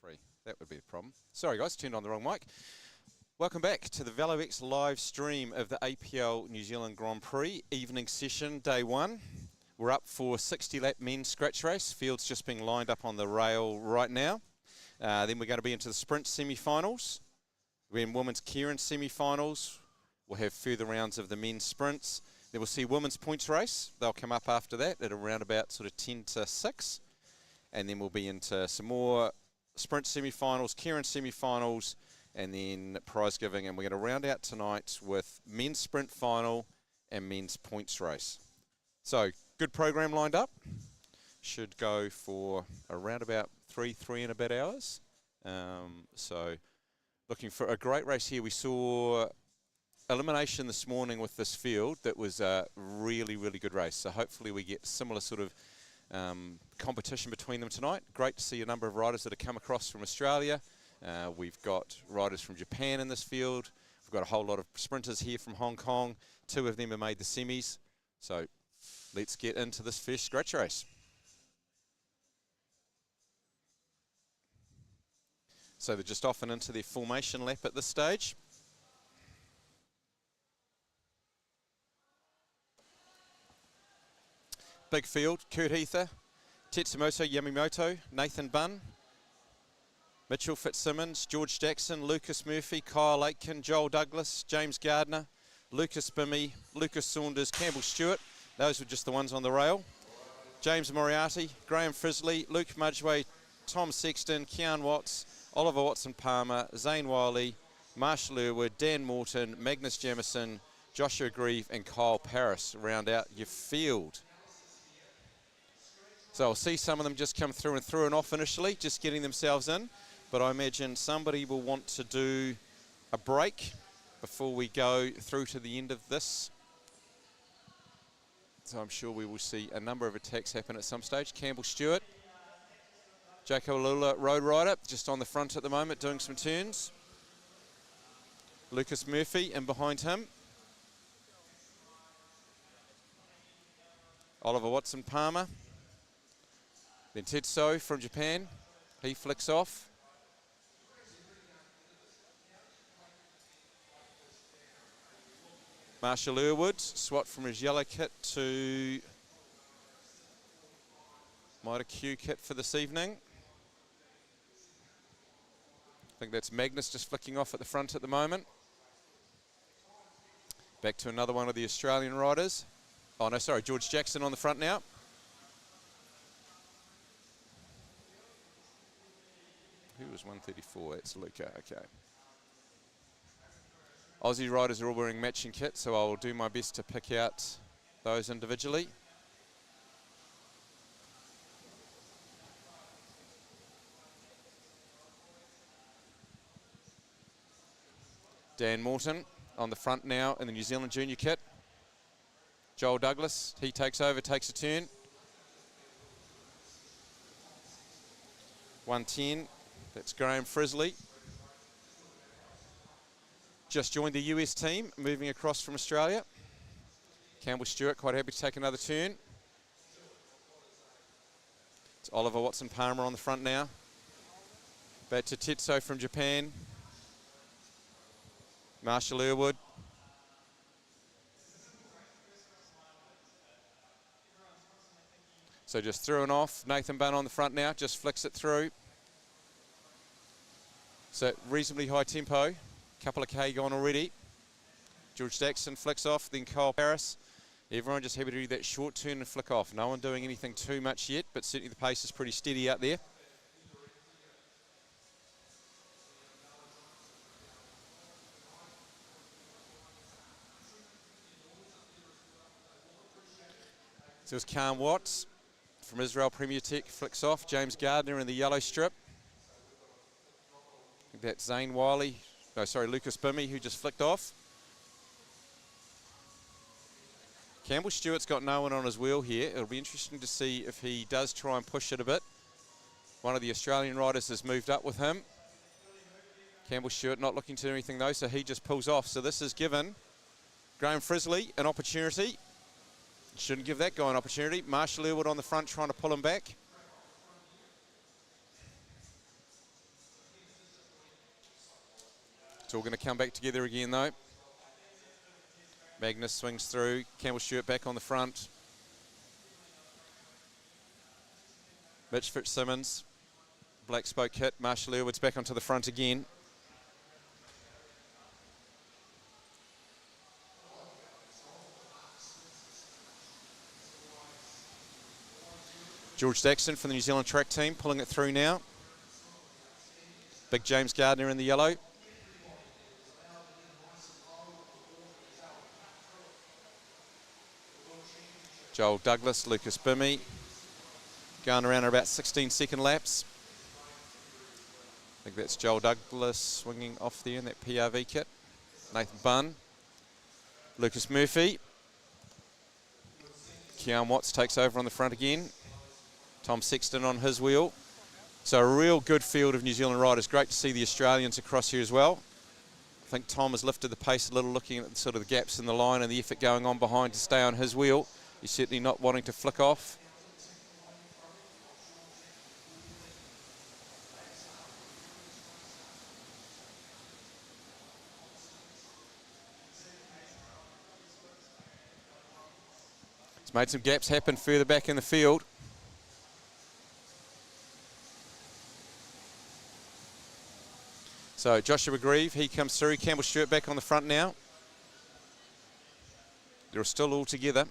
free. That would be the problem. Sorry guys, turned on the wrong mic. Welcome back to the VeloX live stream of the APL New Zealand Grand Prix evening session, day one. We're up for 60-lap men's scratch race. Field's just being lined up on the rail right now. Then we're going to be into the sprint semi-finals. We're in women's Kerin semi-finals. We'll have further rounds of the men's sprints. Then we'll see women's points race. They'll come up after that at around about sort of 10 to 6. And then we'll be into some more sprint semi-finals, Kerin semi-finals, and then prize giving. And we're going to round out tonight with men's sprint final and men's points race. So, good program lined up. Should go for around about three and a bit hours. So, looking for a great race here. We saw elimination this morning with this field. That was a really, really good race. So, hopefully we get similar sort of competition between them tonight. Great to see a number of riders that have come across from Australia. We've got riders from Japan in this field. We've got a whole lot of sprinters here from Hong Kong. 2 of them have made the semis. So let's get into this first scratch race. So they're just off and into their formation lap at this stage. Big field, Kurt Heather, Tetsumoto Yamamoto, Nathan Bunn, Mitchell Fitzsimmons, George Jackson, Lucas Murphy, Kyle Aitken, Joel Douglas, James Gardner, Lucas Bimmy, Lucas Saunders, Campbell Stewart. Those were just the ones on the rail. James Moriarty, Graham Frisley, Luke Mudgeway, Tom Sexton, Kean Watts, Oliver Watson-Palmer, Zane Wiley, Marshall Irwood, Dan Morton, Magnus Jamison, Joshua Grieve and Kyle Paris round out your field. So I'll see some of them just come through and off initially, just getting themselves in. But I imagine somebody will want to do a break before we go through to the end of this. So I'm sure we will see a number of attacks happen at some stage. Campbell Stewart, Jaco Lula, road rider, just on the front at the moment, doing some turns. Lucas Murphy in behind him. Oliver Watson-Palmer. Then Tetsuo from Japan, he flicks off. Marshall Irwood, swap from his yellow kit to Mitre Q kit for this evening. I think that's Magnus just flicking off at the front at the moment. Back to another one of the Australian riders. Oh no, sorry, George Jackson on the front now. Who was 134? It's Luca, okay. Aussie riders are all wearing matching kit, so I'll do my best to pick out those individually. Dan Morton on the front now in the New Zealand junior kit. Joel Douglas, he takes over, takes a turn. 110. That's Graham Frisley. Just joined the US team, moving across from Australia. Campbell Stewart, quite happy to take another turn. It's Oliver Watson-Palmer on the front now. Back to Tetsuo from Japan. Marshall Irwood. So just through and off. Nathan Bunn on the front now, just flicks it through. So reasonably high tempo, couple of K gone already. George Jackson flicks off, then Kyle Paris. Everyone just happy to do that short turn and flick off. No one doing anything too much yet, but certainly the pace is pretty steady out there. So it's Khan Watts from Israel Premier Tech flicks off. James Gardner in the yellow strip. That's Zane Wiley, no sorry, Lucas Bimmy who just flicked off. Campbell Stewart's got no one on his wheel here. It'll be interesting to see if he does try and push it a bit. One of the Australian riders has moved up with him. Campbell Stewart not looking to do anything though, so he just pulls off. So this has given Graham Frisley an opportunity. Shouldn't give that guy an opportunity. Marshall Irwood on the front trying to pull him back. It's all going to come back together again though. Magnus swings through, Campbell Stewart back on the front. Mitch Fitzsimmons, black spoke hit, Marshall Airwood's back onto the front again. George Daxton from the New Zealand track team pulling it through now. Big James Gardner in the yellow. Joel Douglas, Lucas Bimmy, going around about 16-second laps. I think that's Joel Douglas swinging off there in that PRV kit. Nathan Bunn, Lucas Murphy. Keon Watts takes over on the front again. Tom Sexton on his wheel. So a real good field of New Zealand riders. Great to see the Australians across here as well. I think Tom has lifted the pace a little, looking at sort of the gaps in the line and the effort going on behind to stay on his wheel. He's certainly not wanting to flick off. He's made some gaps happen further back in the field. So Joshua Grieve, he comes through. Campbell Stewart back on the front now. They're still all together.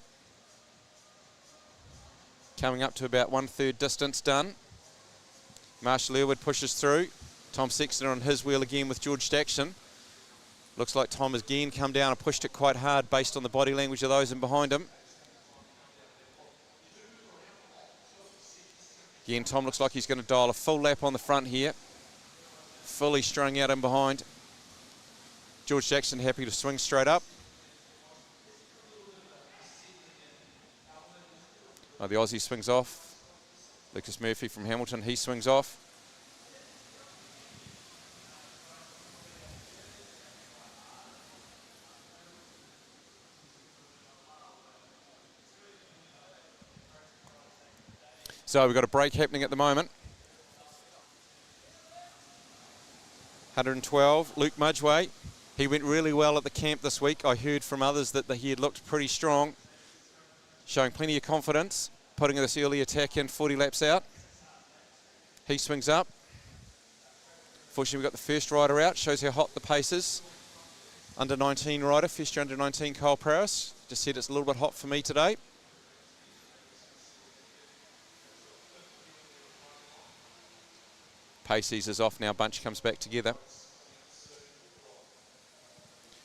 Coming up to about 1/3 distance done. Marshall Airwood pushes through. Tom Sexton on his wheel again with George Daxton. Looks like Tom has again come down and pushed it quite hard based on the body language of those in behind him. Again, Tom looks like he's going to dial a full lap on the front here. Fully strung out in behind. George Daxton happy to swing straight up. Oh, the Aussie swings off. Lucas Murphy from Hamilton, he swings off. So we've got a break happening at the moment. 112, Luke Mudgeway. He went really well at the camp this week. I heard from others that he had looked pretty strong, showing plenty of confidence, putting this early attack in 40 laps out. He swings up. Fortunately, we've got the first rider out. Shows how hot the pace is. Under 19 rider, first year under 19, Kyle Paris. Just said it's a little bit hot for me today. Pace eases off now, bunch comes back together.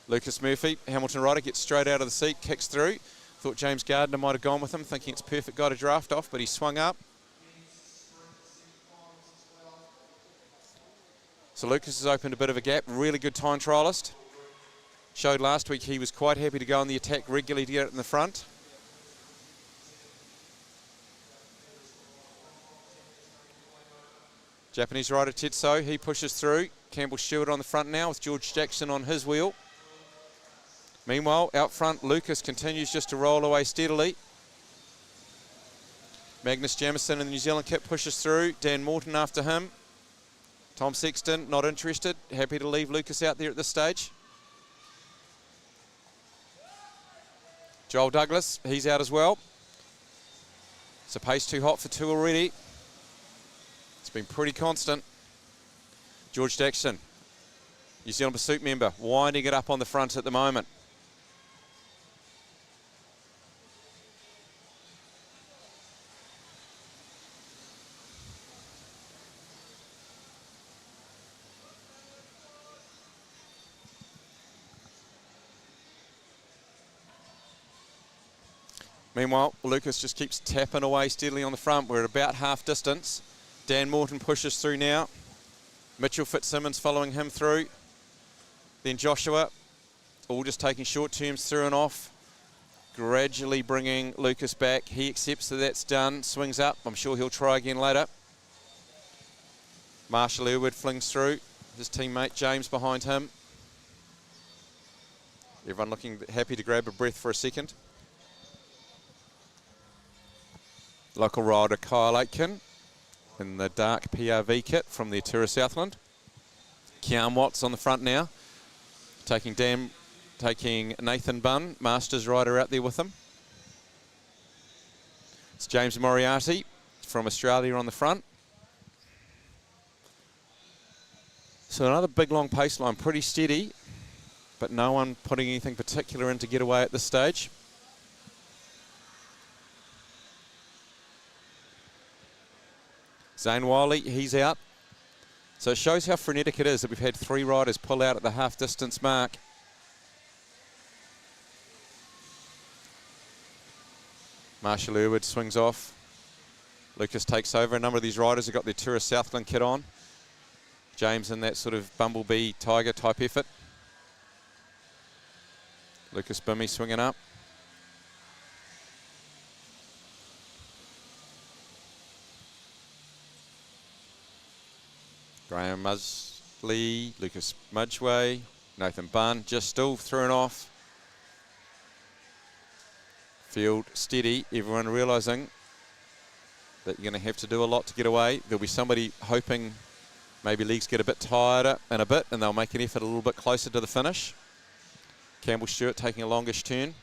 Lucas Murphy, Hamilton rider, gets straight out of the seat, kicks through. Thought James Gardner might have gone with him, thinking it's a perfect guy to draft off, but he swung up. So Lucas has opened a bit of a gap, really good time trialist. Showed last week he was quite happy to go on the attack regularly to get it in the front. Japanese rider Tetsuo, he pushes through. Campbell Stewart on the front now with George Daxton on his wheel. Meanwhile, out front, Lucas continues just to roll away steadily. Magnus Jamison in the New Zealand kit pushes through. Dan Morton after him. Tom Sexton, not interested. Happy to leave Lucas out there at this stage. Joel Douglas, he's out as well. So pace too hot for two already. It's been pretty constant. George Daxton, New Zealand Pursuit member, winding it up on the front at the moment. Meanwhile, Lucas just keeps tapping away steadily on the front. We're at about half distance. Dan Morton pushes through now. Mitchell Fitzsimmons following him through. Then Joshua, all just taking short terms through and off. Gradually bringing Lucas back. He accepts that that's done, swings up. I'm sure he'll try again later. Marshall Airwood flings through. His teammate James behind him. Everyone looking happy to grab a breath for a second. Local rider Kyle Aitken in the dark PRV kit from the Atura Southland. Keon Watts on the front now. taking Nathan Bunn, Masters rider, out there with him. It's James Moriarty from Australia on the front. So another big long pace line, pretty steady, but no one putting anything particular in to get away at this stage. Zane Wiley, he's out. So it shows how frenetic it is that we've had 3 riders pull out at the half distance mark. Marshall Irwood swings off. Lucas takes over. A number of these riders have got their Tourist Southland kit on. James in that sort of bumblebee tiger type effort. Lucas Bimmy swinging up. Graham Musley, Lucas Mudgeway, Nathan Bunn just still thrown off. Field steady, everyone realising that you're going to have to do a lot to get away. There'll be somebody hoping maybe legs get a bit tired and they'll make an effort a little bit closer to the finish. Campbell Stewart taking a longish turn.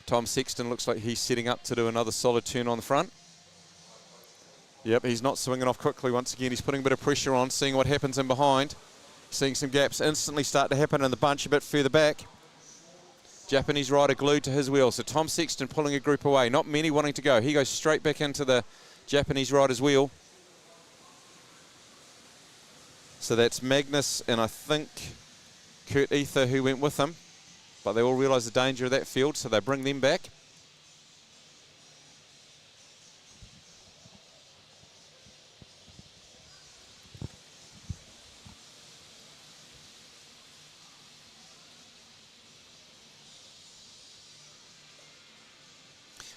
Tom Sexton looks like he's setting up to do another solid turn on the front. Yep, he's not swinging off quickly once again. He's putting a bit of pressure on, seeing what happens in behind. Seeing some gaps instantly start to happen in the bunch a bit further back. Japanese rider glued to his wheel. So Tom Sexton pulling a group away. Not many wanting to go. He goes straight back into the Japanese rider's wheel. So that's Magnus and I think Kurt Ether who went with him. But they all realise the danger of that field, so they bring them back.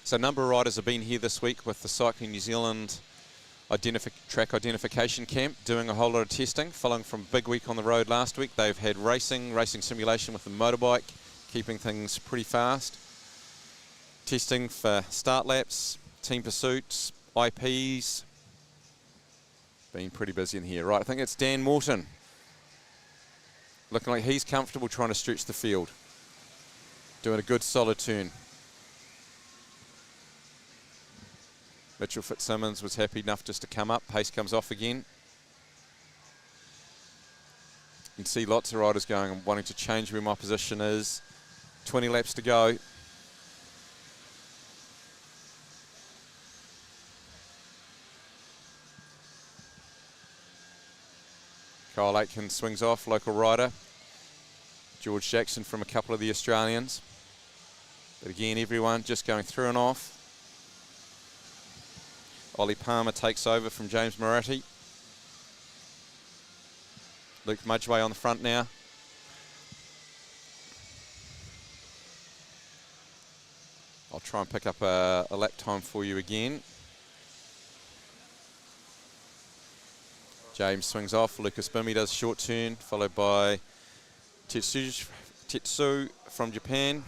So a number of riders have been here this week with the Cycling New Zealand track identification camp, doing a whole lot of testing, following from a big week on the road last week. They've had racing simulation with the motorbike, keeping things pretty fast. Testing for start laps, team pursuits, IPs. Been pretty busy in here. Right, I think it's Dan Morton. Looking like he's comfortable trying to stretch the field. Doing a good solid turn. Mitchell Fitzsimmons was happy enough just to come up. Pace comes off again. You can see lots of riders going and wanting to change where my position is. 20 laps to go. Kyle Aitken swings off, local rider. George Jackson from a couple of the Australians. But again, everyone just going through and off. Ollie Palmer takes over from James Moratti. Luke Mudgeway on the front now. I'll try and pick up a lap time for you again. James swings off. Lucas Bimmy does short turn, followed by Tetsu from Japan.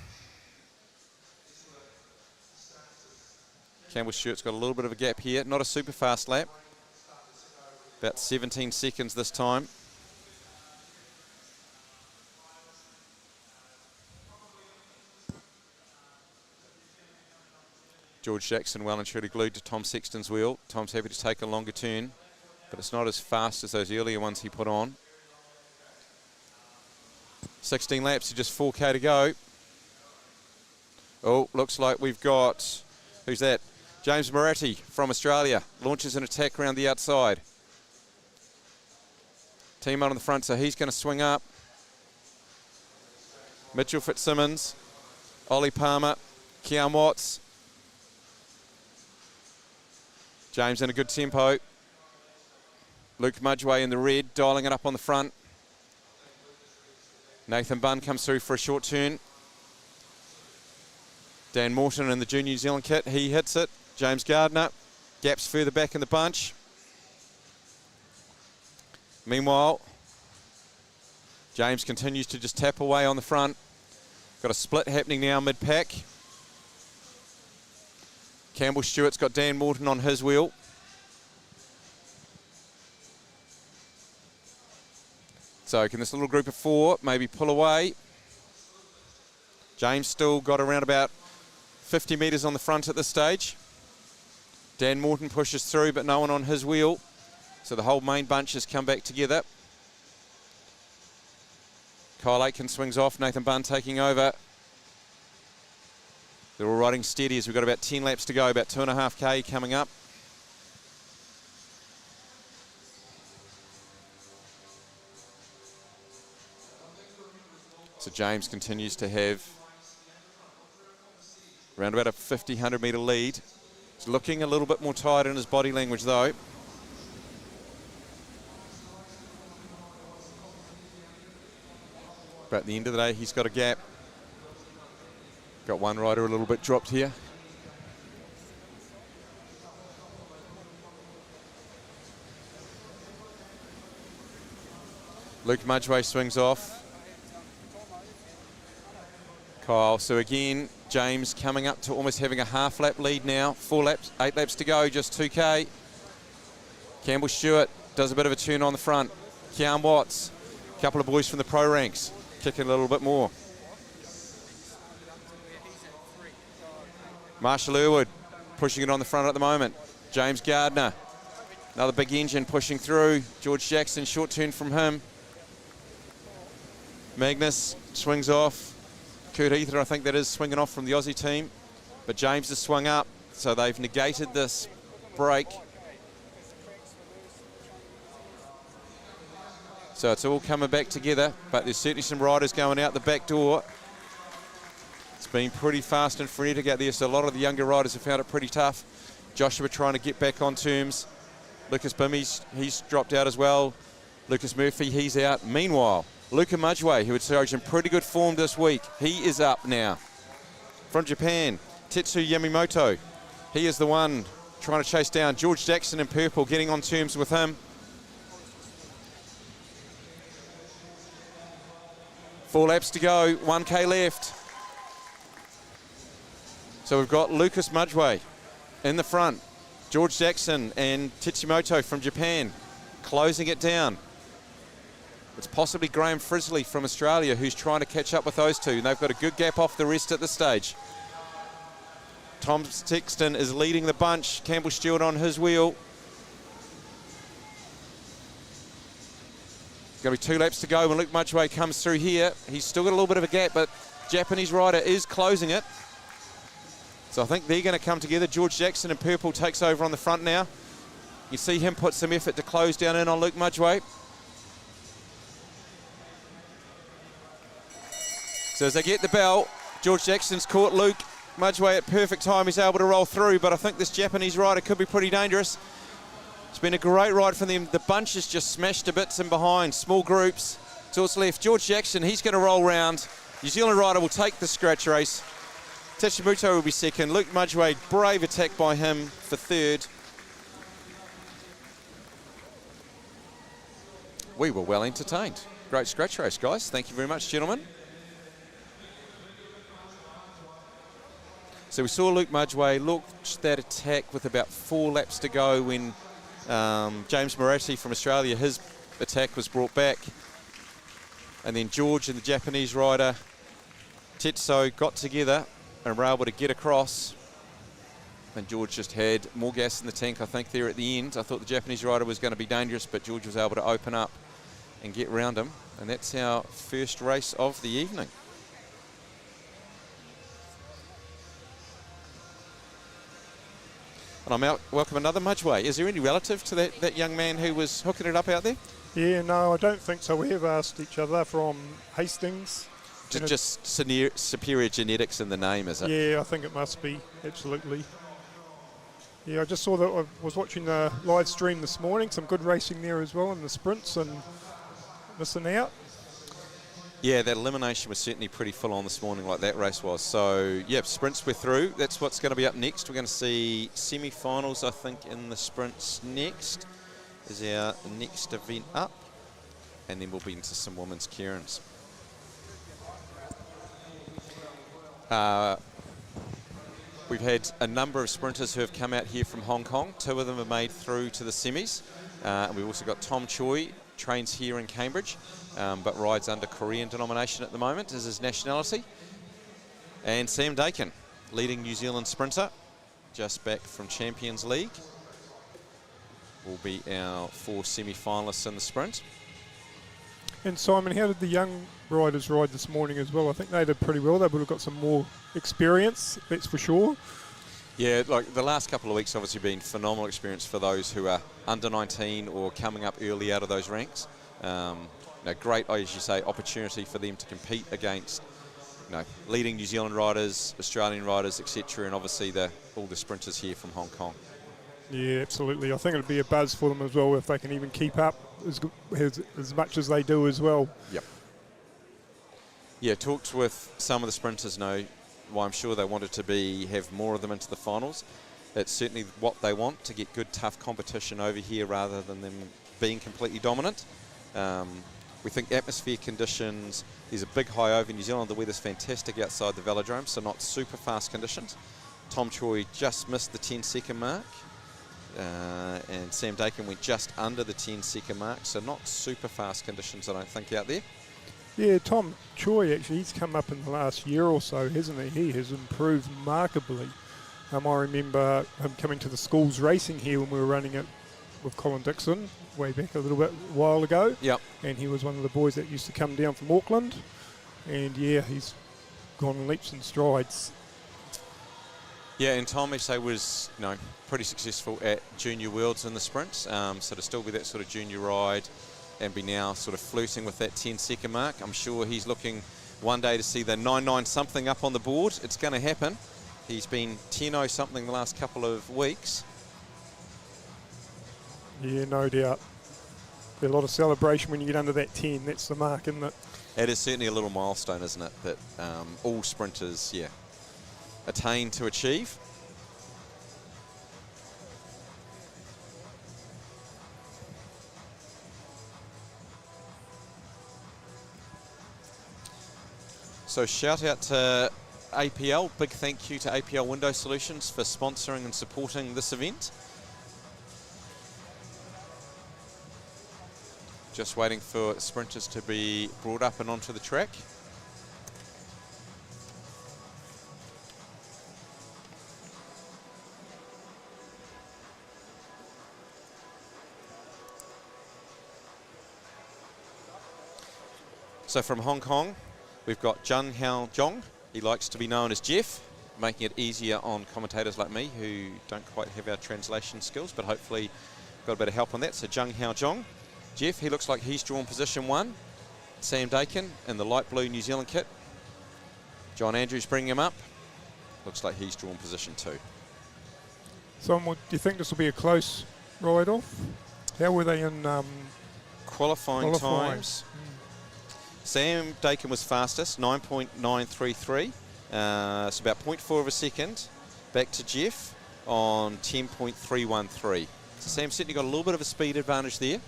Campbell Stewart's got a little bit of a gap here. Not a super fast lap. About 17 seconds this time. George Jackson well and truly glued to Tom Sexton's wheel. Tom's happy to take a longer turn, but it's not as fast as those earlier ones he put on. 16 laps, just 4K to go. Oh, looks like we've got, who's that? James Moratti from Australia launches an attack around the outside. Team out on the front, so he's going to swing up. Mitchell Fitzsimmons, Ollie Palmer, Keon Watts. James in a good tempo. Luke Mudgeway in the red, dialing it up on the front. Nathan Bunn comes through for a short turn. Dan Morton in the Junior New Zealand kit, he hits it. James Gardner, gaps further back in the bunch. Meanwhile, James continues to just tap away on the front. Got a split happening now mid-pack. Campbell Stewart's got Dan Morton on his wheel. So can this little group of 4 maybe pull away? James still got around about 50 metres on the front at this stage. Dan Morton pushes through, but no one on his wheel. So the whole main bunch has come back together. Kyle Aitken swings off, Nathan Bunn taking over. They're all riding steady as we've got about 10 laps to go, about 2.5K coming up. So James continues to have around about a 50, 100 metre lead. He's looking a little bit more tired in his body language though. But at the end of the day, he's got a gap. Got one rider a little bit dropped here. Luke Mudgeway swings off. Kyle, so again, James coming up to almost having a half lap lead now. 4 laps, 8 laps to go, just 2K. Campbell Stewart does a bit of a turn on the front. Kean Watts, a couple of boys from the pro ranks, kicking a little bit more. Marshall Irwood pushing it on the front at the moment. James Gardner, another big engine pushing through. George Jackson, short turn from him. Magnus swings off. Kurt Ether, I think that is, swinging off from the Aussie team. But James has swung up, so they've negated this break. So it's all coming back together, but there's certainly some riders going out the back door. It's been pretty fast and frenetic out there, so a lot of the younger riders have found it pretty tough. Joshua trying to get back on terms. Lucas Bimmies, he's dropped out as well. Lucas Murphy, he's out. Meanwhile, Luka Mudgeway, who had showed in pretty good form this week, he is up now. From Japan, Tetsu Yamamoto, he is the one trying to chase down George Jackson in purple, getting on terms with him. Four laps to go, 1K left. So we've got Lucas Mudgeway in the front, George Jackson and Tetsumoto from Japan closing it down. It's possibly Graham Frisley from Australia who's trying to catch up with those two, and they've got a good gap off the rest at this stage. Tom Sexton is leading the bunch, Campbell Stewart on his wheel. Going to be 2 laps to go when Luke Mudgeway comes through here. He's still got a little bit of a gap, but Japanese rider is closing it. So I think they're going to come together. George Jackson in purple takes over on the front now. You see him put some effort to close down in on Luke Mudgeway. So as they get the bell, George Jackson's caught Luke Mudgeway at perfect time. He's able to roll through, but I think this Japanese rider could be pretty dangerous. It's been a great ride for them. The bunch is just smashed to bits in behind, small groups. To its left, George Jackson, he's going to roll round. New Zealand rider will take the scratch race. Tetsumoto will be second. Luke Mudgeway, brave attack by him for third. We were well entertained. Great scratch race, guys. Thank you very much, gentlemen. So we saw Luke Mudgeway launch that attack with about 4 laps to go when James Moratti from Australia, his attack was brought back. And then George and the Japanese rider, Tetsuo, got together and were able to get across. And George just had more gas in the tank, I think, there at the end. I thought the Japanese rider was going to be dangerous, but George was able to open up and get round him. And that's our first race of the evening. And I'm out, welcome another Mudgeway. Is there any relative to that young man who was hooking it up out there? Yeah, no, I don't think so. We have asked each other from Hastings. Just superior genetics in the name, is it? Yeah, I think it must be, absolutely. Yeah, I just saw that, I was watching the live stream this morning, some good racing there as well in the sprints and missing out. Yeah, that elimination was certainly pretty full on this morning, like that race was. So, yeah, sprints we're through. That's what's going to be up next. We're going to see semi-finals, I think, in the sprints next. Is our next event up. And then we'll be into some women's Kerins. We've had a number of sprinters who have come out here from Hong Kong. 2 of them have made through to the semis. And we've also got Tom Choi trains here in Cambridge, but rides under Korean denomination at the moment as his nationality. And Sam Dakin, leading New Zealand sprinter, just back from Champions League, will be our 4 semi-finalists in the sprint. And Simon, how did the young riders ride this morning as well? I think they did pretty well. They would have got some more experience, that's for sure. Yeah, like the last couple of weeks obviously been phenomenal experience for those who are under 19 or coming up early out of those ranks. Great, as you say, opportunity for them to compete against leading New Zealand riders, Australian riders, etc., and obviously all the sprinters here from Hong Kong. Yeah, absolutely. I think it'd be a buzz for them as well if they can even keep up as much as they do as well. Yep. Yeah, talked with some of the sprinters. Well, I'm sure they wanted to have more of them into the finals. It's certainly what they want, to get good, tough competition over here rather than them being completely dominant. We think atmosphere conditions, there's a big high over New Zealand. The weather's fantastic outside the Velodrome, so not super fast conditions. Tom Choi just missed the 10-second mark. And Sam Dakin went just under the 10-second mark, so not super fast conditions, I don't think, out there. Yeah, Tom Choi, actually, he's come up in the last year or so, hasn't he? He has improved markedly. I remember him coming to the schools racing here when we were running it with Colin Dixon way back a while ago. Yep. And he was one of the boys that used to come down from Auckland. And yeah, he's gone leaps and strides. Yeah, and Tom, I say, was pretty successful at Junior Worlds in the sprints. So to still be that sort of junior ride and be now sort of flirting with that 10-second mark, I'm sure he's looking one day to see the 9.9 something up on the board. It's going to happen. He's been 10.0 something the last couple of weeks. Yeah, no doubt. There's a lot of celebration when you get under that 10. That's the mark, isn't it? It is certainly a little milestone, isn't it, that all sprinters, attain to achieve. So shout out to APL, big thank you to APL Window Solutions for sponsoring and supporting this event. Just waiting for sprinters to be brought up and onto the track. So from Hong Kong, we've got Jung Hao Jong. He likes to be known as Jeff, making it easier on commentators like me who don't quite have our translation skills, but hopefully got a bit of help on that. So Jung Hao Jong. Jeff, he looks like he's drawn position 1. Sam Dakin in the light blue New Zealand kit. John Andrews bringing him up. Looks like he's drawn position 2. So do you think this will be a close ride-off? How were they in qualifying times? Sam Dakin was fastest, 9.933. It's about 0.4 of a second. Back to Jeff on 10.313. So Sam's certainly got a little bit of a speed advantage there.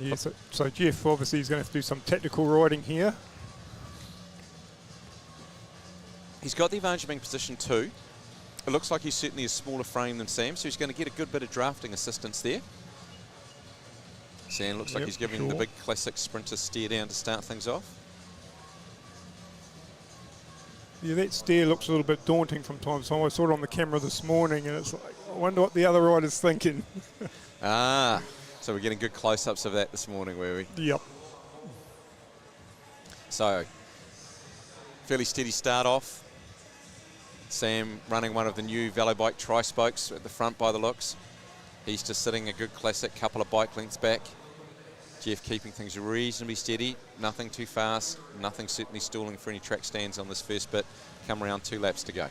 Yeah, so Jeff obviously is going to have to do some technical riding here. He's got the advantage of being position 2. It looks like he's certainly a smaller frame than Sam, so he's going to get a good bit of drafting assistance there. Sam looks like he's giving the big classic sprinter steer down to start things off. Yeah, that steer looks a little bit daunting from time to time. I saw it on the camera this morning, and it's like, I wonder what the other rider's thinking. So we're getting good close-ups of that this morning, were we? Yep. So, fairly steady start off. Sam running one of the new Velobike tri-spokes at the front by the looks. He's just sitting a good classic couple of bike lengths back. Jeff keeping things reasonably steady, nothing too fast, nothing certainly stalling for any track stands on this first bit. Come around 2 laps to go.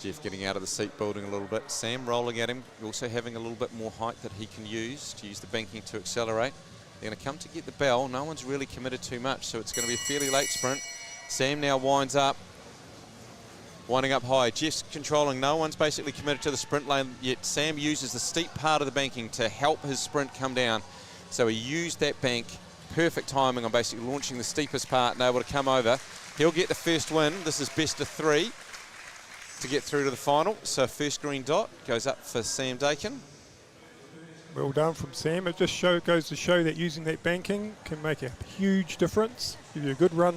Jeff getting out of the seat, building a little bit. Sam rolling at him, also having a little bit more height that he can use to use the banking to accelerate. They're going to come to get the bell. No one's really committed too much, so it's going to be a fairly late sprint. Sam now winds up. Winding up high, Jeff's controlling. No one's basically committed to the sprint lane yet. Sam uses the steep part of the banking to help his sprint come down. So he used that bank, perfect timing on basically launching the steepest part and able to come over. He'll get the first win. This is best of 3. to get through to the final. So first green dot goes up for Sam Dakin. Well done from Sam. It just goes to show that using that banking can make a huge difference, give you a good run.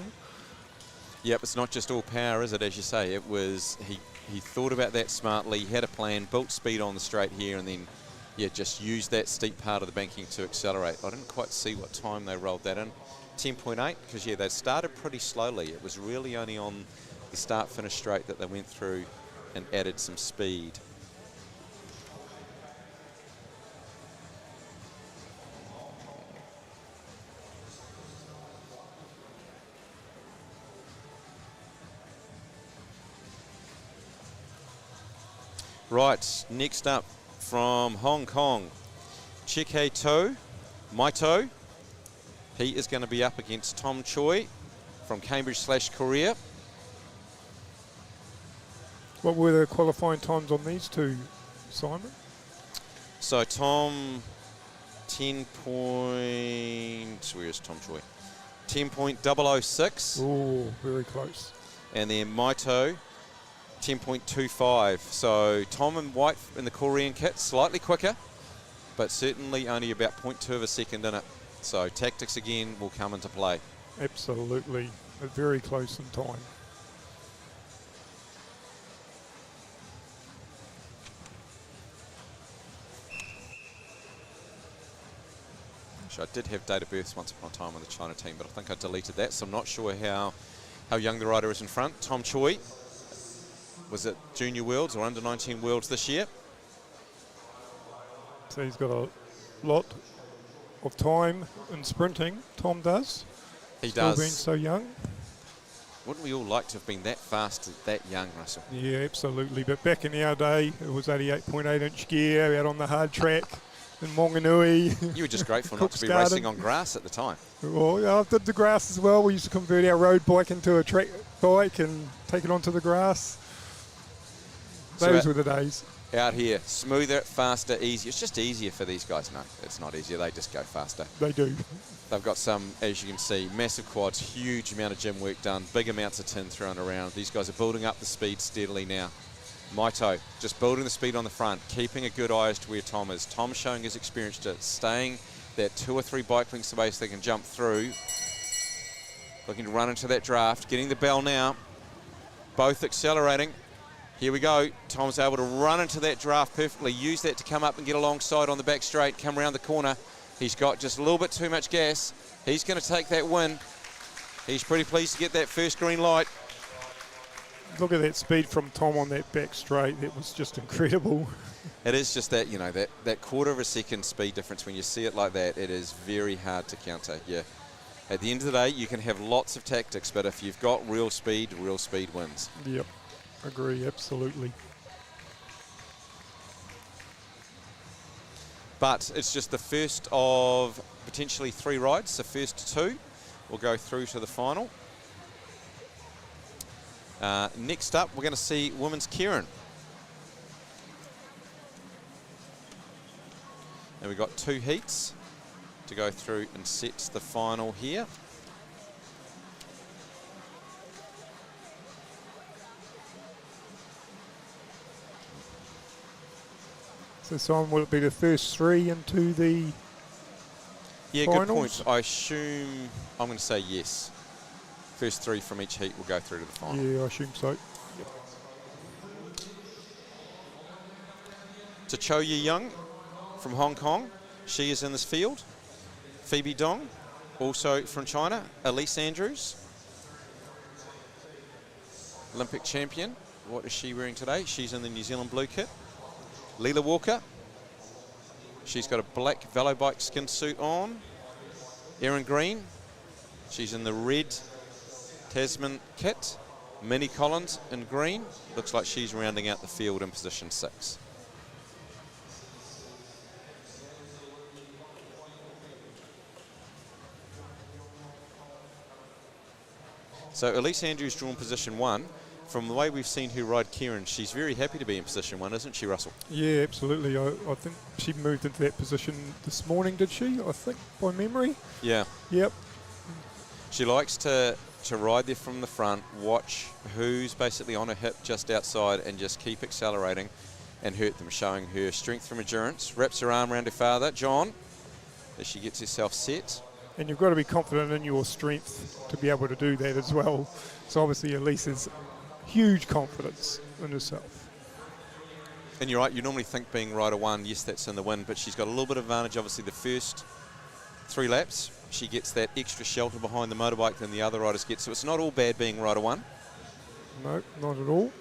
Yep, it's not just all power, is it? As you say, it was he thought about that smartly, he had a plan, built speed on the straight here, and then just used that steep part of the banking to accelerate. I didn't quite see what time they rolled that in. 10.8, because they started pretty slowly. It was really only on the start-finish straight that they went through and added some speed. Right, next up from Hong Kong, Chike Maito. He is going to be up against Tom Choi from Cambridge/Korea. What were the qualifying times on these two, Simon? So Tom, 10 point, where is Tom Choi? 10.006. Oh, very close. And then Maito, 10.25. So Tom and White in the Korean kit, slightly quicker, but certainly only about 0.2 of a second in it. So tactics again will come into play. Absolutely. Very close in time. Actually, I did have date of births once upon a time on the China team, but I think I deleted that, so I'm not sure how young the rider is in front. Tom Choi was at Junior Worlds or Under 19 Worlds this year. So he's got a lot of time in sprinting. Tom does. He Still does. being so young. Wouldn't we all like to have been that fast, that young, Russell? Yeah, absolutely. But back in our day, it was 88.8-inch gear out on the hard track in Wanganui. You were just grateful not to be Garden. racing on grass at the time. Well, yeah, I did the grass as well. We used to convert our road bike into a track bike and take it onto the grass. Those were the days. Out here, smoother, faster, easier. It's just easier for these guys. No, it's not easier. They just go faster. They do. They've got some, as you can see, massive quads, huge amount of gym work done, big amounts of tin thrown around. These guys are building up the speed steadily now. Maito, just building the speed on the front, keeping a good eye as to where Tom is. Tom showing his experience to staying that 2 or 3 bike lengths away so they can jump through. Looking to run into that draft, getting the bell now. Both accelerating. Here we go. Tom's able to run into that draft perfectly, use that to come up and get alongside on the back straight, come around the corner. He's got just a little bit too much gas. He's going to take that win. He's pretty pleased to get that first green light. Look at that speed from Tom on that back straight. That was just incredible. It is just that, that quarter of a second speed difference. When you see it like that, it is very hard to counter. Yeah. At the end of the day, you can have lots of tactics, but if you've got real speed wins. Yep. Agree, absolutely. But it's just the first of potentially 3 rides. The first 2 will go through to the final. Next up, we're going to see women's Kerin. And we've got 2 heats to go through and set the final here. So Simon, will it be the first 3 into the finals? Good point. I assume, I'm going to say yes. First 3 from each heat will go through to the final. Yeah, I assume so. To Cho Yi-young from Hong Kong, she is in this field. Phoebe Dong, also from China. Elise Andrews, Olympic champion. What is she wearing today? She's in the New Zealand blue kit. Leela Walker, she's got a black Velobike skin suit on. Erin Green, she's in the red Tasman kit. Minnie Collins in green, looks like she's rounding out the field in position 6. So Elise Andrews drawn position 1. From the way we've seen her ride Kerin, she's very happy to be in position 1, isn't she, Russell? Yeah, absolutely. I think she moved into that position this morning, did she? I think, by memory. Yeah. Yep. She likes to to ride there from the front, watch who's basically on her hip just outside and just keep accelerating and hurt them, showing her strength from endurance. Wraps her arm around her father, John, as she gets herself set. And you've got to be confident in your strength to be able to do that as well. So obviously Elise has huge confidence in herself. And you're right, you normally think being rider one, yes, that's in the win, but she's got a little bit of advantage. Obviously, the first 3 laps, she gets that extra shelter behind the motorbike than the other riders get. So it's not all bad being rider one. No, not at all.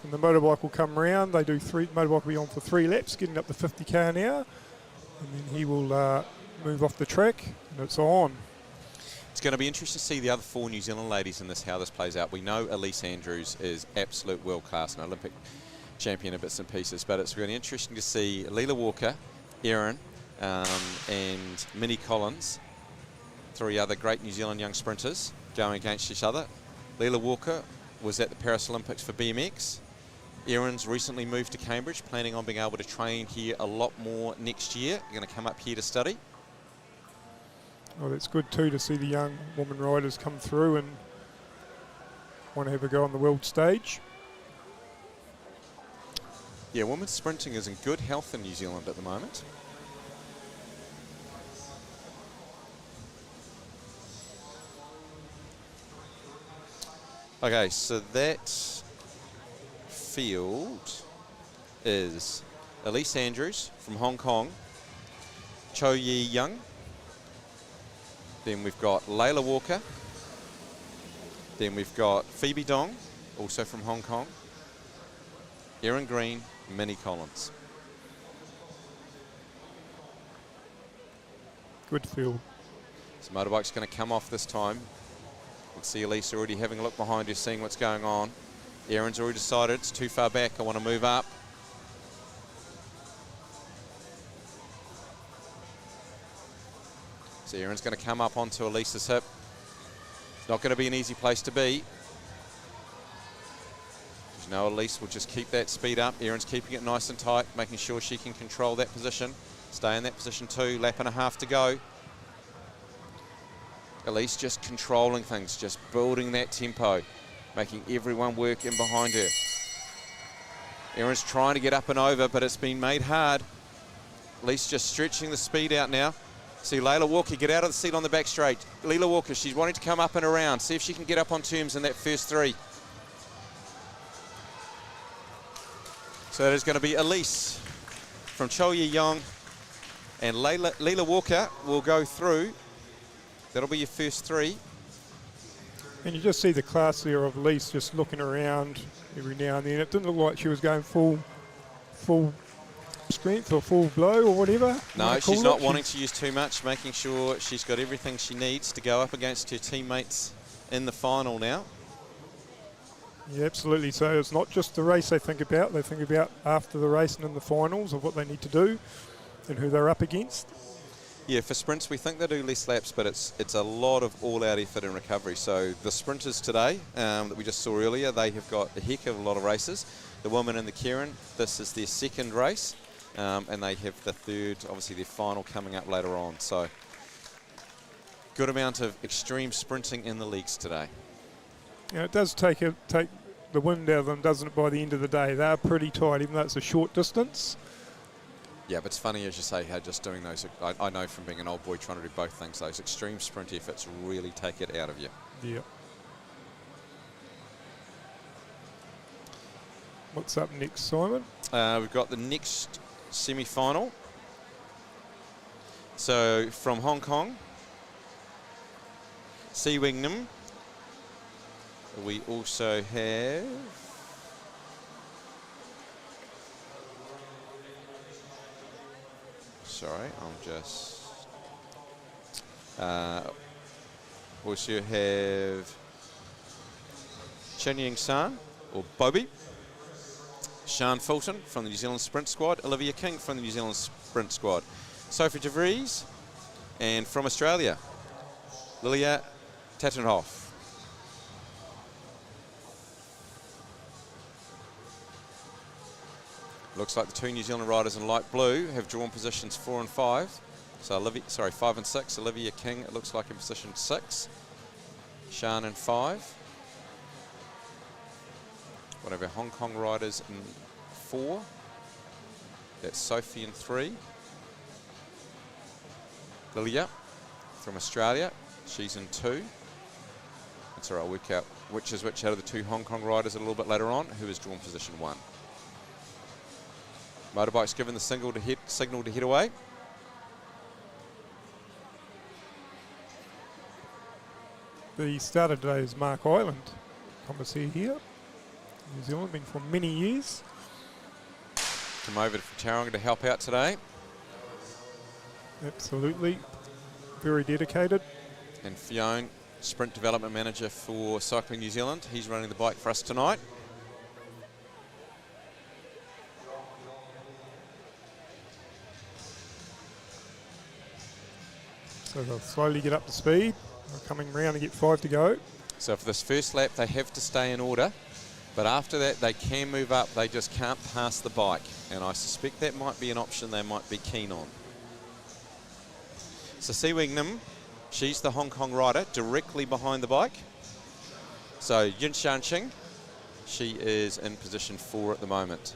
And the motorbike will come round. They do motorbike will be on for 3 laps, getting up to 50 km an hour. And then he will move off the track, and it's on. It's going to be interesting to see the other 4 New Zealand ladies in this, how this plays out. We know Elise Andrews is absolute world class, an Olympic champion in bits and pieces, but it's really interesting to see Leela Walker, Kerin, and Minnie Collins, 3 other great New Zealand young sprinters going against each other. Leela Walker was at the Paris Olympics for BMX. Keirin's recently moved to Cambridge, planning on being able to train here a lot more next year. You're going to come up here to study. Well, it's good too to see the young women riders come through and want to have a go on the world stage. Yeah, women's sprinting is in good health in New Zealand at the moment. Okay, so that field is Elise Andrews from Hong Kong, Cho Yi Young, then we've got Layla Walker, then we've got Phoebe Dong, also from Hong Kong, Erin Green, Minnie Collins. Good field. So motorbike's going to come off this time. You can see Elise already having a look behind her, seeing what's going on. Erin's already decided it's too far back, I want to move up. So Erin's going to come up onto Elise's hip. It's not going to be an easy place to be. You know, Elise will just keep that speed up. Erin's keeping it nice and tight, making sure she can control that position. Stay in that position too, lap and a half to go. Elise just controlling things, just building that tempo, making everyone work in behind her. Erin's trying to get up and over, but it's been made hard. Elise just stretching the speed out now. See Layla Walker get out of the seat on the back straight. Leela Walker, she's wanting to come up and around, see if she can get up on terms in that first 3. So that is going to be Elise from Cho Yi Young, and Leela Walker will go through. That'll be your first 3. And you just see the class there of Elise just looking around every now and then. It didn't look like she was going full strength or full blow or whatever. No, she's not wanting to use too much, making sure she's got everything she needs to go up against her teammates in the final now. Yeah, absolutely. So it's not just the race they think about after the race and in the finals of what they need to do and who they're up against. Yeah, for sprints we think they do less laps, but it's a lot of all-out effort and recovery. So the sprinters today that we just saw earlier, they have got a heck of a lot of races. The women and the Kerin, this is their 2nd race, and they have the 3rd, obviously their final coming up later on. So good amount of extreme sprinting in the leagues today. Yeah, it does take the wind out of them, doesn't it, by the end of the day. They're pretty tight, even though it's a short distance. Yeah, but it's funny, as you say, how just doing those, I know from being an old boy trying to do both things, those extreme sprint efforts really take it out of you. Yeah. What's up next, Simon? We've got the next semi-final. So from Hong Kong, Si Wing Nam. We also have we also have Chen Ying San, or Bobby, Sian Fulton from the New Zealand Sprint Squad, Olivia King from the New Zealand Sprint Squad, Sophie de Vries, and from Australia, Lilia Tattenhoff. Looks like the 2 New Zealand riders in light blue have drawn positions 4 and 5. So 5 and 6. Olivia King, it looks like in position 6. Shan in 5. One of our Hong Kong riders in 4. That's Sophie in 3. Lilia from Australia, she's in 2. That's all right, I'll work out which is which out of the 2 Hong Kong riders a little bit later on, who has drawn position 1. Motorbike's given the signal to head away. The starter today is Mark Island, commissaire here. New Zealand, been for many years. Come over to Tauranga to help out today. Absolutely, very dedicated. And Fiona, Sprint Development Manager for Cycling New Zealand. He's running the bike for us tonight. So they'll slowly get up to speed. They're coming round to get 5 to go. So for this first lap, they have to stay in order. But after that, they can move up. They just can't pass the bike. And I suspect that might be an option they might be keen on. So Si Wing-Nam, she's the Hong Kong rider directly behind the bike. So Yin Shanqing, she is in position 4 at the moment.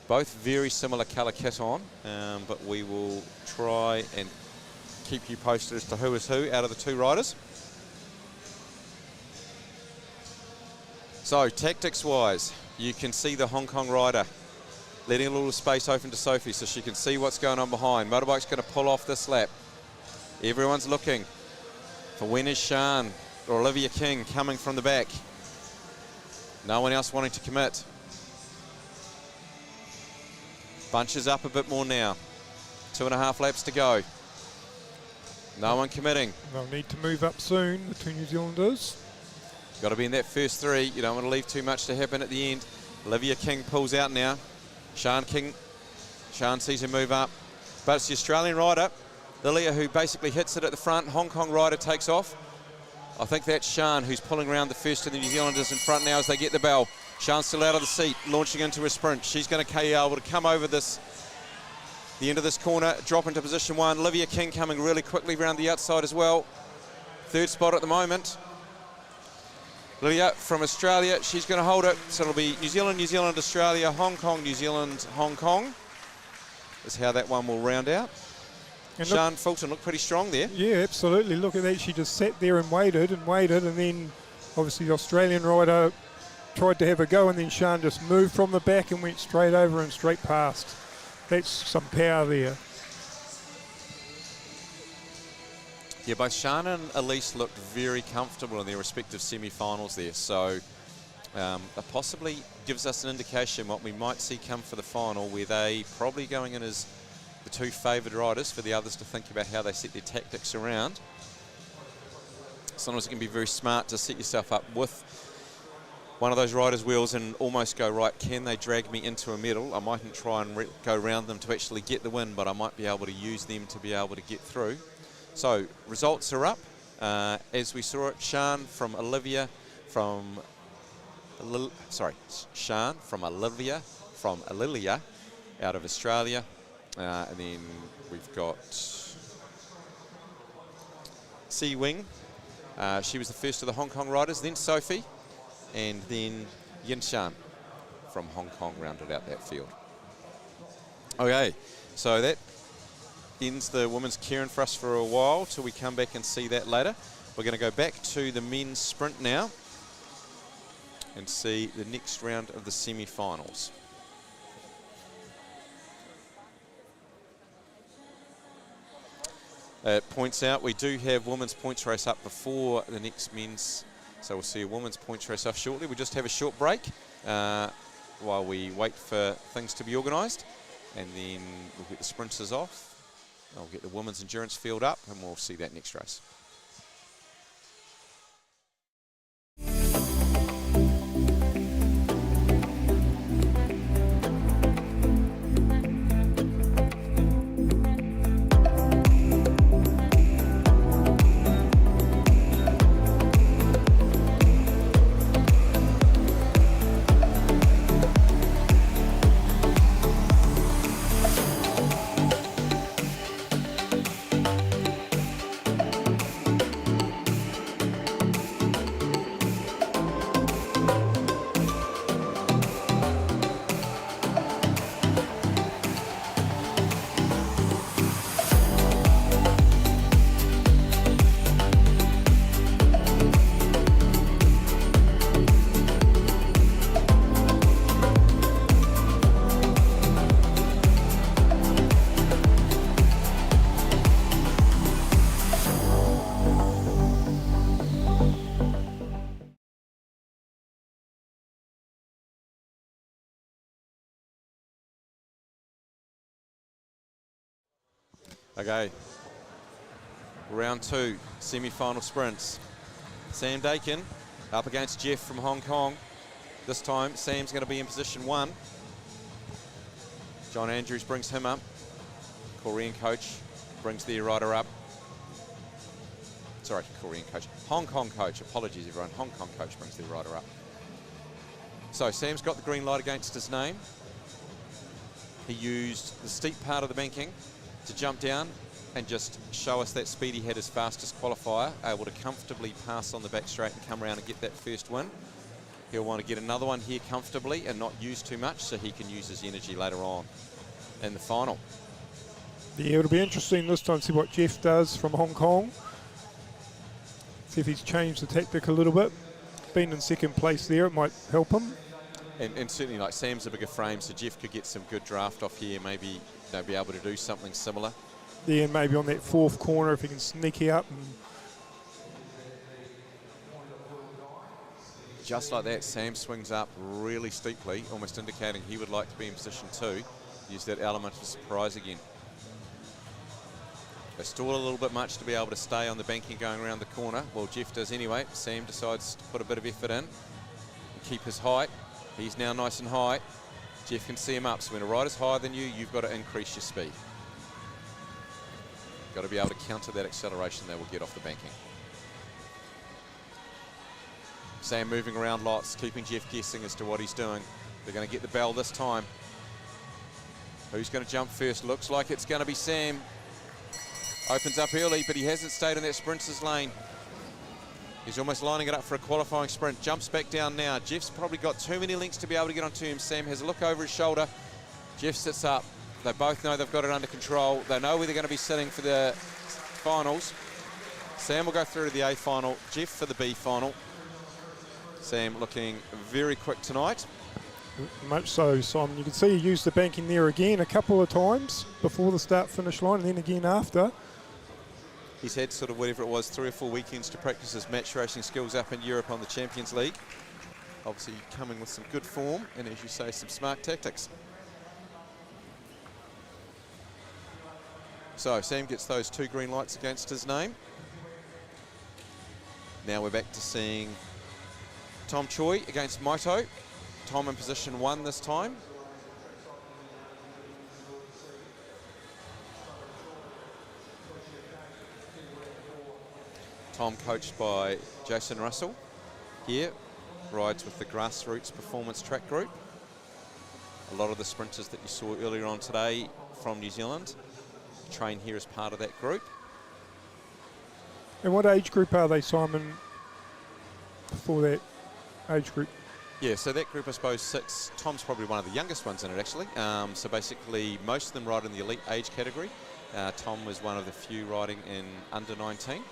Both very similar colour kit on, but we will try and keep you posted as to who is who out of the 2 riders. So tactics-wise, you can see the Hong Kong rider letting a little space open to Sophie so she can see what's going on behind. Motorbike's going to pull off this lap. Everyone's looking for when is Shan or Olivia King coming from the back. No one else wanting to commit. Bunches up a bit more now. 2.5 laps to go. No one committing. They'll need to move up soon, the 2 New Zealanders. Got to be in that first 3. You don't want to leave too much to happen at the end. Olivia King pulls out now. Shan sees her move up. But it's the Australian rider, Lilia, who basically hits it at the front. Hong Kong rider takes off. I think that's Shan who's pulling around the first of the New Zealanders in front now as they get the bell. Shan's still out of the seat, launching into a sprint. She's going to be able to come over the end of this corner, drop into position 1. Olivia King coming really quickly around the outside as well. 3rd spot at the moment. Lilia from Australia, she's going to hold it. So it'll be New Zealand, New Zealand, Australia, Hong Kong, New Zealand, Hong Kong. Is how that one will round out. And Shan Fulton looked pretty strong there. Yeah, absolutely. Look at that. She just sat there and waited, and then obviously the Australian rider tried to have a go, and then Shan just moved from the back and went straight over and straight past. That's some power there. Yeah, both Shan and Elise looked very comfortable in their respective semi-finals there. So that possibly gives us an indication what we might see come for the final, where they probably going in as the 2 favoured riders for the others to think about how they set their tactics around. Sometimes it can be very smart to set yourself up with one of those riders' wheels and almost go, right, can they drag me into a medal? I mightn't try and go around them to actually get the win, but I might be able to use them to be able to get through. So results are up. As we saw it, Shan from Olivia from Alilia out of Australia. And then we've got Si Wing. She was the first of the Hong Kong riders, then Sophie, and then Yin Shan from Hong Kong rounded out that field. Okay, so that ends the women's Kerin for us for a while till we come back and see that later. We're going to go back to the men's sprint now and see the next round of the semi-finals. It points out we do have women's points race up before the next men's, so we'll see a women's points race off shortly. We'll just have a short break while we wait for things to be organised, and then we'll get the sprinters off. I'll get the women's endurance field up, and we'll see that next race. Okay. Round 2, semi-final sprints. Sam Dakin up against Jeff from Hong Kong. This time, Sam's going to be in position 1. John Andrews brings him up. Korean coach brings their rider up. Sorry, Korean coach. Hong Kong coach. Apologies, everyone. Hong Kong coach brings their rider up. So Sam's got the green light against his name. He used the steep part of the banking to jump down and just show us that speed he had his fastest qualifier, able to comfortably pass on the back straight and come around and get that first win. He'll want to get another one here comfortably and not use too much so he can use his energy later on in the final. Yeah, it'll be interesting this time to see what Jeff does from Hong Kong. See if he's changed the tactic a little bit. Been in second place there, it might help him. And certainly, like, Sam's a bigger frame, so Jeff could get some good draft off here, maybe be able to do something similar. Yeah, and maybe on that fourth corner if he can sneak out. And just like that, Sam swings up really steeply, almost indicating he would like to be in position 2. Use that element of surprise again. They stall a little bit much to be able to stay on the banking going around the corner. Well, Jeff does anyway. Sam decides to put a bit of effort in and keep his height. He's now nice and high. Jeff can see him up, so when a rider's higher than you, you've got to increase your speed. Got to be able to counter that acceleration they will get off the banking. Sam moving around lots, keeping Jeff guessing as to what he's doing. They're going to get the bell this time. Who's going to jump first? Looks like it's going to be Sam. Opens up early, but he hasn't stayed in that sprinter's lane. He's almost lining it up for a qualifying sprint. Jumps back down now. Jeff's probably got too many links to be able to get onto him. Sam has a look over his shoulder. Jeff sits up. They both know they've got it under control. They know where they're going to be sitting for the finals. Sam will go through to the A-final. Jeff for the B-final. Sam looking very quick tonight. much so, Simon. You can see he used the banking there again a couple of times before the start-finish line and then again after. He's had sort of whatever it was, 3 or 4 weekends to practice his match racing skills up in Europe on the Champions League. Obviously coming with some good form and, as you say, some smart tactics. So Sam gets those 2 green lights against his name. Now we're back to seeing Tom Choi against Maito. Tom in position 1 this time. Tom, coached by Jason Russell, here rides with the Grassroots Performance Track Group. A lot of the sprinters that you saw earlier on today from New Zealand train here as part of that group. And what age group are they, Simon, for that age group? Yeah, so that group, I suppose, 6. Tom's probably one of the youngest ones in it, actually. So basically, most of them ride in the elite age category. Tom was one of the few riding in under 19.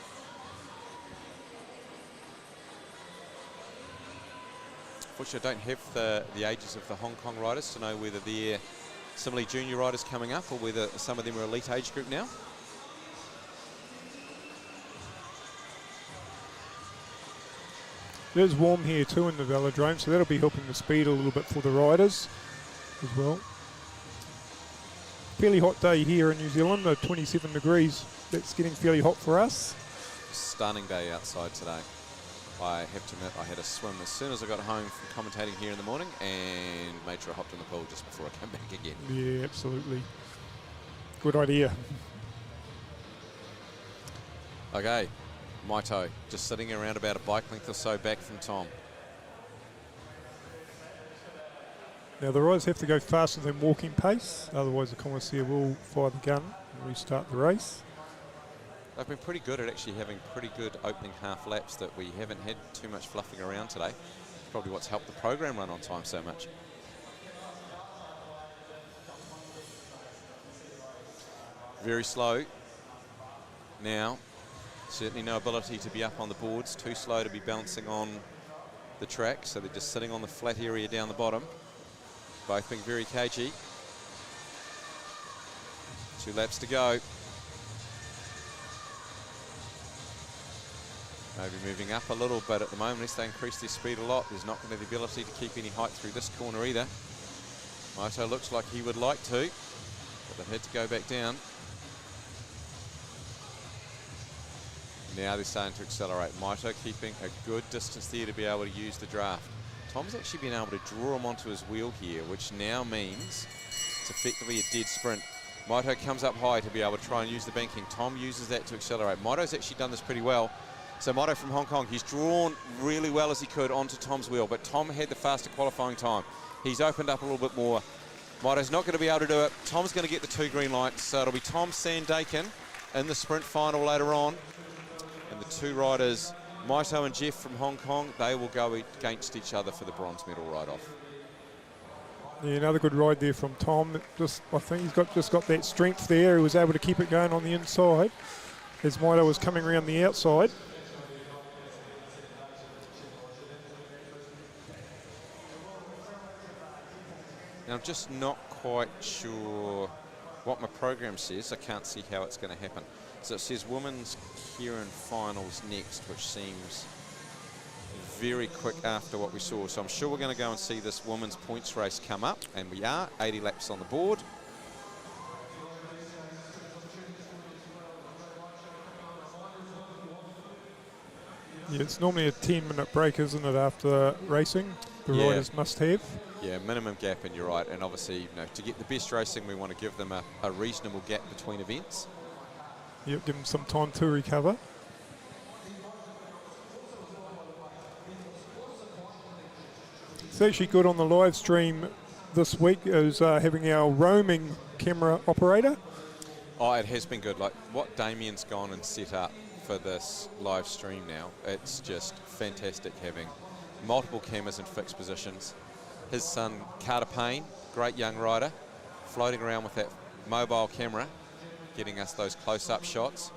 Unfortunately, I don't have the ages of the Hong Kong riders to know whether they're similarly junior riders coming up or whether some of them are elite age group now. It is warm here too in the Velodrome, so that'll be helping the speed a little bit for the riders as well. Fairly hot day here in New Zealand, 27 degrees. That's getting fairly hot for us. Stunning day outside today. I have to admit, I had a swim as soon as I got home from commentating here in the morning and made sure I hopped in the pool just before I came back again. Yeah, absolutely. Good idea. Okay, Maito just sitting around about a bike length or so back from Tom. Now the riders have to go faster than walking pace, otherwise the commissaire will fire the gun and restart the race. They've been pretty good at actually having pretty good opening half laps that we haven't had too much fluffing around today. Probably what's helped the program run on time so much. Very slow. Now, certainly no ability to be up on the boards, too slow to be bouncing on the track, so they're just sitting on the flat area down the bottom. Both being very cagey. 2 laps to go. Maybe moving up a little bit at the moment. Unless they increase their speed a lot, there's not going to have the ability to keep any height through this corner either. Maito looks like he would like to, but they've had to go back down. Now they're starting to accelerate. Maito keeping a good distance there to be able to use the draft. Tom's actually been able to draw him onto his wheel here, which now means it's effectively a dead sprint. Maito comes up high to be able to try and use the banking. Tom uses that to accelerate. Maito's actually done this pretty well. So Maito from Hong Kong, he's drawn really well as he could onto Tom's wheel, but Tom had the faster qualifying time. He's opened up a little bit more. Maito's not going to be able to do it. Tom's going to get the 2 green lights, so it'll be Tom Sandakin in the sprint final later on. And the 2 riders, Maito and Jeff from Hong Kong, they will go against each other for the bronze medal ride-off. Yeah, another good ride there from Tom. I think he's just got that strength there. He was able to keep it going on the inside as Maito was coming around the outside. Now, I'm just not quite sure what my program says. I can't see how it's going to happen. So it says women's Keirin finals next, which seems very quick after what we saw. So I'm sure we're going to go and see this women's points race come up, and we are 80 laps on the board. Yeah, it's normally a 10-minute break, isn't it, after racing? The riders must have. Yeah, minimum gap, and you're right. And obviously, to get the best racing, we want to give them a reasonable gap between events. Yep, give them some time to recover. It's actually good on the live stream this week is having our roaming camera operator. Oh, it has been good. Like what Damien's gone and set up for this live stream now, it's just fantastic having multiple cameras in fixed positions. His son, Carter Payne, great young rider, floating around with that mobile camera, getting us those close-up shots.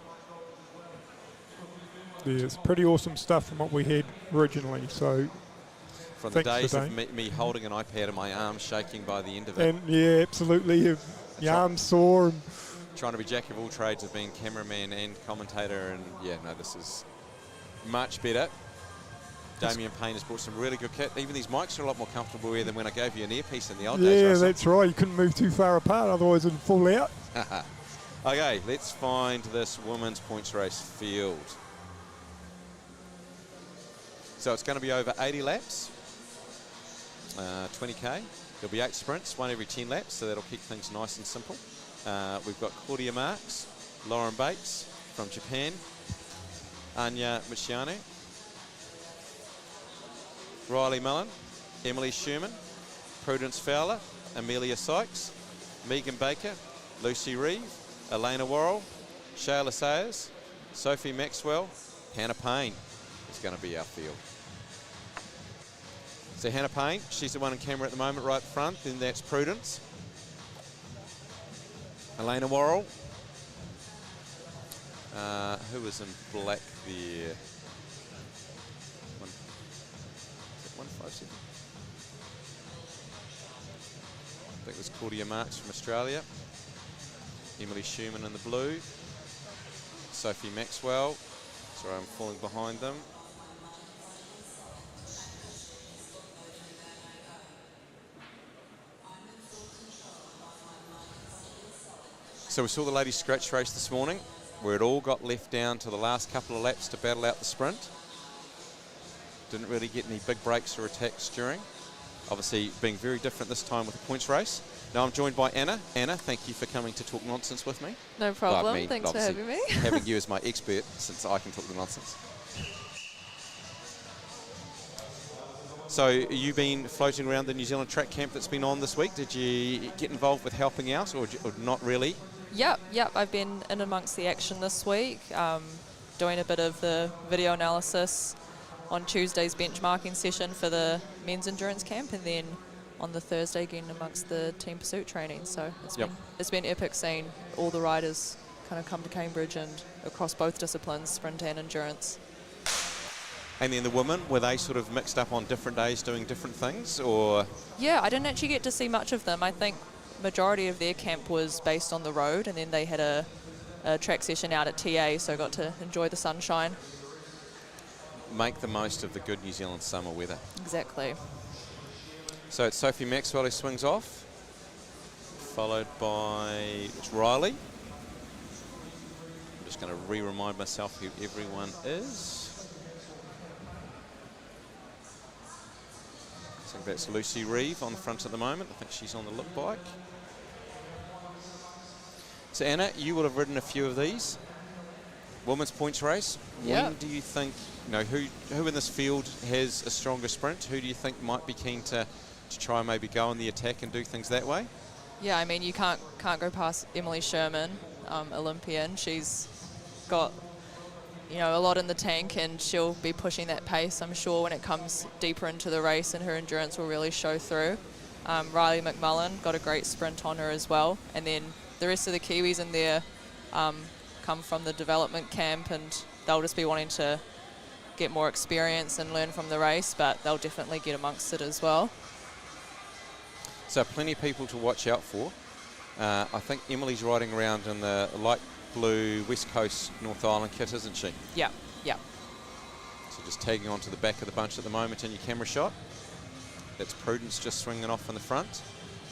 Yeah, it's pretty awesome stuff from what we had originally. So from the days of me holding an iPad and my arms shaking by the end of it. And yeah, absolutely, your arms sore. And trying to be jack of all trades of being cameraman and commentator, and yeah, no, this is much better. Damien Payne has brought some really good kit. Even these mics are a lot more comfortable here than when I gave you an earpiece in the old days. Yeah, that's right. You couldn't move too far apart, otherwise it'd fall out. Okay, let's find this women's points race field. So it's going to be over 80 laps, 20k. There'll be 8 sprints, one every 10 laps, so that'll keep things nice and simple. We've got Claudia Marks, Lauren Bates from Japan, Anya Michiano, Riley Mullen, Emily Sherman, Prudence Fowler, Amelia Sykes, Megan Baker, Lucy Reeve, Elena Worrell, Shayla Sayers, Sophie Maxwell, Hannah Payne is going to be our field. So Hannah Payne, she's the one in camera at the moment right front, then that's Prudence. Elena Worrell, who was in black there? 157. I think it was Claudia Marks from Australia. Emily Schumann in the blue. Sophie Maxwell. Sorry, I'm falling behind them. So we saw the ladies scratch race this morning, where it all got left down to the last couple of laps to battle out the sprint. Didn't really get any big breaks or attacks during. Obviously being very different this time with the points race. Now I'm joined by Anna. Anna, thank you for coming to talk nonsense with me. No problem, thanks for having me. Having you as my expert, since I can talk the nonsense. So you've been floating around the New Zealand track camp that's been on this week. Did you get involved with helping out or not really? Yep, I've been in amongst the action this week, doing a bit of the video analysis on Tuesday's benchmarking session for the men's endurance camp, and then on the Thursday again amongst the team pursuit training. So it's been epic seeing all the riders kind of come to Cambridge and across both disciplines, sprint and endurance. And then the women, were they sort of mixed up on different days doing different things, or? Yeah, I didn't actually get to see much of them. I think majority of their camp was based on the road, and then they had a track session out at TA, so I got to enjoy the sunshine. Make the most of the good New Zealand summer weather. Exactly. So it's Sophie Maxwell who swings off, followed by Riley. I'm just just going to re-remind myself who everyone is. I think that's Lucy Reeve on the front at the moment. I think she's on the look bike. So Anna, you will have ridden a few of these. Women's points race. Yep. When do you think, who in this field has a stronger sprint? Who do you think might be keen to try and maybe go on the attack and do things that way? Yeah, I mean, you can't go past Emily Sherman, Olympian. She's got, a lot in the tank, and she'll be pushing that pace, I'm sure, when it comes deeper into the race, and her endurance will really show through. Riley McMullen got a great sprint on her as well. And then the rest of the Kiwis in there come from the development camp, and they'll just be wanting to get more experience and learn from the race, but they'll definitely get amongst it as well. So plenty of people to watch out for. I think Emily's riding around in the light blue West Coast North Island kit, isn't she? Yeah, yeah. So just tagging onto the back of the bunch at the moment in your camera shot. That's Prudence just swinging off in the front.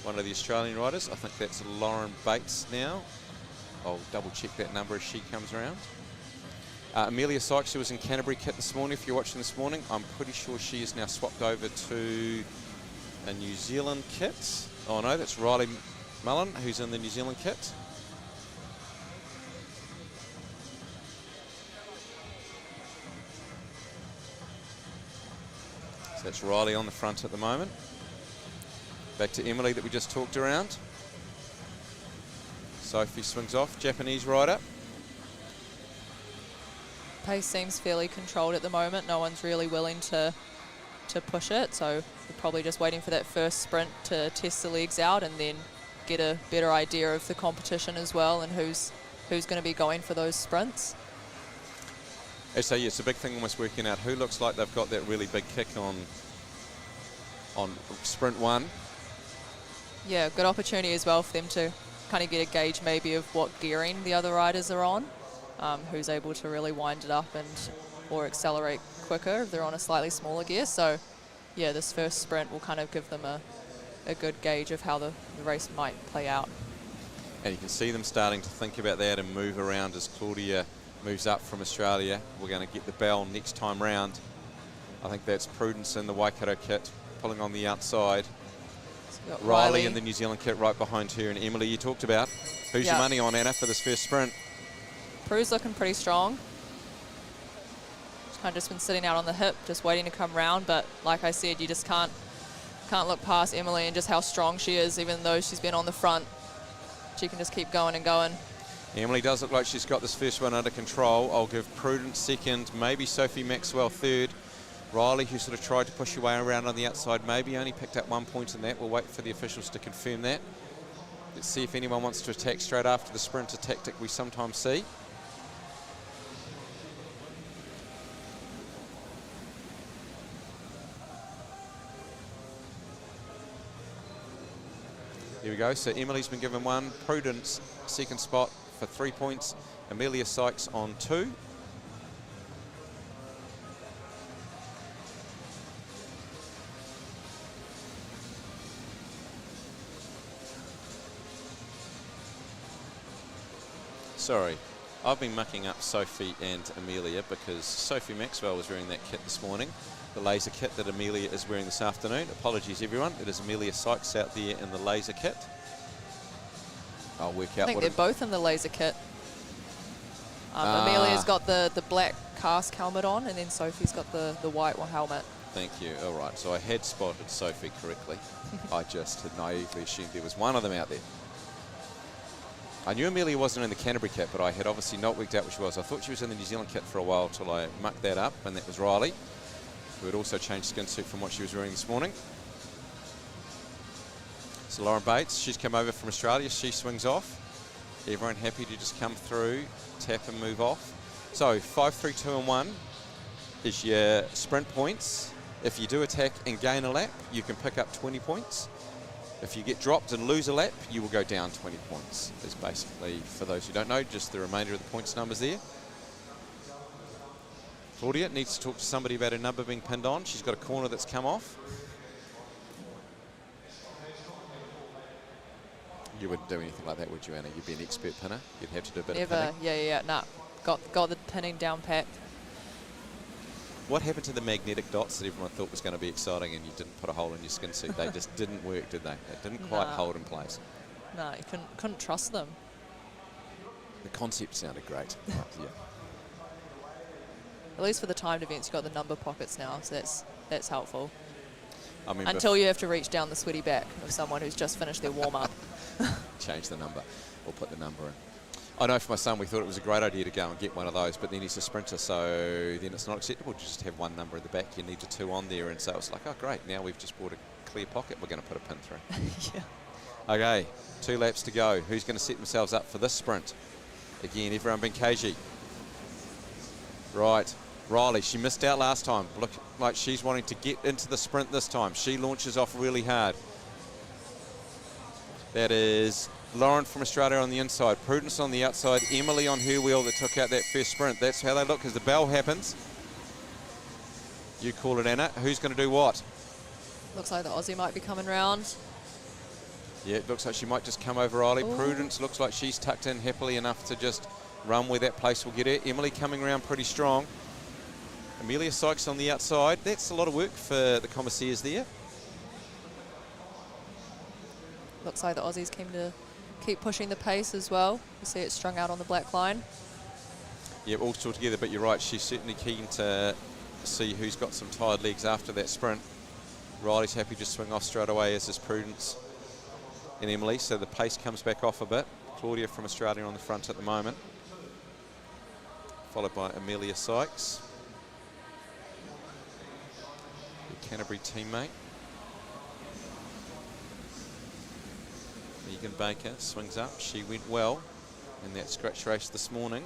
One of the Australian riders. I think that's Lauren Bates now. I'll double check that number as she comes around. Amelia Sykes, who was in Canterbury kit this morning, if you're watching this morning, I'm pretty sure she is now swapped over to a New Zealand kit. Oh no, that's Riley Mullen, who's in the New Zealand kit. So that's Riley on the front at the moment. Back to Emily that we just talked around. Sophie swings off, Japanese rider. Pace seems fairly controlled at the moment. No one's really willing to push it, so we're probably just waiting for that first sprint to test the legs out and then get a better idea of the competition as well, and who's going to be going for those sprints. So yeah, it's a big thing almost working out who looks like they've got that really big kick on sprint one. Yeah, good opportunity as well for them to kind of get a gauge maybe of what gearing the other riders are on, who's able to really wind it up or accelerate quicker if they're on a slightly smaller gear. So yeah, this first sprint will kind of give them a good gauge of how the race might play out. And you can see them starting to think about that and move around as Claudia moves up from Australia. We're going to get the bell next time round. I think that's Prudence in the Waikato kit pulling on the outside. So Riley in the New Zealand kit right behind her, and Emily you talked about. Who's your money on, Anna, for this first sprint? Prue's looking pretty strong. She's kind of just been sitting out on the hip, just waiting to come round. But like I said, you just can't look past Emily and just how strong she is, even though she's been on the front. She can just keep going and going. Emily does look like she's got this first one under control. I'll give Prudence second, maybe Sophie Maxwell third. Riley, who sort of tried to push her way around on the outside, maybe only picked up 1 point in that. We'll wait for the officials to confirm that. Let's see if anyone wants to attack straight after the sprint, a tactic we sometimes see. Here we go, so Emily's been given 1, Prudence second spot for 3 points, Amelia Sykes on 2. Sorry, I've been mucking up Sophie and Amelia because Sophie Maxwell was wearing that kit this morning, the laser kit that Amelia is wearing this afternoon. Apologies everyone, it is Amelia Sykes out there in the laser kit. I'll work out I think they're both in the laser kit. Amelia's got the black cask helmet on, and then Sophie's got the white one helmet. Thank you, all right, so I had spotted Sophie correctly. I just had naively assumed there was one of them out there. I knew Amelia wasn't in the Canterbury kit, but I had obviously not worked out where she was. I thought she was in the New Zealand kit for a while till I mucked that up, and that was Riley, who had also changed skin suit from what she was wearing this morning. So Lauren Bates, she's come over from Australia, she swings off. Everyone happy to just come through, tap and move off. So 5, 3, 2 and 1 is your sprint points. If you do attack and gain a lap, you can pick up 20 points. If you get dropped and lose a lap, you will go down 20 points. It's basically, for those who don't know, just the remainder of the points numbers there. Claudia needs to talk to somebody about her number being pinned on. She's got a corner that's come off. You wouldn't do anything like that, would you, Anna? You'd be an expert pinner. You'd have to do a bit of Never. pinning. Yeah. Nah. Got the pinning down pat. What happened to the magnetic dots that everyone thought was going to be exciting and you didn't put a hole in your skin suit? They just didn't work, did they? They didn't quite hold in place. No, you couldn't trust them. The concept sounded great. Yeah. At least for the timed events, you've got the number pockets now, so that's helpful. I mean, until you have to reach down the sweaty back of someone who's just finished their warm-up. Change the number or put the number in. I know for my son we thought it was a great idea to go and get one of those, but then he's a sprinter, so then it's not acceptable to just have one number in the back. You need the 2 on there, and so it's like, oh great, now we've just bought a clear pocket, we're going to put a pin through. Yeah. Okay, 2 laps to go. Who's going to set themselves up for this sprint? Again, everyone being cagey. Right, Riley, she missed out last time. Look like she's wanting to get into the sprint this time. She launches off really hard. That is Lauren from Australia on the inside, Prudence on the outside, Emily on her wheel that took out that first sprint. That's how they look as the bell happens. You call it, Anna. Who's going to do what? Looks like the Aussie might be coming round. Yeah, it looks like she might just come over Riley. Ooh. Prudence looks like she's tucked in happily enough to just run where that place will get her. Emily coming around pretty strong. Amelia Sykes on the outside. That's a lot of work for the commissaires there. Looks like the Aussies came to keep pushing the pace as well. You see it strung out on the black line. Yeah, all still together, but you're right. She's certainly keen to see who's got some tired legs after that sprint. Riley's happy to swing off straight away, as is Prudence and Emily, so the pace comes back off a bit. Claudia from Australia on the front at the moment, followed by Amelia Sykes, your Canterbury teammate. Megan Baker swings up. She went well in that scratch race this morning.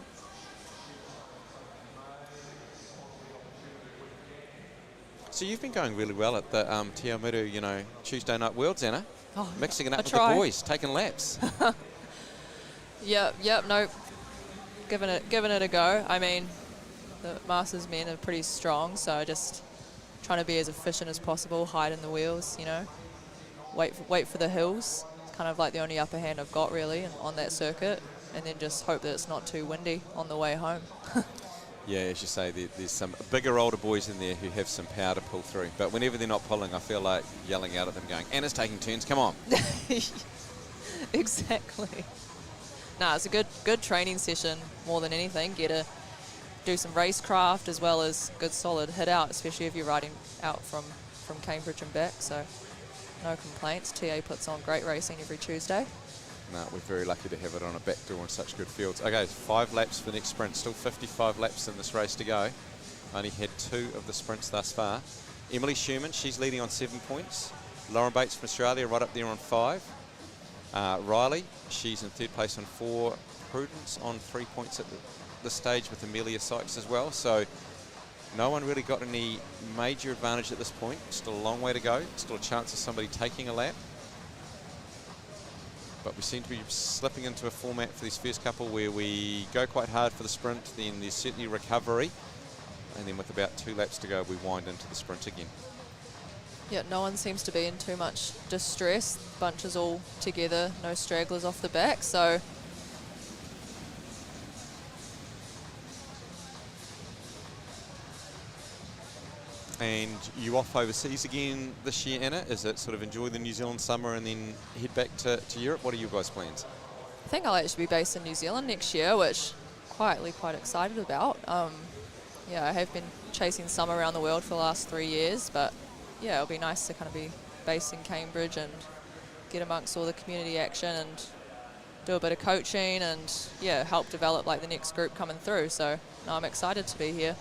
So you've been going really well at the Te Aomuru, Tuesday Night Worlds, Anna. Oh, Mixing it up with try. the boys, taking laps. Yep, no. Giving it a go. I mean, the Masters men are pretty strong, so just trying to be as efficient as possible, hide in the wheels, wait for the hills. It's kind of like the only upper hand I've got really on that circuit, and then just hope that it's not too windy on the way home. Yeah, as you say, there's some bigger, older boys in there who have some power to pull through. But whenever they're not pulling, I feel like yelling out at them going, Anna's taking turns, come on. Exactly. No, it's a good training session more than anything. Get to do some racecraft as well as good solid hit out, especially if you're riding out from Cambridge and back. So no complaints. TA puts on great racing every Tuesday. No, we're very lucky to have it on a back door in such good fields. Okay, 5 laps for the next sprint. Still 55 laps in this race to go. Only had 2 of the sprints thus far. Emily Sherman, she's leading on 7 points. Lauren Bates from Australia right up there on 5. Riley, she's in 3rd place on 4. Prudence on 3 points at the stage with Amelia Sykes as well. So no one really got any major advantage at this point. Still a long way to go. Still a chance of somebody taking a lap. But we seem to be slipping into a format for this first couple where we go quite hard for the sprint, then there's certainly recovery, and then with about 2 laps to go, we wind into the sprint again. Yeah, no one seems to be in too much distress. Bunches all together, no stragglers off the back, so And you off overseas again this year, Anna? Is it sort of enjoy the New Zealand summer and then head back to Europe? What are your guys' plans? I think I'll actually be based in New Zealand next year, which quietly quite excited about. Yeah, I have been chasing summer around the world for the last 3 years, but yeah, it'll be nice to kind of be based in Cambridge and get amongst all the community action and do a bit of coaching and yeah, help develop like the next group coming through. So no, I'm excited to be here.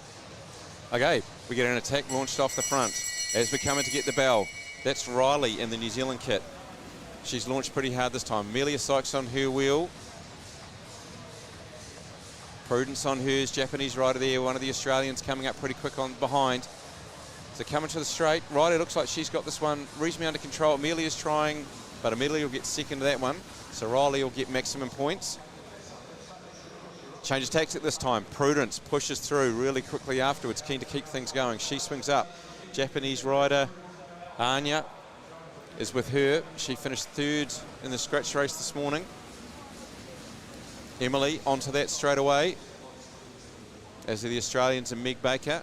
Okay, we get an attack launched off the front as we come in to get the bell. That's Riley in the New Zealand kit. She's launched pretty hard this time. Amelia Sykes on her wheel. Prudence on hers, Japanese rider there. One of the Australians coming up pretty quick on behind. So coming to the straight. Riley looks like she's got this one reasonably under control. Amelia's trying, but Amelia will get second to that one. So Riley will get maximum points. Changes tactic this time. Prudence pushes through really quickly afterwards, keen to keep things going. She swings up. Japanese rider, Anya, is with her. She finished 3rd in the scratch race this morning. Emily onto that straight away, as are the Australians and Meg Baker.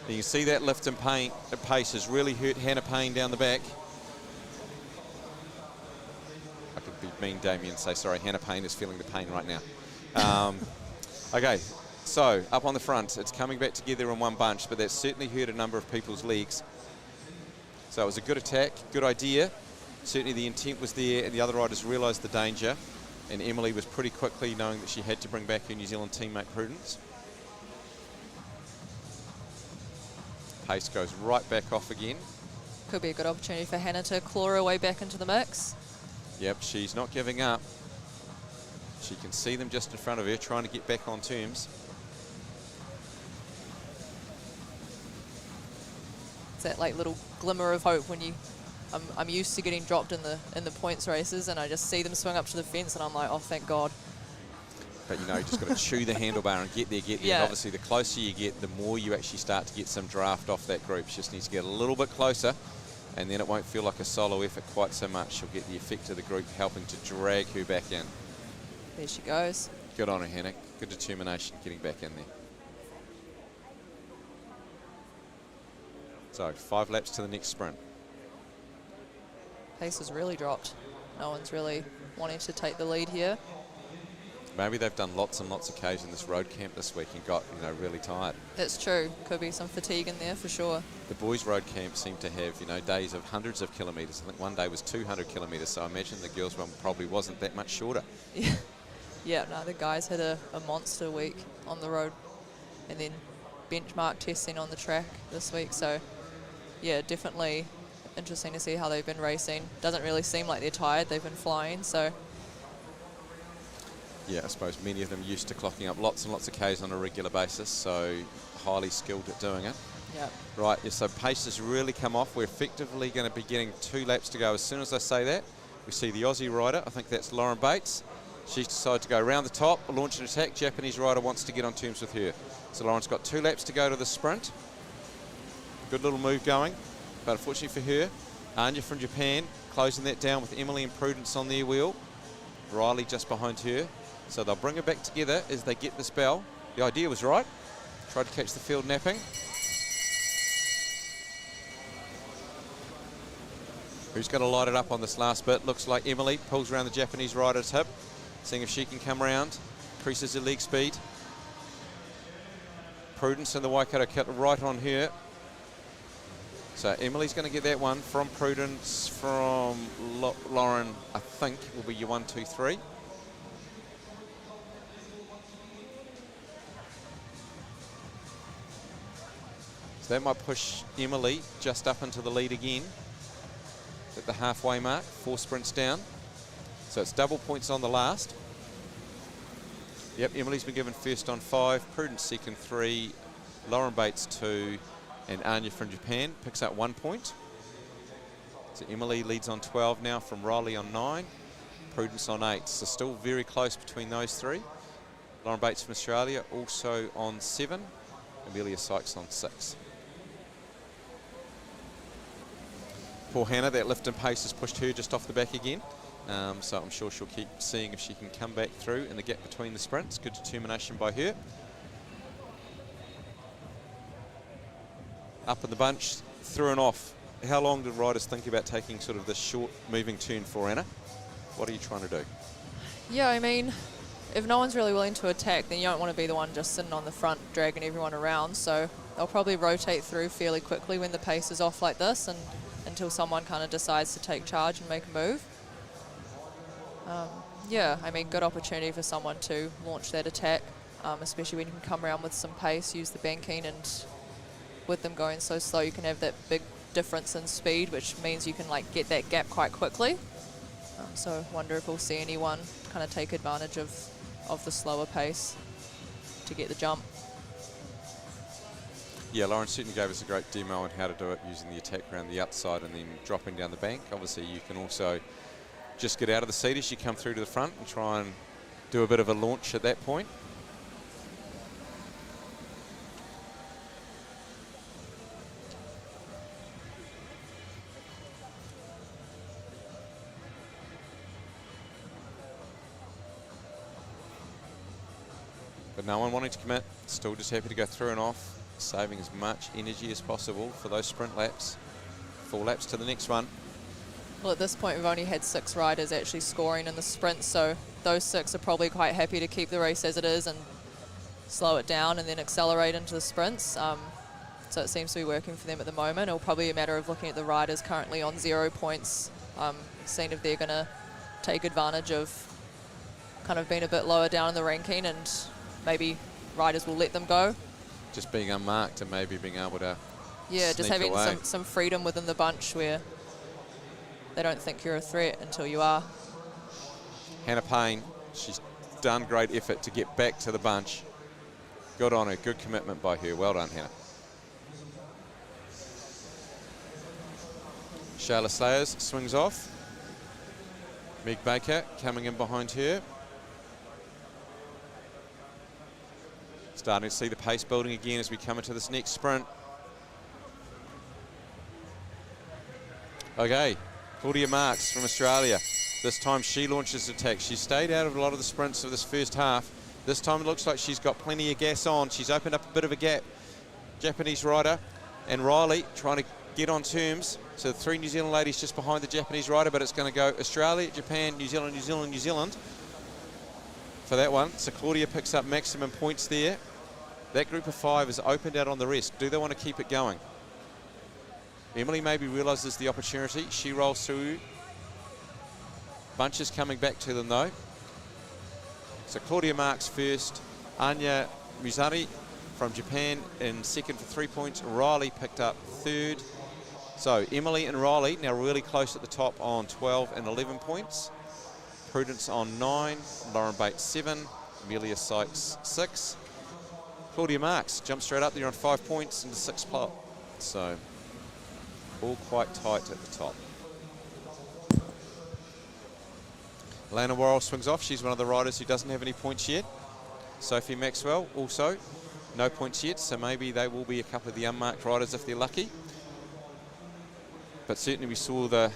You can see that lift and pace has really hurt Hannah Payne down the back. I could be mean, Damien, say sorry, Hannah Payne is feeling the pain right now. Okay, so up on the front, it's coming back together in one bunch, but that certainly hurt a number of people's legs. So it was a good attack, good idea. Certainly the intent was there, and the other riders realised the danger, and Emily was pretty quickly knowing that she had to bring back her New Zealand teammate Prudence. Pace goes right back off again. Could be a good opportunity for Hannah to claw her way back into the mix. Yep, she's not giving up. She can see them just in front of her, trying to get back on terms. It's that like little glimmer of hope when I'm used to getting dropped in the points races, and I just see them swing up to the fence, and I'm like, oh, thank God. But you know, you just got to chew the handlebar and get there, get there. Yeah. And obviously, the closer you get, the more you actually start to get some draft off that group. She just needs to get a little bit closer, and then it won't feel like a solo effort quite so much. She'll get the effect of the group helping to drag her back in. There she goes. Good on her, Hannah. Good determination getting back in there. So 5 laps to the next sprint. Pace has really dropped. No one's really wanting to take the lead here. Maybe they've done lots and lots of Ks in this road camp this week and got, you know, really tired. That's true. Could be some fatigue in there for sure. The boys' road camp seemed to have, you know, days of hundreds of kilometres. I think one day was 200 kilometres, so I imagine the girls' one probably wasn't that much shorter. Yeah, yeah. No, the guys had a monster week on the road, and then benchmark testing on the track this week. So, yeah, definitely interesting to see how they've been racing. Doesn't really seem like they're tired. They've been flying, so. Yeah, I suppose many of them used to clocking up lots and lots of Ks on a regular basis, so highly skilled at doing it. Yeah. Right, yeah, so pace has really come off. We're effectively going to be getting 2 laps to go. As soon as I say that, we see the Aussie rider. I think that's Lauren Bates. She's decided to go around the top, launch an attack. Japanese rider wants to get on terms with her. So Lauren's got 2 laps to go to the sprint. Good little move going, but unfortunately for her, Anya from Japan closing that down with Emily and Prudence on their wheel. Riley just behind her. So they'll bring her back together as they get this bell. The idea was right. Tried to catch the field napping. Who's going to light it up on this last bit? Looks like Emily pulls around the Japanese rider's hip, seeing if she can come around. Increases her leg speed. Prudence and the Waikato kit right on her. So Emily's going to get that one from Prudence, from Lauren, I think, will be your 1, 2, 3. That might push Emily just up into the lead again at the halfway mark, 4 sprints down. So it's double points on the last. Yep, Emily's been given first on 5, Prudence second 3, Lauren Bates 2, and Anya from Japan picks up 1 point. So Emily leads on 12 now from Riley on 9, Prudence on 8. So still very close between those 3. Lauren Bates from Australia also on 7, Amelia Sykes on 6. Poor Hannah, that lift and pace has pushed her just off the back again. So I'm sure she'll keep seeing if she can come back through in the gap between the sprints. Good determination by her. Up in the bunch, through and off. How long did riders think about taking sort of this short moving turn for, Anna? What are you trying to do? Yeah, I mean, if no one's really willing to attack, then you don't want to be the one just sitting on the front dragging everyone around. So they'll probably rotate through fairly quickly when the pace is off like this, and until someone kind of decides to take charge and make a move. Yeah, I mean, good opportunity for someone to launch that attack, especially when you can come around with some pace, use the banking, and with them going so slow, you can have that big difference in speed, which means you can like get that gap quite quickly. So I wonder if we'll see anyone kind of take advantage of the slower pace to get the jump. Yeah, Lauren certainly gave us a great demo on how to do it using the attack around the outside and then dropping down the bank. Obviously, you can also just get out of the seat as you come through to the front and try and do a bit of a launch at that point. No one wanting to commit, still just happy to go through and off, saving as much energy as possible for those sprint laps. 4 laps to the next one. Well, at this point, we've only had 6 riders actually scoring in the sprint, so those 6 are probably quite happy to keep the race as it is and slow it down and then accelerate into the sprints. So it seems to be working for them at the moment. It'll probably be a matter of looking at the riders currently on 0 points, seeing if they're going to take advantage of kind of being a bit lower down in the ranking, and maybe riders will let them go. Just being unmarked and maybe being able to just sneak having away. some freedom within the bunch where they don't think you're a threat until you are. Hannah Payne, she's done great effort to get back to the bunch. Good on her, good commitment by her. Well done, Hannah. Shayla Slayers swings off. Meg Baker coming in behind her. Starting to see the pace building again as we come into this next sprint. Okay, Claudia Marks from Australia. This time she launches attack. She stayed out of a lot of the sprints of this first half. This time it looks like she's got plenty of gas on. She's opened up a bit of a gap. Japanese rider and Riley trying to get on terms. So the 3 New Zealand ladies just behind the Japanese rider, but it's going to go Australia, Japan, New Zealand, New Zealand, New Zealand for that one. So Claudia picks up maximum points there. That group of 5 has opened out on the rest. Do they want to keep it going? Emily maybe realises the opportunity. She rolls through. Bunches coming back to them though. So Claudia Marks first. Anya Mizari from Japan in second for 3 points. Riley picked up third. So Emily and Riley now really close at the top on 12 and 11 points. Prudence on 9. Lauren Bates 7. Amelia Sykes 6. Claudia Marks jumps straight up there on 5 points into 6th spot. So all quite tight at the top. Lana Worrell swings off. She's one of the riders who doesn't have any points yet. Sophie Maxwell also no points yet, so maybe they will be a couple of the unmarked riders if they're lucky. But certainly we saw the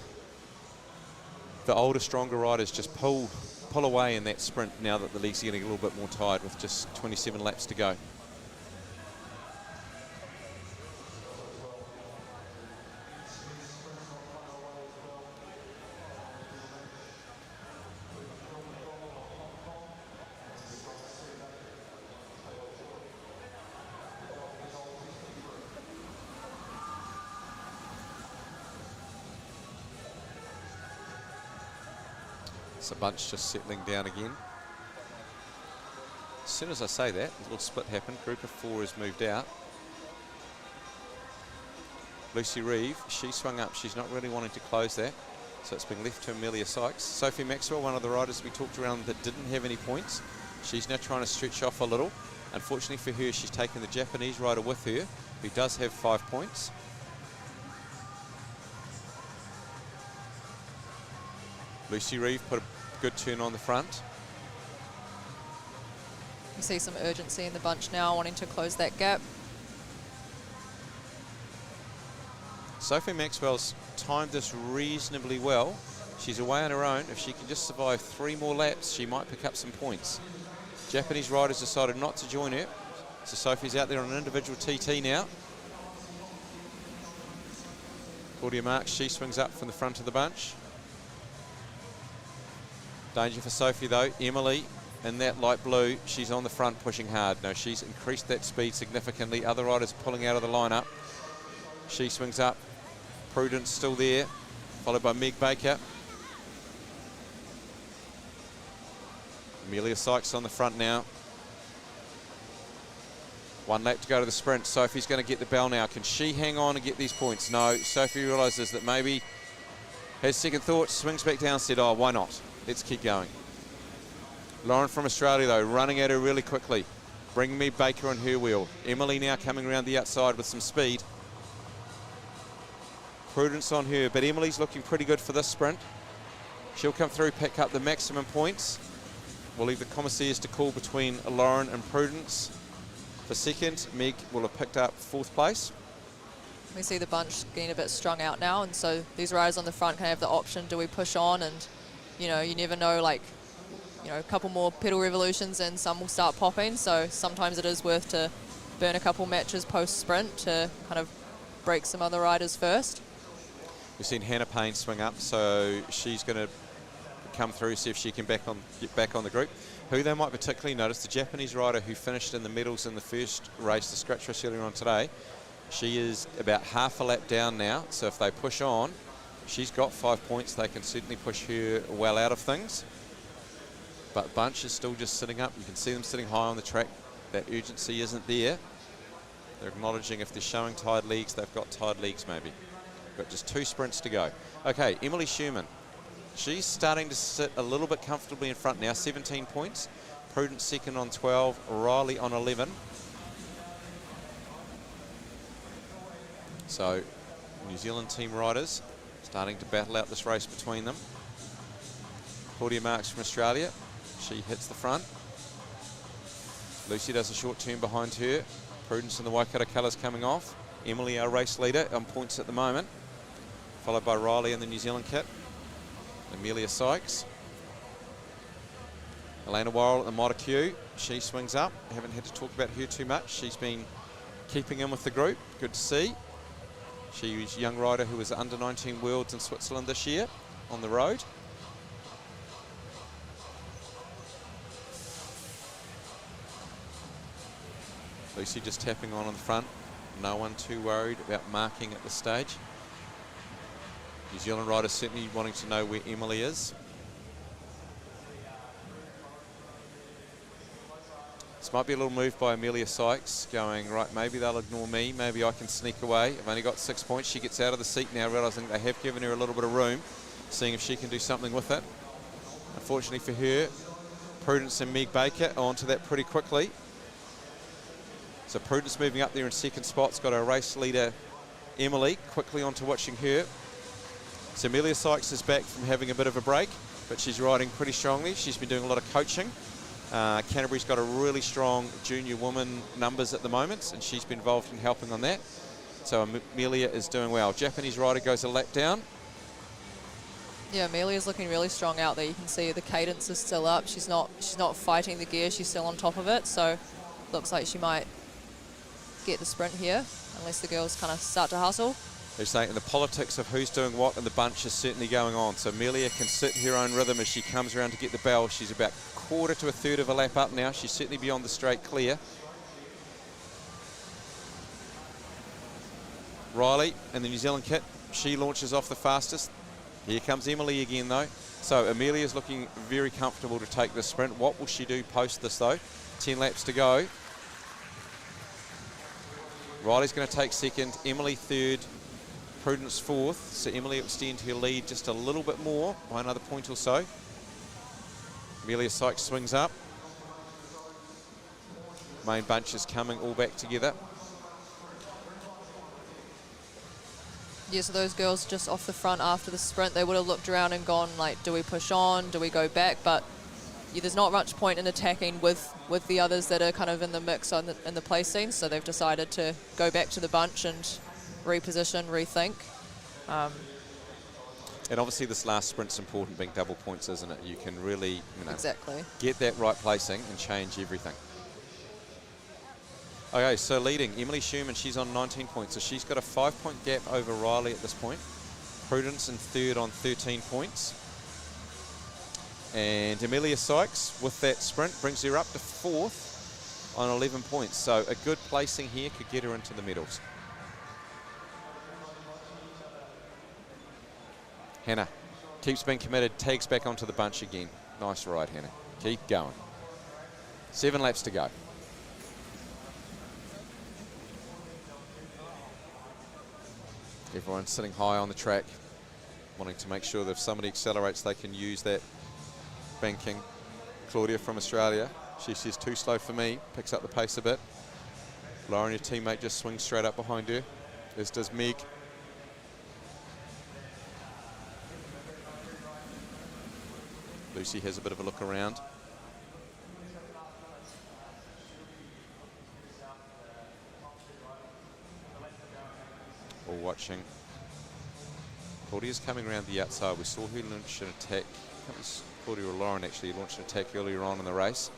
older, stronger riders just pull away in that sprint now that the league's getting a little bit more tired with just 27 laps to go. So bunch just settling down again. As soon as I say that, a little split happened. Group of 4 has moved out. Lucy Reeve, she swung up. She's not really wanting to close that. So it's been left to Amelia Sykes. Sophie Maxwell, one of the riders we talked around that didn't have any points. She's now trying to stretch off a little. Unfortunately for her, she's taken the Japanese rider with her, who does have 5 points. Lucy Reeve put a good turn on the front. You see some urgency in the bunch now, wanting to close that gap. Sophie Maxwell's timed this reasonably well. She's away on her own. If she can just survive 3 more laps, she might pick up some points. Japanese riders decided not to join her, so Sophie's out there on an individual TT now. Claudia Marks, she swings up from the front of the bunch. Danger for Sophie though. Emily in that light blue, she's on the front pushing hard. No, she's increased that speed significantly. Other riders pulling out of the lineup. She swings up. Prudence still there, followed by Meg Baker. Amelia Sykes on the front now. 1 lap to go to the sprint. Sophie's going to get the bell now. Can she hang on and get these points? No, Sophie realises that maybe has second thoughts, swings back down, said, oh, why not? Let's keep going. Lauren from Australia, though, running at her really quickly. Bringing me Baker on her wheel. Emily now coming around the outside with some speed. Prudence on her, but Emily's looking pretty good for this sprint. She'll come through, pick up the maximum points. We'll leave the commissaires to call between Lauren and Prudence. For second, Meg will have picked up 4th place. We see the bunch getting a bit strung out now, and so these riders on the front can have the option, do we push on? And you know, you never know like you know, a couple more pedal revolutions and some will start popping. So sometimes it is worth to burn a couple matches post-sprint to kind of break some other riders first. We've seen Hannah Payne swing up, so she's going to come through, see if she can get back on the group. Who they might particularly notice, the Japanese rider who finished in the medals in the first race, the scratch race earlier on today, she is about half a lap down now, so if they push on, she's got 5 points. They can certainly push her well out of things. But Bunch is still just sitting up. You can see them sitting high on the track. That urgency isn't there. They're acknowledging if they're showing tired legs, they've got tired legs maybe. Got just 2 sprints to go. Okay, Emily Sherman. She's starting to sit a little bit comfortably in front now, 17 points. Prudence second on 12, Riley on 11. So, New Zealand team riders starting to battle out this race between them. Claudia Marks from Australia, she hits the front. Lucy does a short turn behind her. Prudence in the Waikato colours coming off. Emily, our race leader, on points at the moment. Followed by Riley in the New Zealand kit. Amelia Sykes. Elena Worrell at the Motor Q. She swings up. Haven't had to talk about her too much. She's been keeping in with the group. Good to see. She was a young rider who was under 19 Worlds in Switzerland this year on the road. Lucy just tapping on the front. No one too worried about marking at this stage. New Zealand riders certainly wanting to know where Emily is. This might be a little move by Amelia Sykes, going, right, maybe they'll ignore me, maybe I can sneak away. I've only got 6 points. She gets out of the seat now, realising they have given her a little bit of room, seeing if she can do something with it. Unfortunately for her, Prudence and Meg Baker onto that pretty quickly. So Prudence moving up there in second spot's got our race leader, Emily, quickly onto watching her. So Amelia Sykes is back from having a bit of a break, but she's riding pretty strongly. She's been doing a lot of coaching. Canterbury's got a really strong junior woman numbers at the moment, and she's been involved in helping on that. So Amelia is doing well. Japanese rider goes a lap down. Yeah, Amelia's looking really strong out there. You can see the cadence is still up. She's not fighting the gear. She's still on top of it. So looks like she might get the sprint here, unless the girls kind of start to hustle. They're saying the politics of who's doing what in the bunch is certainly going on. So Amelia can sit in her own rhythm as she comes around to get the bell. She's about quarter to a third of a lap up now. She's certainly beyond the straight clear. Riley in the New Zealand kit, she launches off the fastest. Here comes Emily again though. So Amelia's looking very comfortable to take this sprint. What will she do post this though? 10 laps to go. Riley's going to take second, Emily third, Prudence fourth. So Emily will extend her lead just a little bit more by another point or so. Amelia Sykes swings up. Main bunch is coming all back together. Yeah, so those girls just off the front after the sprint, they would have looked around and gone like, do we push on, do we go back? But yeah, there's not much point in attacking with the others that are kind of in the mix in the placing, so they've decided to go back to the bunch and reposition, rethink. And obviously this last sprint's important, being double points, isn't it? You can really, Exactly. get that right placing and change everything. Okay, so leading, Emily Sherman, she's on 19 points, so she's got a 5-point gap over Riley at this point. Prudence in third on 13 points. And Amelia Sykes, with that sprint, brings her up to fourth on 11 points. So a good placing here could get her into the medals. Hannah keeps being committed, tags back onto the bunch again. Nice ride, Hannah. Keep going. 7 laps to go. Everyone's sitting high on the track, wanting to make sure that if somebody accelerates, they can use that banking. Claudia from Australia, she says too slow for me, picks up the pace a bit. Lauren, your teammate, just swings straight up behind her, as does Meg. Lucy has a bit of a look around. All watching. Claudia's coming around the outside. We saw her launch an attack it was Claudia or Lauren actually launched an attack earlier on in the race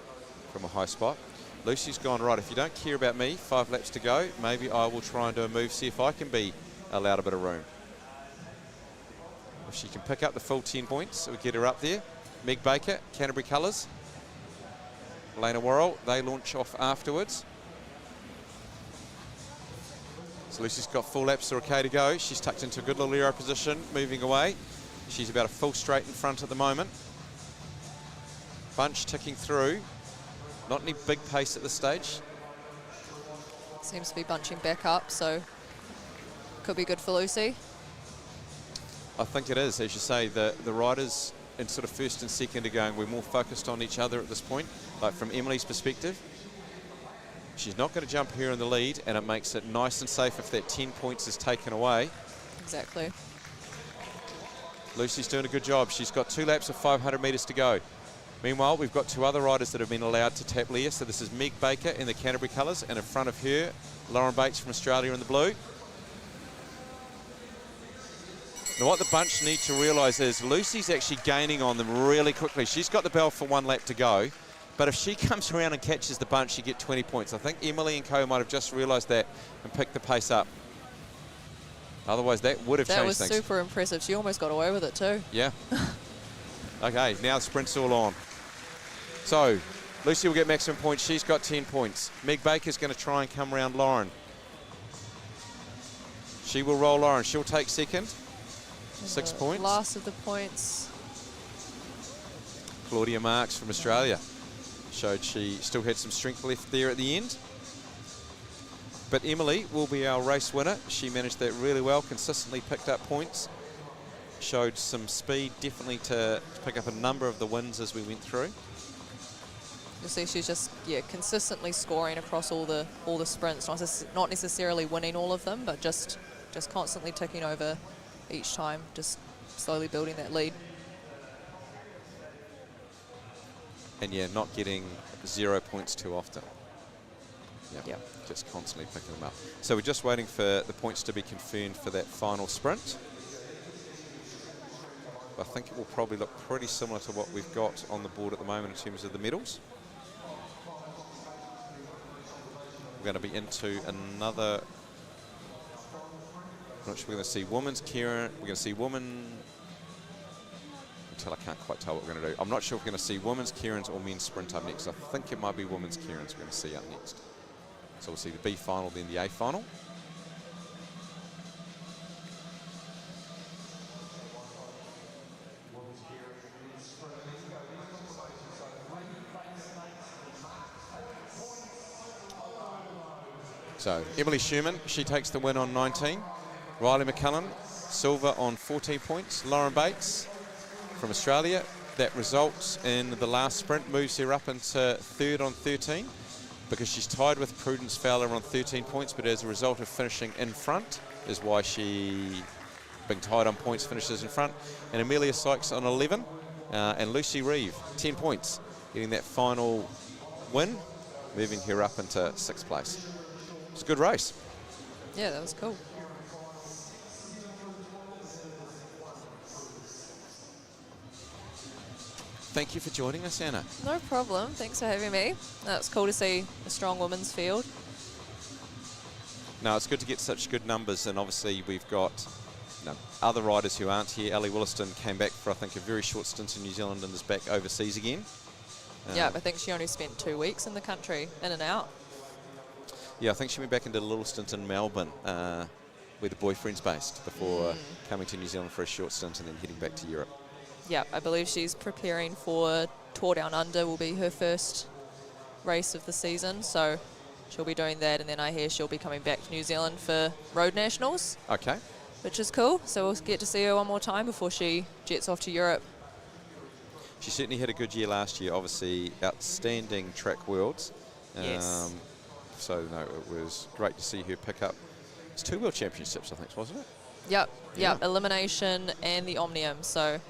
from a high spot. Lucy's gone, right, if you don't care about me, 5 laps to go, maybe I will try and do a move, see if I can be allowed a bit of room. If she can pick up the full 10 points, we'll get her up there. Meg Baker, Canterbury colours. Lena Worrell, they launch off afterwards. So Lucy's got 4 laps, are okay to go. She's tucked into a good little aero position, moving away. She's about a full straight in front at the moment. Bunch ticking through. Not any big pace at this stage. Seems to be bunching back up, so could be good for Lucy. I think it is, as you say, the riders in sort of first and second are going, we're more focused on each other at this point. Like from Emily's perspective, she's not going to jump here in the lead, and it makes it nice and safe if that 10 points is taken away. Exactly. Lucy's doing a good job. She's got 2 laps of 500 metres to go. Meanwhile, we've got 2 other riders that have been allowed to tap Leah. So this is Meg Baker in the Canterbury colours, and in front of her, Lauren Bates from Australia in the blue. Now what the bunch need to realise is Lucy's actually gaining on them really quickly. She's got the bell for 1 lap to go, but if she comes around and catches the bunch, she get 20 points. I think Emily and co might have just realised that and picked the pace up. Otherwise, that would have changed things. That was super impressive. She almost got away with it too. Yeah. Okay, now the sprint's all on. So, Lucy will get maximum points. She's got 10 points. Meg Baker's going to try and come around Lauren. She will roll Lauren. She'll take second. 6 points. Last of the points. Claudia Marks from Australia showed she still had some strength left there at the end. But Emily will be our race winner. She managed that really well, consistently picked up points. Showed some speed, definitely to pick up a number of the wins as we went through. You'll see she's just consistently scoring across all the sprints, not necessarily winning all of them, but just constantly ticking over each time, just slowly building that lead. And yeah, not getting 0 points too often. Yeah. Just constantly picking them up. So we're just waiting for the points to be confirmed for that final sprint. I think it will probably look pretty similar to what we've got on the board at the moment in terms of the medals. We're going to be into another, I'm not sure we're going to see women's Kerin, we're going to see women, until I can't quite tell what we're going to do. I'm not sure if we're going to see women's Kerins or men's sprint up next. I think it might be women's Kerins we're going to see up next. So we'll see the B-final, then the A-final. So Emily Sherman, she takes the win on 19. Riley McCullen, silver on 14 points. Lauren Bates from Australia. That results in the last sprint, moves her up into 3rd on 13 because she's tied with Prudence Fowler on 13 points, but as a result of finishing in front is why she, being tied on points, finishes in front. And Amelia Sykes on 11 and Lucy Reeve, 10 points, getting that final win, moving her up into 6th place. It's a good race. Yeah, that was cool. Thank you for joining us, Anna. No problem. Thanks for having me. It's cool to see a strong women's field. No, it's good to get such good numbers, and obviously we've got other riders who aren't here. Ali Williston came back for, I think, a very short stint in New Zealand and is back overseas again. Yeah, I think she only spent 2 weeks in the country, in and out. Yeah, I think she went back and did a little stint in Melbourne, where the boyfriend's based, before coming to New Zealand for a short stint and then heading back to Europe. Yeah, I believe she's preparing for Tour Down Under, will be her first race of the season, so she'll be doing that, and then I hear she'll be coming back to New Zealand for Road Nationals. Okay. Which is cool, so we'll get to see her one more time before she jets off to Europe. She certainly had a good year last year, obviously outstanding track worlds. Yes. So, no, it was great to see her pick up. It's 2 World Championships, I think, wasn't it? Yep, Elimination and the Omnium, so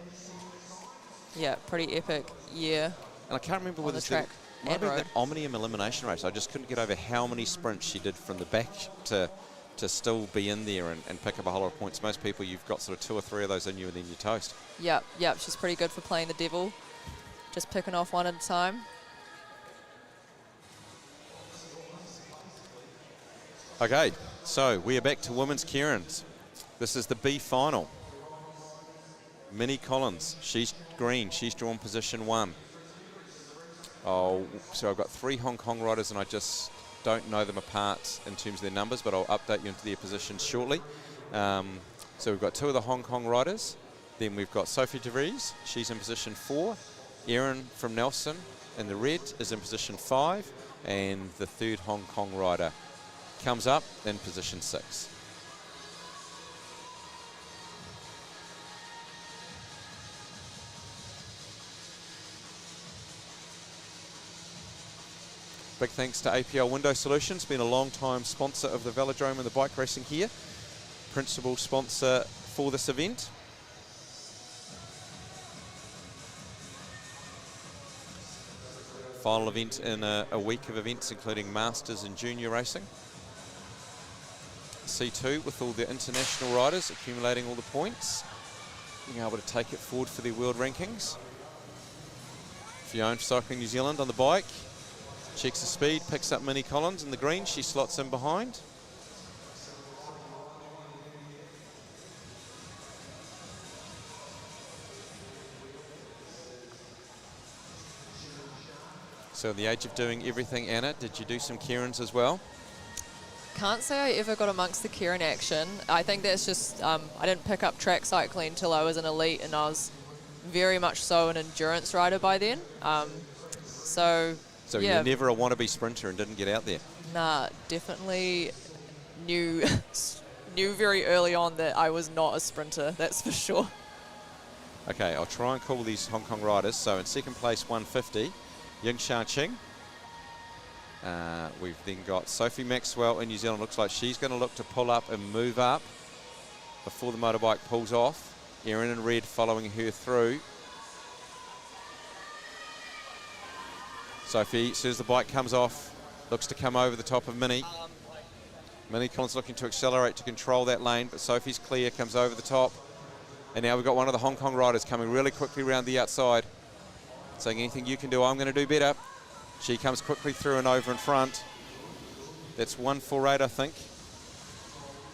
yeah, pretty epic year. And I can't remember whether it's track might be the Omnium elimination race. I just couldn't get over how many sprints she did from the back to to still be in there and pick up a whole lot of points. Most people, you've got sort of 2 or 3 of those in you and then you're toast. Yep, she's pretty good for playing the devil. Just picking off one at a time. Okay, so we are back to women's Keirins. This is the B-final. Minnie Collins, she's green, she's drawn position 1. Oh, so I've got 3 Hong Kong riders and I just don't know them apart in terms of their numbers, but I'll update you into their positions shortly. So we've got 2 of the Hong Kong riders. Then we've got Sophie de Vries, she's in position 4. Erin from Nelson in the red is in position 5. And the 3rd Hong Kong rider comes up in position 6. Big thanks to APL Window Solutions, been a long time sponsor of the Velodrome and the bike racing here. Principal sponsor for this event. Final event in a week of events including Masters and Junior racing. C2 with all the international riders accumulating all the points, being able to take it forward for their world rankings. Fiona Cycling New Zealand on the bike. Checks the speed, picks up Minnie Collins in the green. She slots in behind. So in the age of doing everything, Anna, did you do some Keirins as well? Can't say I ever got amongst the Kerin action. I think that's just, I didn't pick up track cycling until I was an elite, and I was very much so an endurance rider by then. So yeah. You're never a wannabe sprinter and didn't get out there? Nah, definitely knew very early on that I was not a sprinter, that's for sure. Okay, I'll try and call these Hong Kong riders. So in second place, 150, Ying Sha Ching. We've then got Sophie Maxwell in New Zealand. Looks like she's going to look to pull up and move up before the motorbike pulls off. Erin in red following her through. Sophie, as soon as the bike comes off, looks to come over the top of Minnie. Minnie Collins looking to accelerate to control that lane, but Sophie's clear, comes over the top. And now we've got one of the Hong Kong riders coming really quickly around the outside, saying anything you can do, I'm going to do better. She comes quickly through and over in front. That's 148, I think.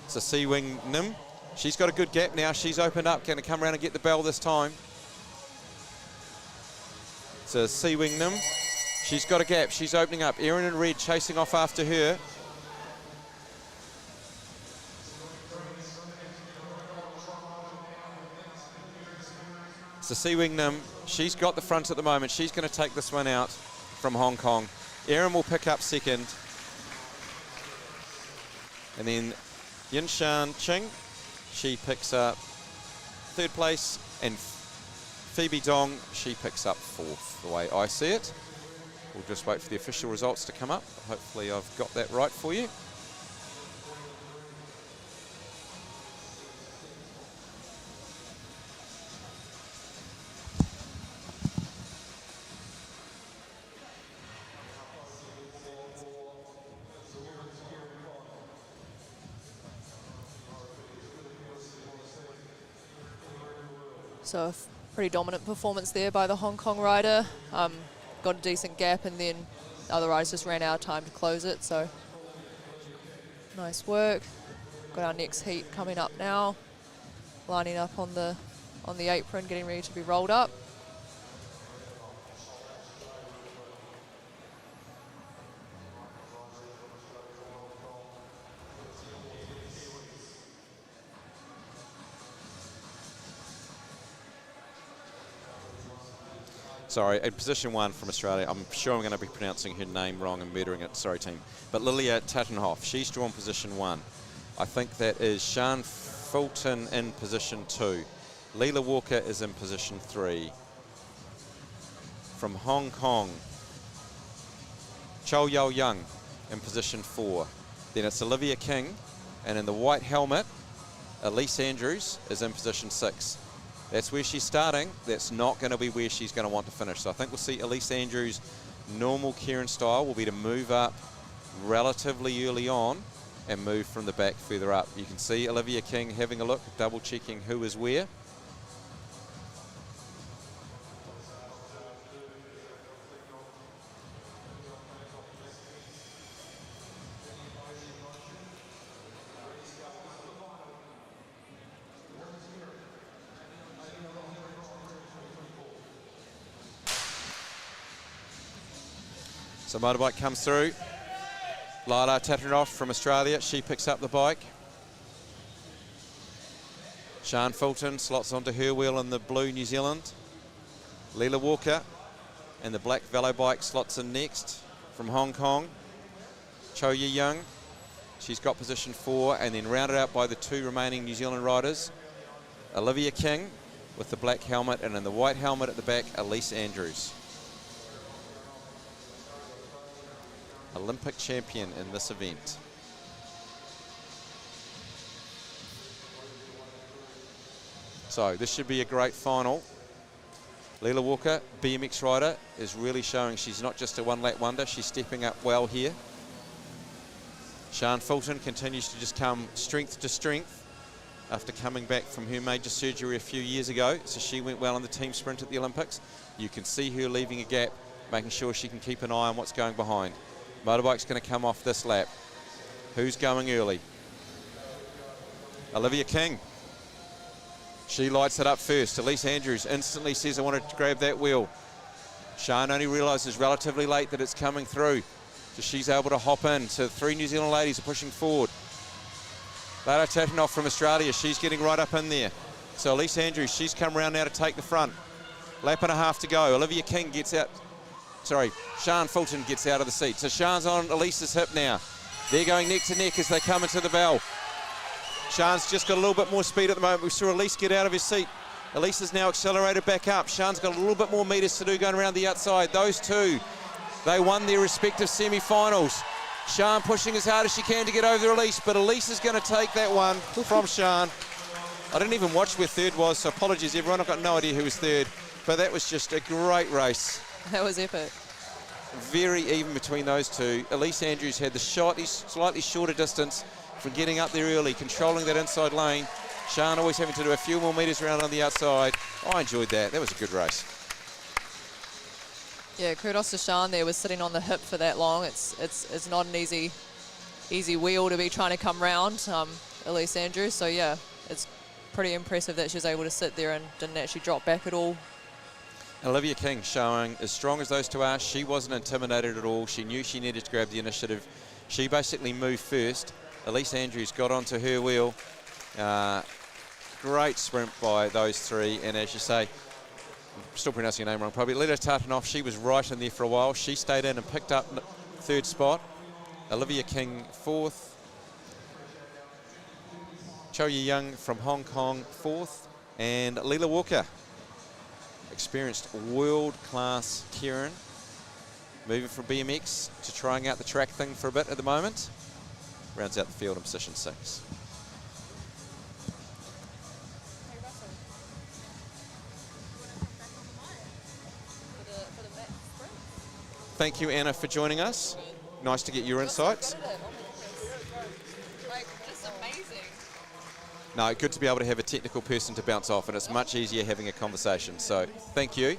It's a C-Wing Nim. She's got a good gap now. She's opened up, going to come around and get the bell this time. It's a C-Wing Nim. She's got a gap. She's opening up. Erin in red chasing off after her. It's a C-Wing Nim. She's got the front at the moment. She's going to take this one out from Hong Kong. Erin will pick up second. And then Yin Shan Ching, she picks up third place. And Phoebe Dong, she picks up fourth, the way I see it. We'll just wait for the official results to come up. Hopefully I've got that right for you. So a pretty dominant performance there by the Hong Kong rider. Got a decent gap, and then the other riders just ran out of time to close it. So nice work. Got our next heat coming up now. Lining up on the apron, getting ready to be rolled up. Sorry, in position one from Australia, I'm sure I'm going to be pronouncing her name wrong and murdering it, sorry team. But Lilia Tattenhoff, she's drawn position 1. I think that is Sian Fulton in position 2. Leela Walker is in position 3. From Hong Kong, Chou Yao Young in position 4. Then it's Olivia King, and in the white helmet, Elise Andrews is in position 6. That's where she's starting. That's not going to be where she's going to want to finish. So I think we'll see Elise Andrews' normal Kerin style will be to move up relatively early on and move from the back further up. You can see Olivia King having a look, double checking who is where. So motorbike comes through. Lila Tatarinoff from Australia, she picks up the bike. Sian Fulton slots onto her wheel in the blue New Zealand. Leela Walker and the black Velo bike slots in next from Hong Kong. Cho Yi Young, she's got position 4, and then rounded out by the 2 remaining New Zealand riders. Olivia King with the black helmet, and in the white helmet at the back, Elise Andrews. Olympic champion in this event. So this should be a great final. Leela Walker, BMX rider, is really showing she's not just a one-lap wonder, she's stepping up well here. Sian Fulton continues to just come strength to strength after coming back from her major surgery a few years ago, so she went well in the team sprint at the Olympics. You can see her leaving a gap, making sure she can keep an eye on what's going behind. Motorbike's going to come off this lap. Who's going early? Olivia King. She lights it up first. Elise Andrews instantly says, I want to grab that wheel. Sian only realises relatively late that it's coming through, so she's able to hop in. So 3 New Zealand ladies are pushing forward. Lila Tatarinoff from Australia, she's getting right up in there. So Elise Andrews, she's come around now to take the front. Lap and a half to go. Olivia King gets out. Sorry, Sian Fulton gets out of the seat. So Sian's on Elise's hip now. They're going neck to neck as they come into the bell. Sian's just got a little bit more speed at the moment. We saw Elise get out of his seat. Elise is now accelerated back up. Sian's got a little bit more metres to do going around the outside. Those two, they won their respective semi-finals. Sian pushing as hard as she can to get over Elise, but Elise is going to take that one from Sian. I didn't even watch where third was, so apologies everyone. I've got no idea who was third, but that was just a great race. That was epic. Very even between those two. Elise Andrews had the slightly shorter distance from getting up there early, controlling that inside lane. Sian always having to do a few more metres around on the outside. I enjoyed that. That was a good race. Yeah, kudos to Sian there, was sitting on the hip for that long. It's not an easy wheel to be trying to come round, Elise Andrews. So yeah, it's pretty impressive that she was able to sit there and didn't actually drop back at all. Olivia King showing as strong as those two are, she wasn't intimidated at all. She knew she needed to grab the initiative. She basically moved first. Elise Andrews got onto her wheel. Great sprint by those 3, and as you say, I'm still pronouncing your name wrong probably, Leela Tatarinoff, she was right in there for a while. She stayed in and picked up 3rd spot. Olivia King 4th. Cho Yi Young from Hong Kong 4th. And Leela Walker, experienced world-class Kerin, moving from BMX to trying out the track thing for a bit at the moment. Rounds out the field in position 6. Thank you, Anna, for joining us. Nice to get your insights. Just amazing. No, good to be able to have a technical person to bounce off, and it's much easier having a conversation. So, thank you.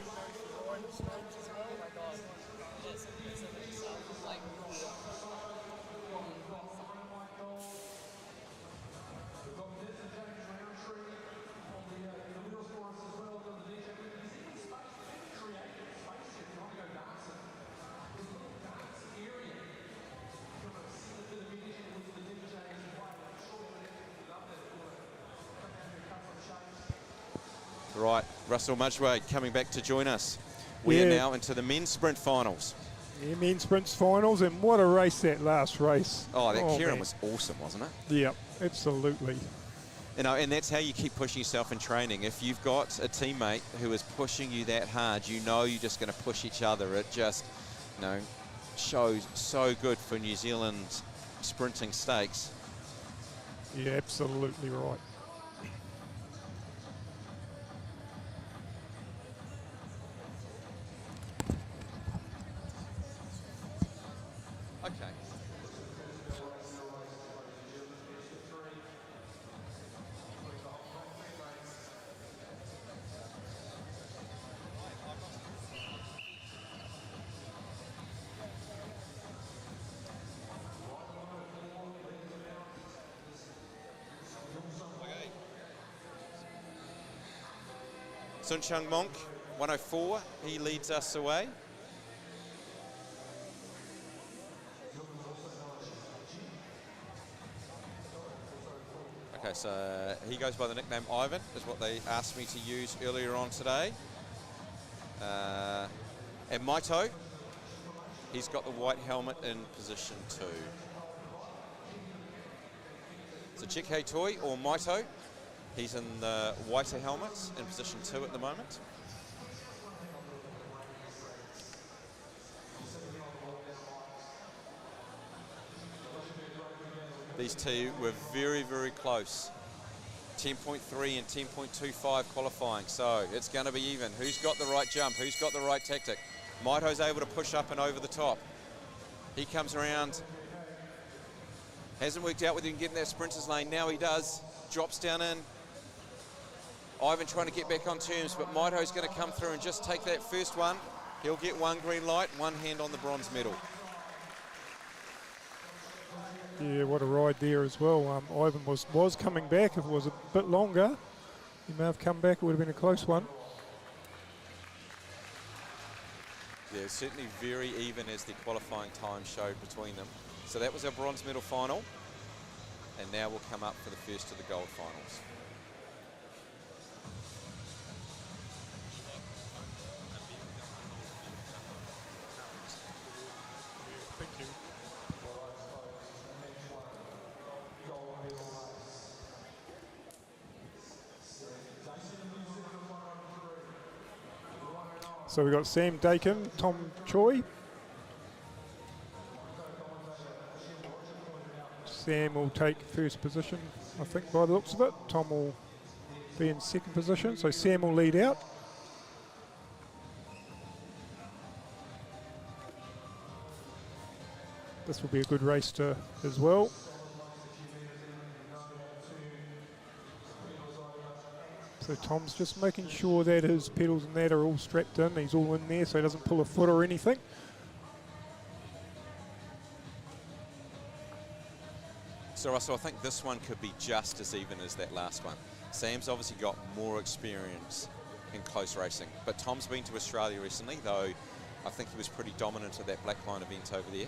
Right, Russell Mudgway coming back to join us. We are now into the men's sprint finals. Yeah, men's sprints finals, and what a race that last race. Oh, that Kerin was awesome, wasn't it? Yeah, absolutely. You know, and that's how you keep pushing yourself in training. If you've got a teammate who is pushing you that hard, you know you're just going to push each other. It just, you know, shows so good for New Zealand sprinting stakes. Yeah, absolutely right. Okay. Sun Chung Monk, 104, he leads us away. Okay, so he goes by the nickname Ivan, is what they asked me to use earlier on today. And Maito, he's got the white helmet in position 2. So Chike Toi or Maito, he's in the whiter helmet in position 2 at the moment. These two were very, very close. 10.3 and 10.25 qualifying, so it's going to be even. Who's got the right jump? Who's got the right tactic? Maito's able to push up and over the top. He comes around. Hasn't worked out whether he can get in that sprinter's lane. Now he does. Drops down in. Ivan trying to get back on terms, but Maito's going to come through and just take that first one. He'll get one green light, one hand on the bronze medal. Yeah, what a ride there as well. Ivan was coming back. If it was a bit longer, he may have come back. It would have been a close one. Yeah, certainly very even as the qualifying time showed between them. So that was our bronze medal final. And now we'll come up for the first of the gold finals. Thank you. So we've got Sam Dakin, Tom Choi. Sam will take first position, I think, by the looks of it. Tom will be in second position, so Sam will lead out. This will be a good race as well. So Tom's just making sure that his pedals and that are all strapped in. He's all in there so he doesn't pull a foot or anything. So Russell, I think this one could be just as even as that last one. Sam's obviously got more experience in close racing, but Tom's been to Australia recently, though I think he was pretty dominant at that Blackline event over there.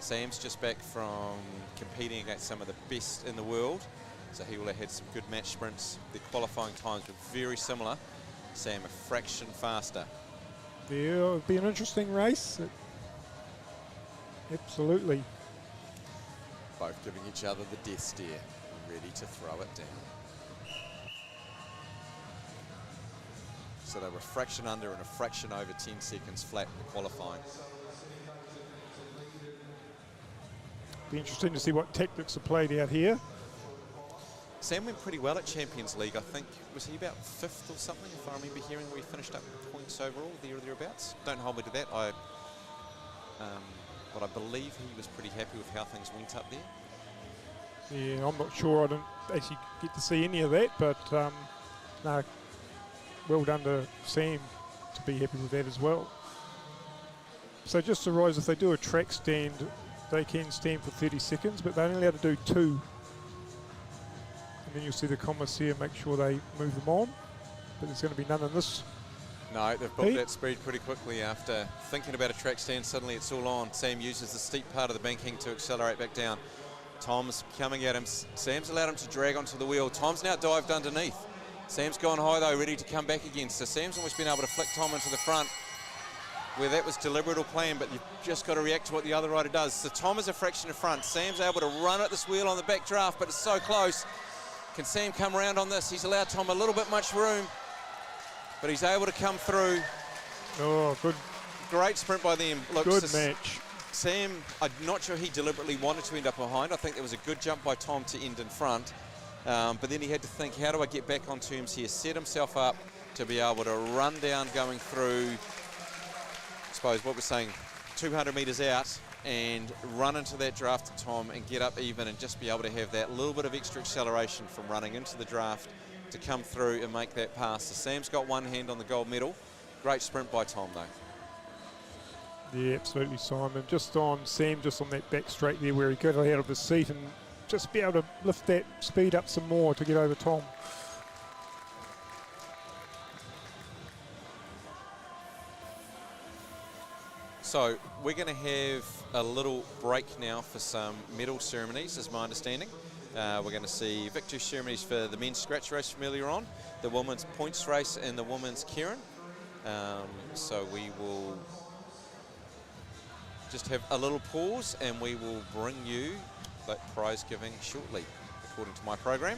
Sam's just back from competing against some of the best in the world, so he will have had some good match sprints. The qualifying times were very similar. Sam a fraction faster. Yeah, it'll be an interesting race. Absolutely. Both giving each other the death stare, ready to throw it down. So they were a fraction under and a fraction over 10 seconds flat in the qualifying. Be interesting to see what tactics are played out here. Sam went pretty well at Champions League. I think, was he about 5th or something, if I remember hearing, where he finished up with points overall, there or thereabouts. Don't hold me to that. But I believe he was pretty happy with how things went up there. Yeah, I'm not sure. I didn't actually get to see any of that, but no, well done to Sam to be happy with that as well. So just to rise, if they do a track stand, they can stand for 30 seconds, but they're only allowed to do 2. And then you'll see the commissaire make sure they move them on. But there's going to be none in this. No, they've built that speed pretty quickly after thinking about a track stand. Suddenly it's all on. Sam uses the steep part of the banking to accelerate back down. Tom's coming at him. Sam's allowed him to drag onto the wheel. Tom's now dived underneath. Sam's gone high though, ready to come back again. So Sam's almost been able to flick Tom into the front, where that was deliberate or planned, but you've just got to react to what the other rider does. So Tom is a fraction in front. Sam's able to run at this wheel on the back draft, but it's so close. Can Sam come around on this? He's allowed Tom a little bit much room, but he's able to come through. Oh, good. Great sprint by them. Look, good match. Sam, I'm not sure he deliberately wanted to end up behind. I think there was a good jump by Tom to end in front. But then he had to think, how do I get back on terms here? Set himself up to be able to run down going through, I suppose what we're saying, 200 metres out and run into that draft to Tom and get up even and just be able to have that little bit of extra acceleration from running into the draft to come through and make that pass. So Sam's got one hand on the gold medal. Great sprint by Tom though. Yeah, absolutely, Simon. Just on Sam, just on that back straight there where he got out of his seat and just be able to lift that speed up some more to get over Tom. So we're going to have a little break now for some medal ceremonies, is my understanding. We're going to see victory ceremonies for the men's scratch race from earlier on, the women's points race and the women's Kerin. So we will just have a little pause and we will bring you that prize giving shortly, according to my program.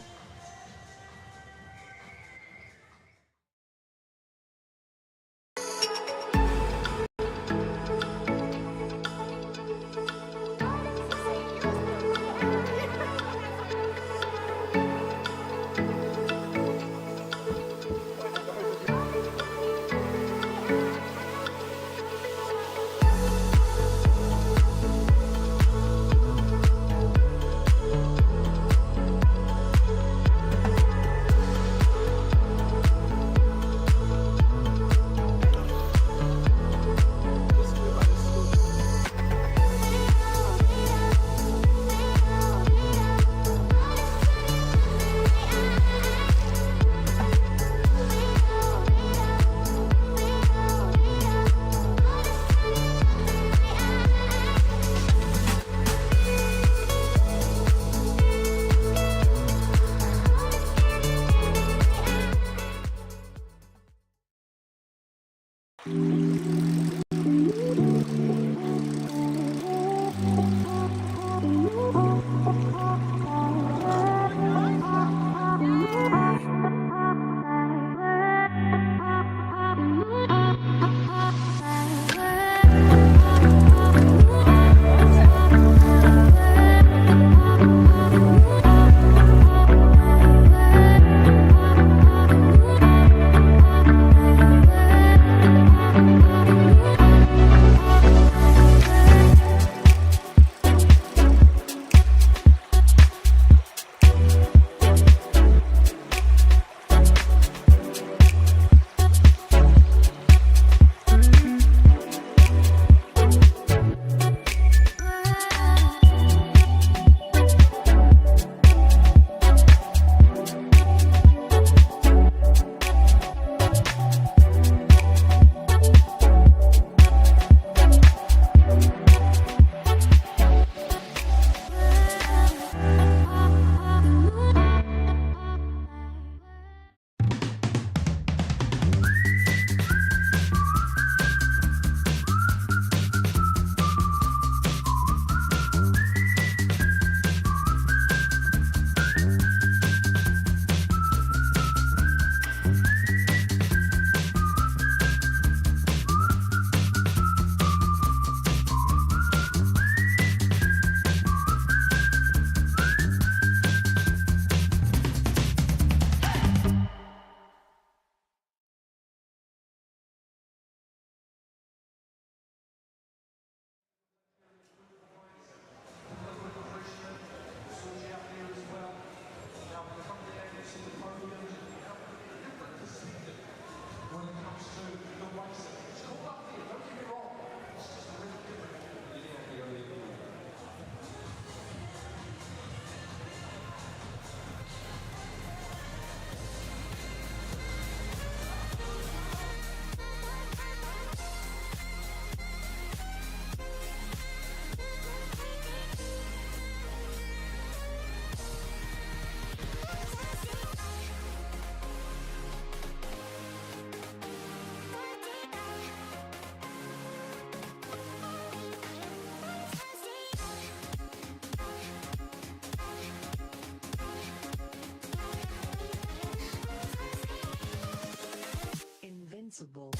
Invincible.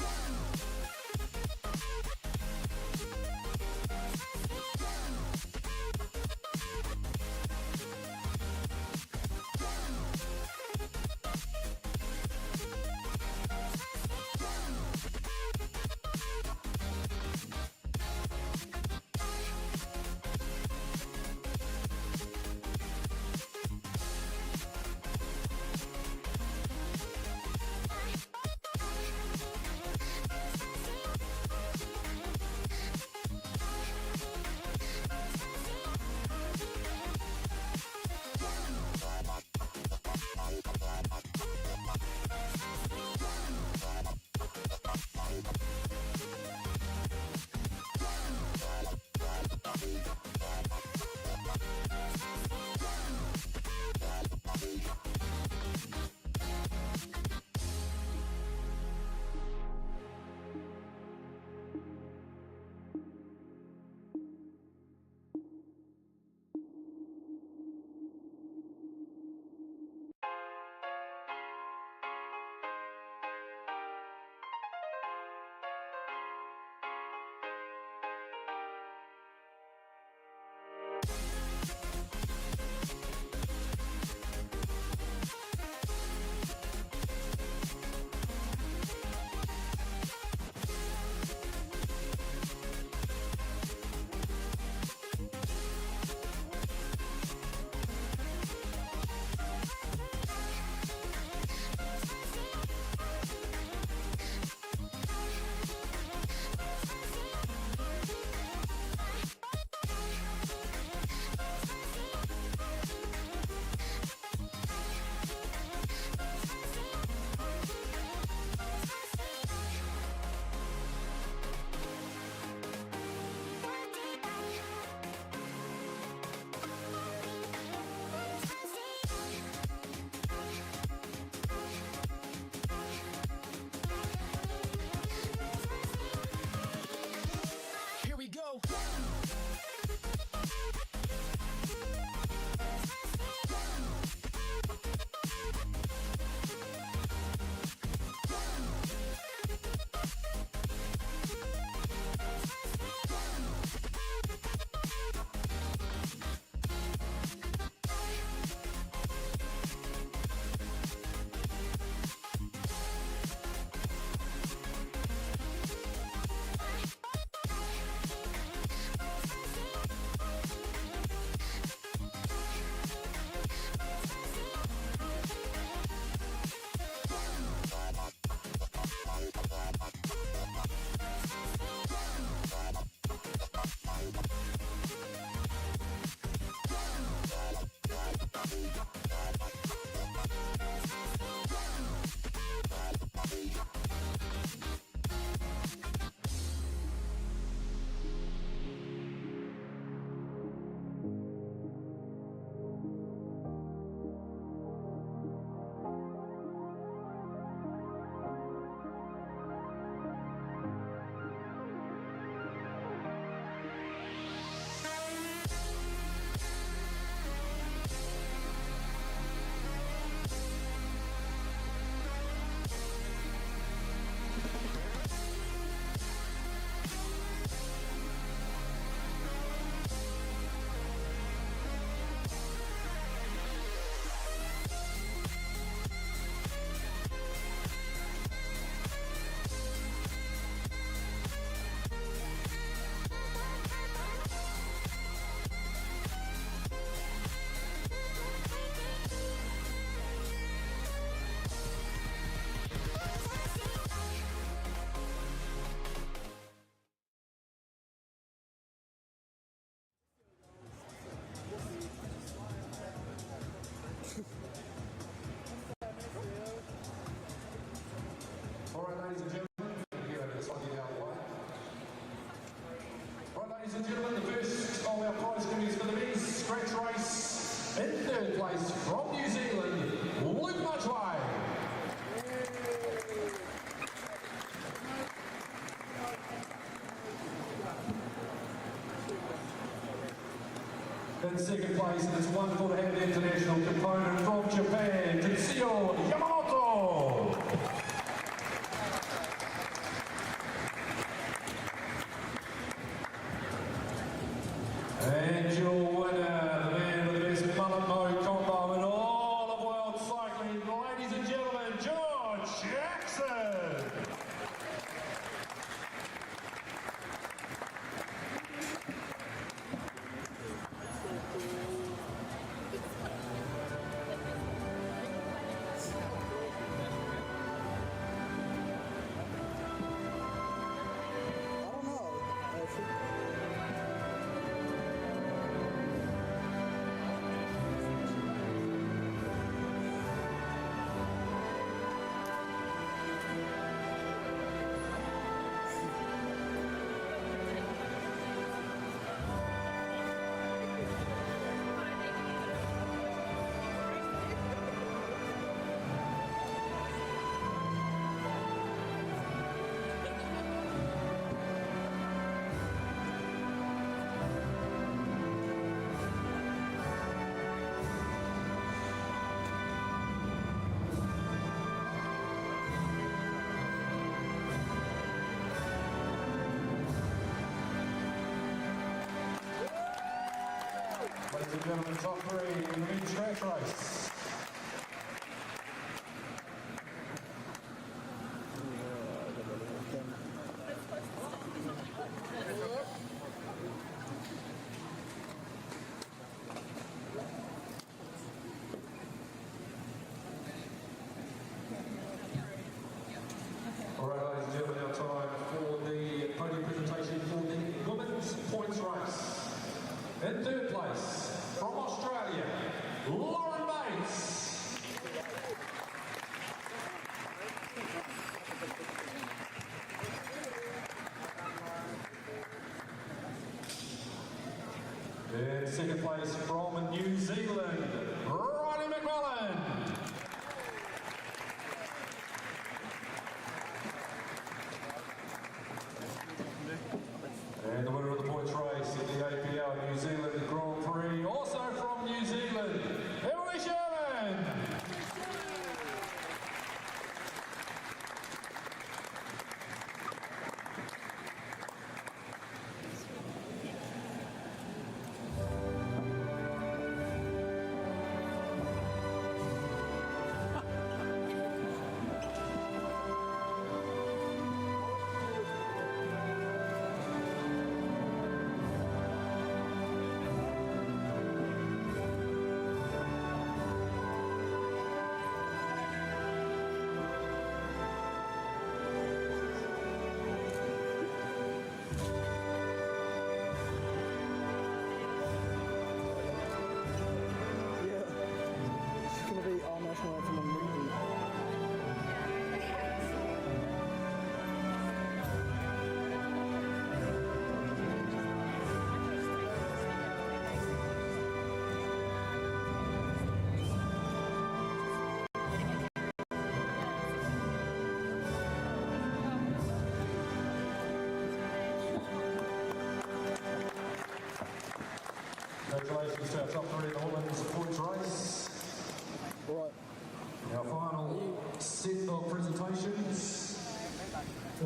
ladies and gentlemen. This one get out of the way. Right, ladies and gentlemen, the first of our prize committees for the men's scratch race. In third place from New Zealand, Luke Mudgeway. In second place, and it's wonderful to have the international component from Japan, Tetsuyo Yamamoto. And your winner, the man with the best mullet mode combo in all of world cycling, ladies and gentlemen, George Jackson. Ladies and gentlemen, top three in the men's scratch race. All right, ladies and gentlemen, our time for the podium presentation for the women's points race. In third place, from Australia, Lauren Bates. In second place, from New Zealand, Riley McMillan. And the winner of the points race in the APL New Zealand Grand Prix, also from New Zealand, Emily Sherman. Congratulations to our top three in the women's points race. Right. Our final set of presentations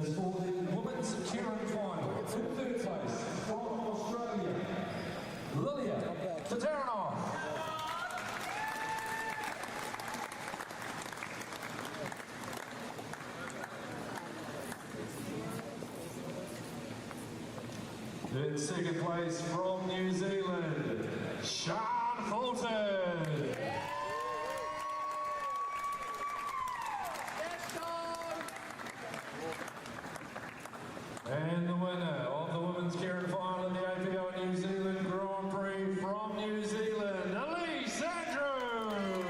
is for the women's Keirin final. In third place, from Australia, Lilia Tataranoff. In second place, from New Zealand, Sean Fulton. And the winner of the women's Keirin final in the APL New Zealand Grand Prix from New Zealand, Elise Andrews.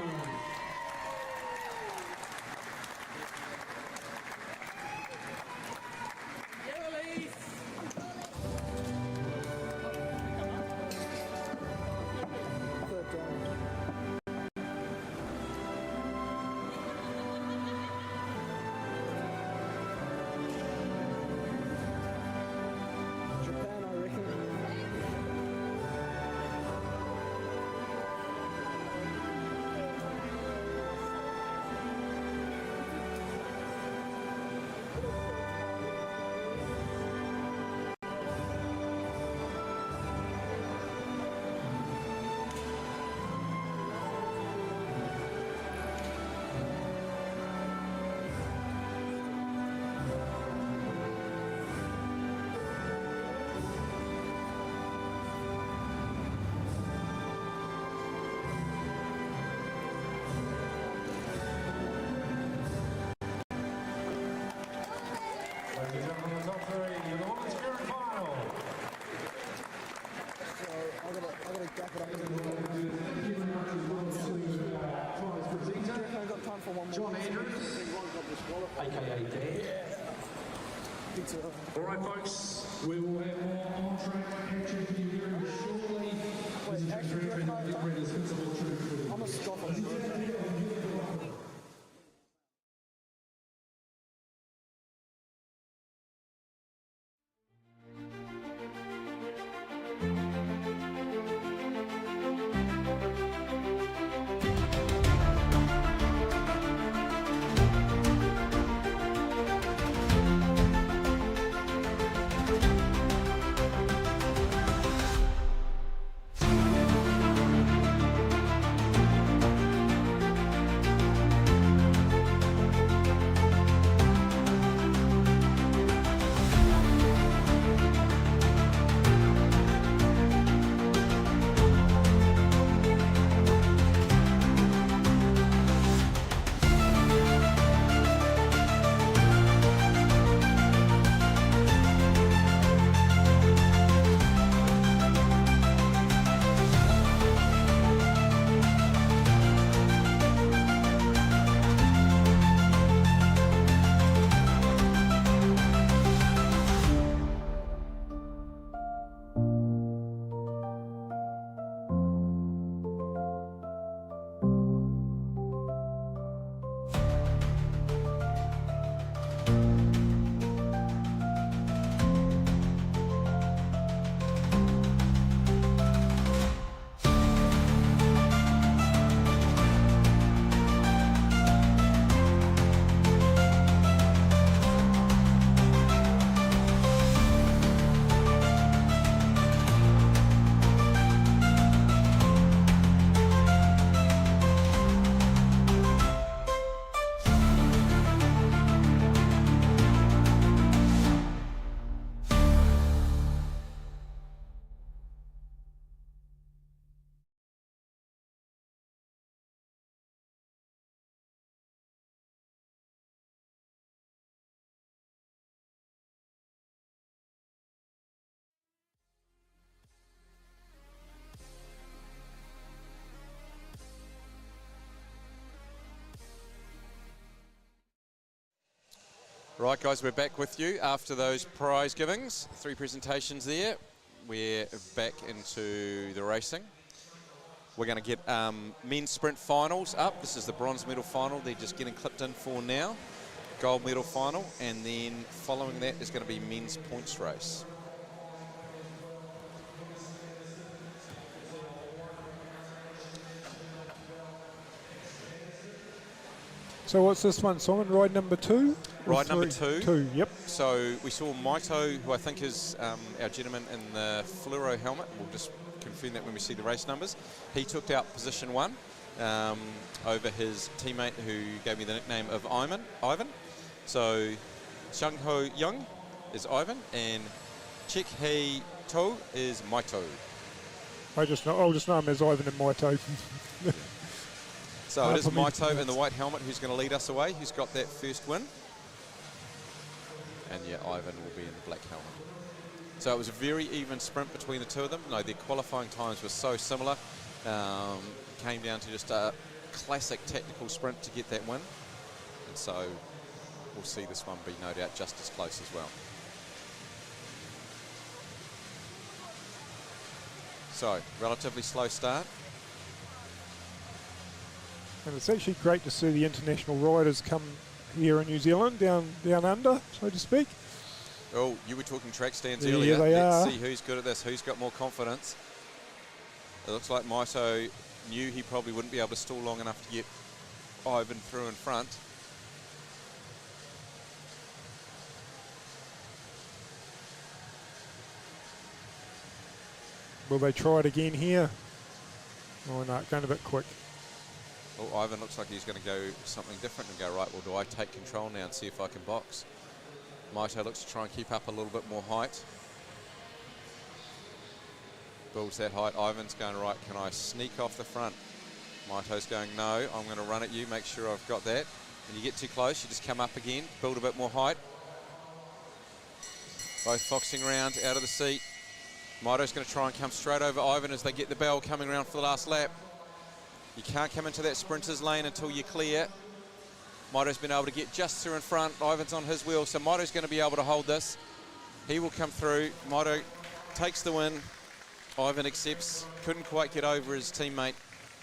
Ladies and gentlemen, the top three in the women's Keirin final. I gotta gap it up. I've got time for one more. John Andrews, aka Dan. All right, folks, we will have more on-track action for you very shortly. This is actually, the indispensable truth. I'm a scoffer. Right, guys, we're back with you after those prize givings. 3 presentations there. We're back into the racing. We're going to get men's sprint finals up. This is the bronze medal final. They're just getting clipped in for now. Gold medal final, and then following that is going to be men's points race. So what's this one, Simon? Ride number 2? Ride number 2. 2, yep. So we saw Maito, who I think is our gentleman in the fluoro helmet. We'll just confirm that when we see the race numbers. He took out position 1 over his teammate who gave me the nickname of Ivan. So Chung Ho Young is Ivan and Chik Hei To is Maito. I'll just know him as Ivan and Maito. So it is Maito in the white helmet who's going to lead us away, who's got that first win. And yeah, Ivan will be in the black helmet. So it was a very even sprint between the two of them. No, their qualifying times were so similar. Came down to just a classic tactical sprint to get that win. And so we'll see this one be no doubt just as close as well. So, relatively slow start. And it's actually great to see the international riders come here in New Zealand, down under, so to speak. Oh, you were talking track stands Yeah, earlier. they Let's are. see who's good at this, who's got more confidence. It looks like Maito knew he probably wouldn't be able to stall long enough to get Ivan through in front. Will they try it again here? Oh no, going a bit quick. Oh, Ivan looks like he's going to go something different and go, right, well, do I take control now and see if I can box? Maito looks to try and keep up a little bit more height. Builds that height. Ivan's going, right, can I sneak off the front? Maito's going, no, I'm going to run at you, make sure I've got that. When you get too close, you just come up again, build a bit more height. Both foxing around out of the seat. Maido's going to try and come straight over Ivan as they get the bell coming around for the last lap. You can't come into that sprinter's lane until you're clear. Maido's been able to get just through in front. Ivan's on his wheel, so Maido's going to be able to hold this. He will come through. Maido takes the win. Ivan accepts. Couldn't quite get over his teammate.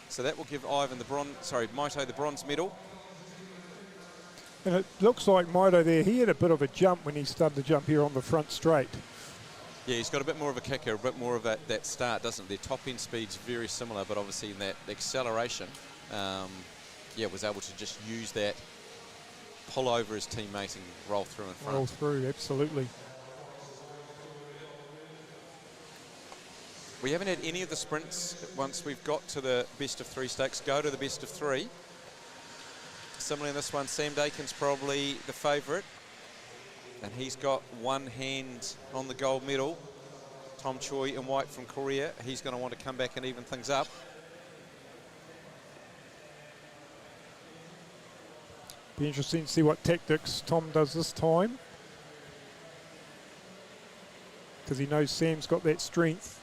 So that will give Ivan the Maito the bronze medal. And it looks like Maito there, he had a bit of a jump when he started to jump here on the front straight. Yeah, he's got a bit more of a kicker, a bit more of that start, doesn't it? Their top end speed's very similar, but obviously in that acceleration, was able to just use that, pull over his teammate and roll through in front. Roll through, absolutely. We haven't had any of the sprints once we've got to the best of 3 stakes go to the best of 3. Similarly in this one, Sam Dakin's probably the favourite. And he's got one hand on the gold medal. Tom Choi in white from Korea. He's going to want to come back and even things up. Be interesting to see what tactics Tom does this time, because he knows Sam's got that strength.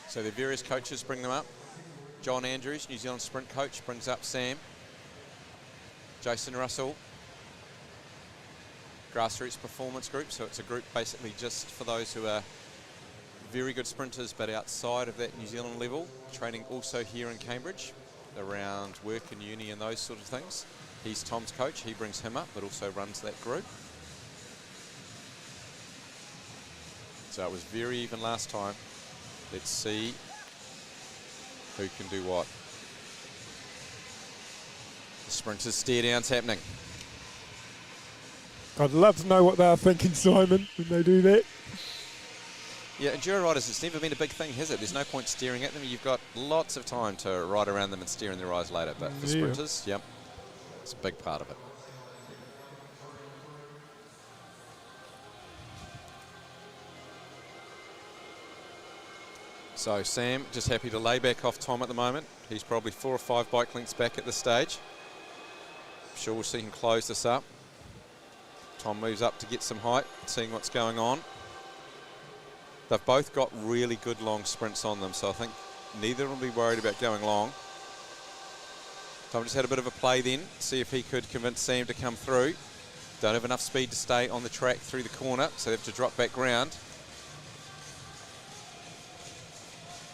So the various coaches bring them up. John Andrews, New Zealand sprint coach, brings up Sam. Jason Russell, Grassroots Performance Group, so it's a group basically just for those who are very good sprinters but outside of that New Zealand level, training also here in Cambridge around work and uni and those sort of things. He's Tom's coach, he brings him up but also runs that group. So it was very even last time. Let's see who can do what. The sprinters stare down's happening. I'd love to know what they're thinking, Simon, when they do that. Yeah, enduro riders, it's never been a big thing, has it? There's no point staring at them. You've got lots of time to ride around them and stare in their eyes later. But for sprinters, yep, it's a big part of it. So Sam just happy to lay back off Tom at the moment. He's probably 4 or 5 bike lengths back at this stage. I'm sure we'll see him close this up. Tom moves up to get some height, seeing what's going on. They've both got really good long sprints on them, so I think neither will be worried about going long. Tom just had a bit of a play then, see if he could convince Sam to come through. Don't have enough speed to stay on the track through the corner, so they have to drop back round.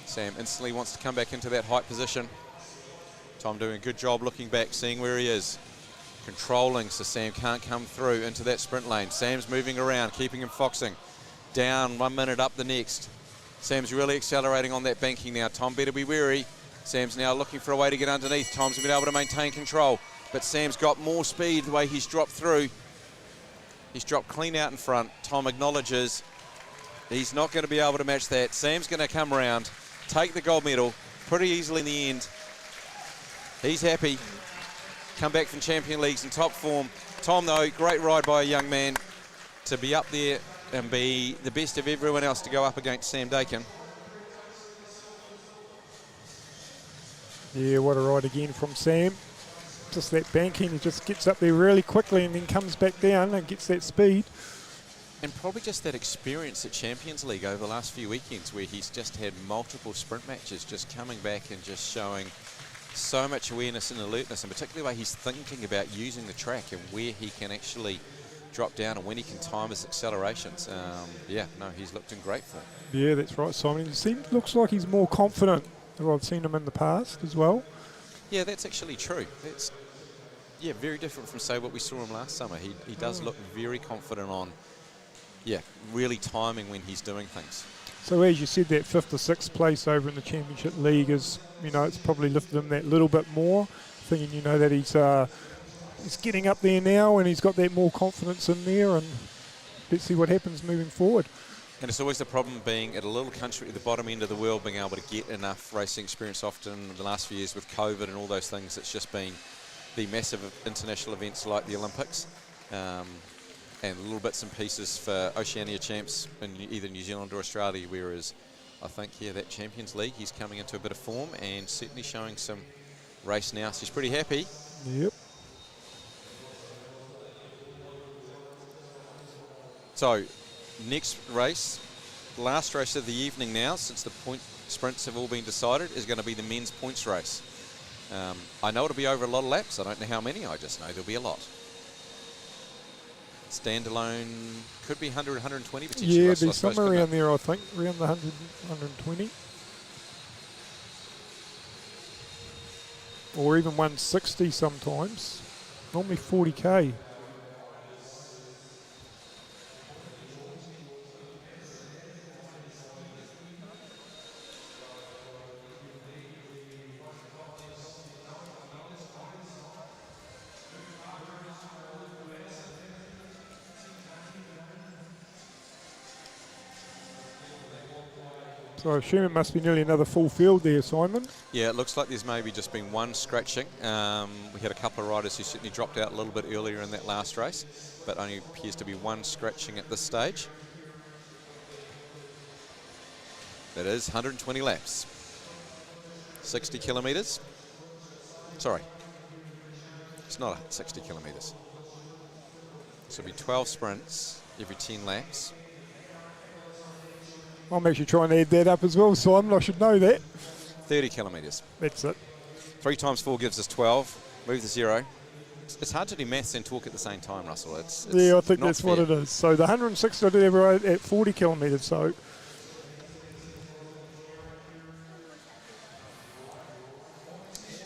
Sam instantly wants to come back into that height position. Tom doing a good job looking back, seeing where he is. Controlling so Sam can't come through into that sprint lane. Sam's moving around, keeping him foxing. Down 1 minute, up the next. Sam's really accelerating on that banking now. Tom better be wary. Sam's now looking for a way to get underneath. Tom's been able to maintain control, but Sam's got more speed the way he's dropped through. He's dropped clean out in front. Tom acknowledges he's not going to be able to match that. Sam's going to come around, take the gold medal pretty easily in the end. He's happy. Come back from Champion Leagues in top form. Tom, though, great ride by a young man to be up there and be the best of everyone else to go up against Sam Dakin. Yeah, what a ride again from Sam. Just that banking, he just gets up there really quickly and then comes back down and gets that speed. And probably just that experience at Champions League over the last few weekends where he's just had multiple sprint matches, just coming back and just showing so much awareness and alertness, and particularly the way he's thinking about using the track and where he can actually drop down and when he can time his accelerations. He's looked in great form. Yeah, that's right, Simon. It looks like he's more confident than I've seen him in the past as well. Yeah, that's actually true. That's very different from, say, what we saw him last summer. He does look very confident on, really timing when he's doing things. So as you said, that 5th or 6th place over in the Championship League is, it's probably lifted him that little bit more, thinking, that he's getting up there now and he's got that more confidence in there, and let's see what happens moving forward. And it's always the problem being at a little country at the bottom end of the world, being able to get enough racing experience. Often in the last few years with COVID and all those things, it's just been the massive international events like the Olympics. And little bits and pieces for Oceania champs in either New Zealand or Australia, whereas I think, that Champions League, he's coming into a bit of form and certainly showing some race now, so he's pretty happy. Yep. So, next race, last race of the evening now, since the point sprints have all been decided, is going to be the men's points race. I know it'll be over a lot of laps. I don't know how many. I just know there'll be a lot. Standalone could be 100, 120 potentially. Yeah, Russell, be I suppose, somewhere couldn't around there, I think, around the 100, 120. Or even 160 sometimes. Normally 40k. So I assume it must be nearly another full field there, Simon. Yeah, it looks like there's maybe just been one scratching. We had a couple of riders who certainly dropped out a little bit earlier in that last race, but only appears to be one scratching at this stage. That is 120 laps. 60 kilometres. Sorry, it's not 60 kilometres. So it'll be 12 sprints every 10 laps. I'm actually trying to add that up as well, Simon. I should know that. 30 kilometres. That's it. 3 times 4 gives us 12. Move the 0. It's hard to do maths and talk at the same time, Russell. It's Yeah, I think not that's fair. what it is. So the 160 I did have right at 40 kilometres, so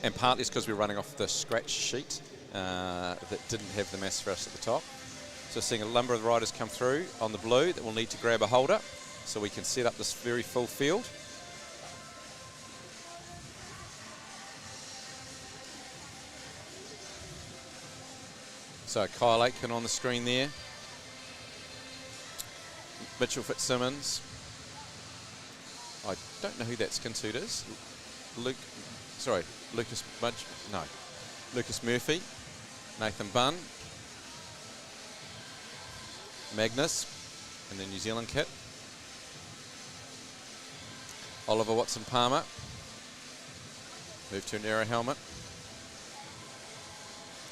And partly it's because we're running off the scratch sheet that didn't have the maths for us at the top. So seeing a number of the riders come through on the blue that will need to grab a holder so we can set up this very full field. So Kyle Aitken on the screen there. Mitchell Fitzsimmons. I don't know who that skin suit is. Lucas Murphy, Nathan Bunn, Magnus in the New Zealand kit, Oliver Watson-Palmer, moved to an aero helmet,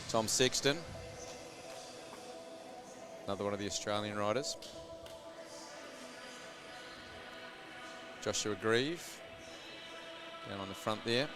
Tom Sexton, another one of the Australian riders, Joshua Grieve down on the front there.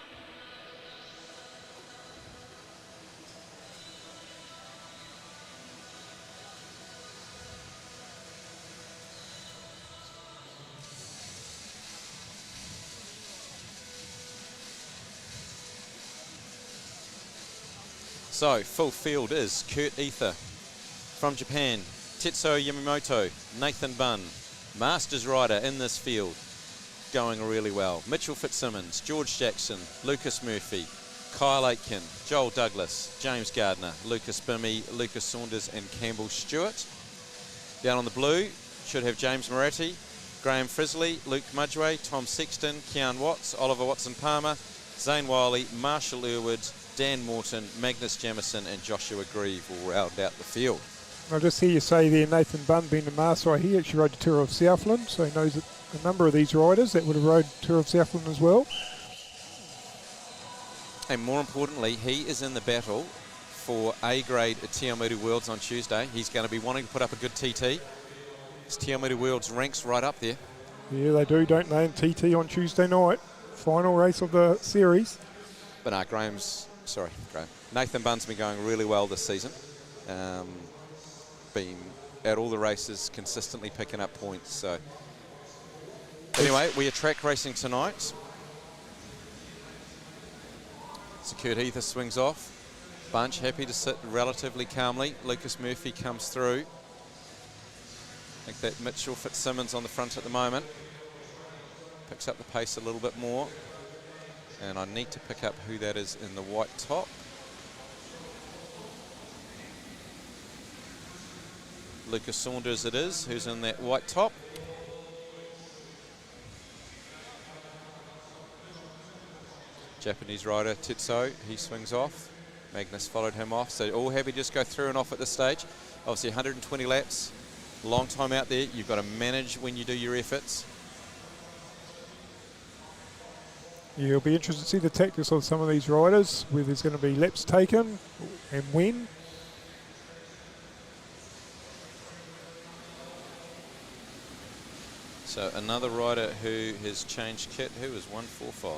So, full field is Kurt Ether from Japan, Tetsuo Yamamoto, Nathan Bunn, Masters rider in this field, going really well. Mitchell Fitzsimmons, George Jackson, Lucas Murphy, Kyle Aitken, Joel Douglas, James Gardner, Lucas Bimmy, Lucas Saunders and Campbell Stewart. Down on the blue, should have James Moratti, Graham Frisley, Luke Mudgeway, Tom Sexton, Kean Watts, Oliver Watson-Palmer, Zane Wiley, Marshall Irwood, Dan Morton, Magnus Jamison and Joshua Grieve will round out the field. I'll just hear you say there, Nathan Bunn being the master, he actually rode the Tour of Southland, so he knows a number of these riders that would have rode Tour of Southland as well. And more importantly, he is in the battle for A-grade at Tiamutu Worlds on Tuesday. He's going to be wanting to put up a good TT. His Tiamutu Worlds ranks right up there. Yeah, they do, don't they? And TT on Tuesday night, final race of the series. But no, Nathan Bunn's been going really well this season. Been at all the races, consistently picking up points. So anyway, we are track racing tonight. So Kurt Ether swings off. Bunch happy to sit relatively calmly. Lucas Murphy comes through. I think that Mitchell Fitzsimmons on the front at the moment. Picks up the pace a little bit more. And I need to pick up who that is in the white top. Lucas Saunders it is, who's in that white top. Japanese rider Tetsuo, he swings off. Magnus followed him off, so all happy to just go through and off at this stage. Obviously 120 laps, long time out there. You've got to manage when you do your efforts. Yeah, it'll be interesting to see the tactics of some of these riders, where there's going to be laps taken and when. So another rider who has changed kit, who is 145.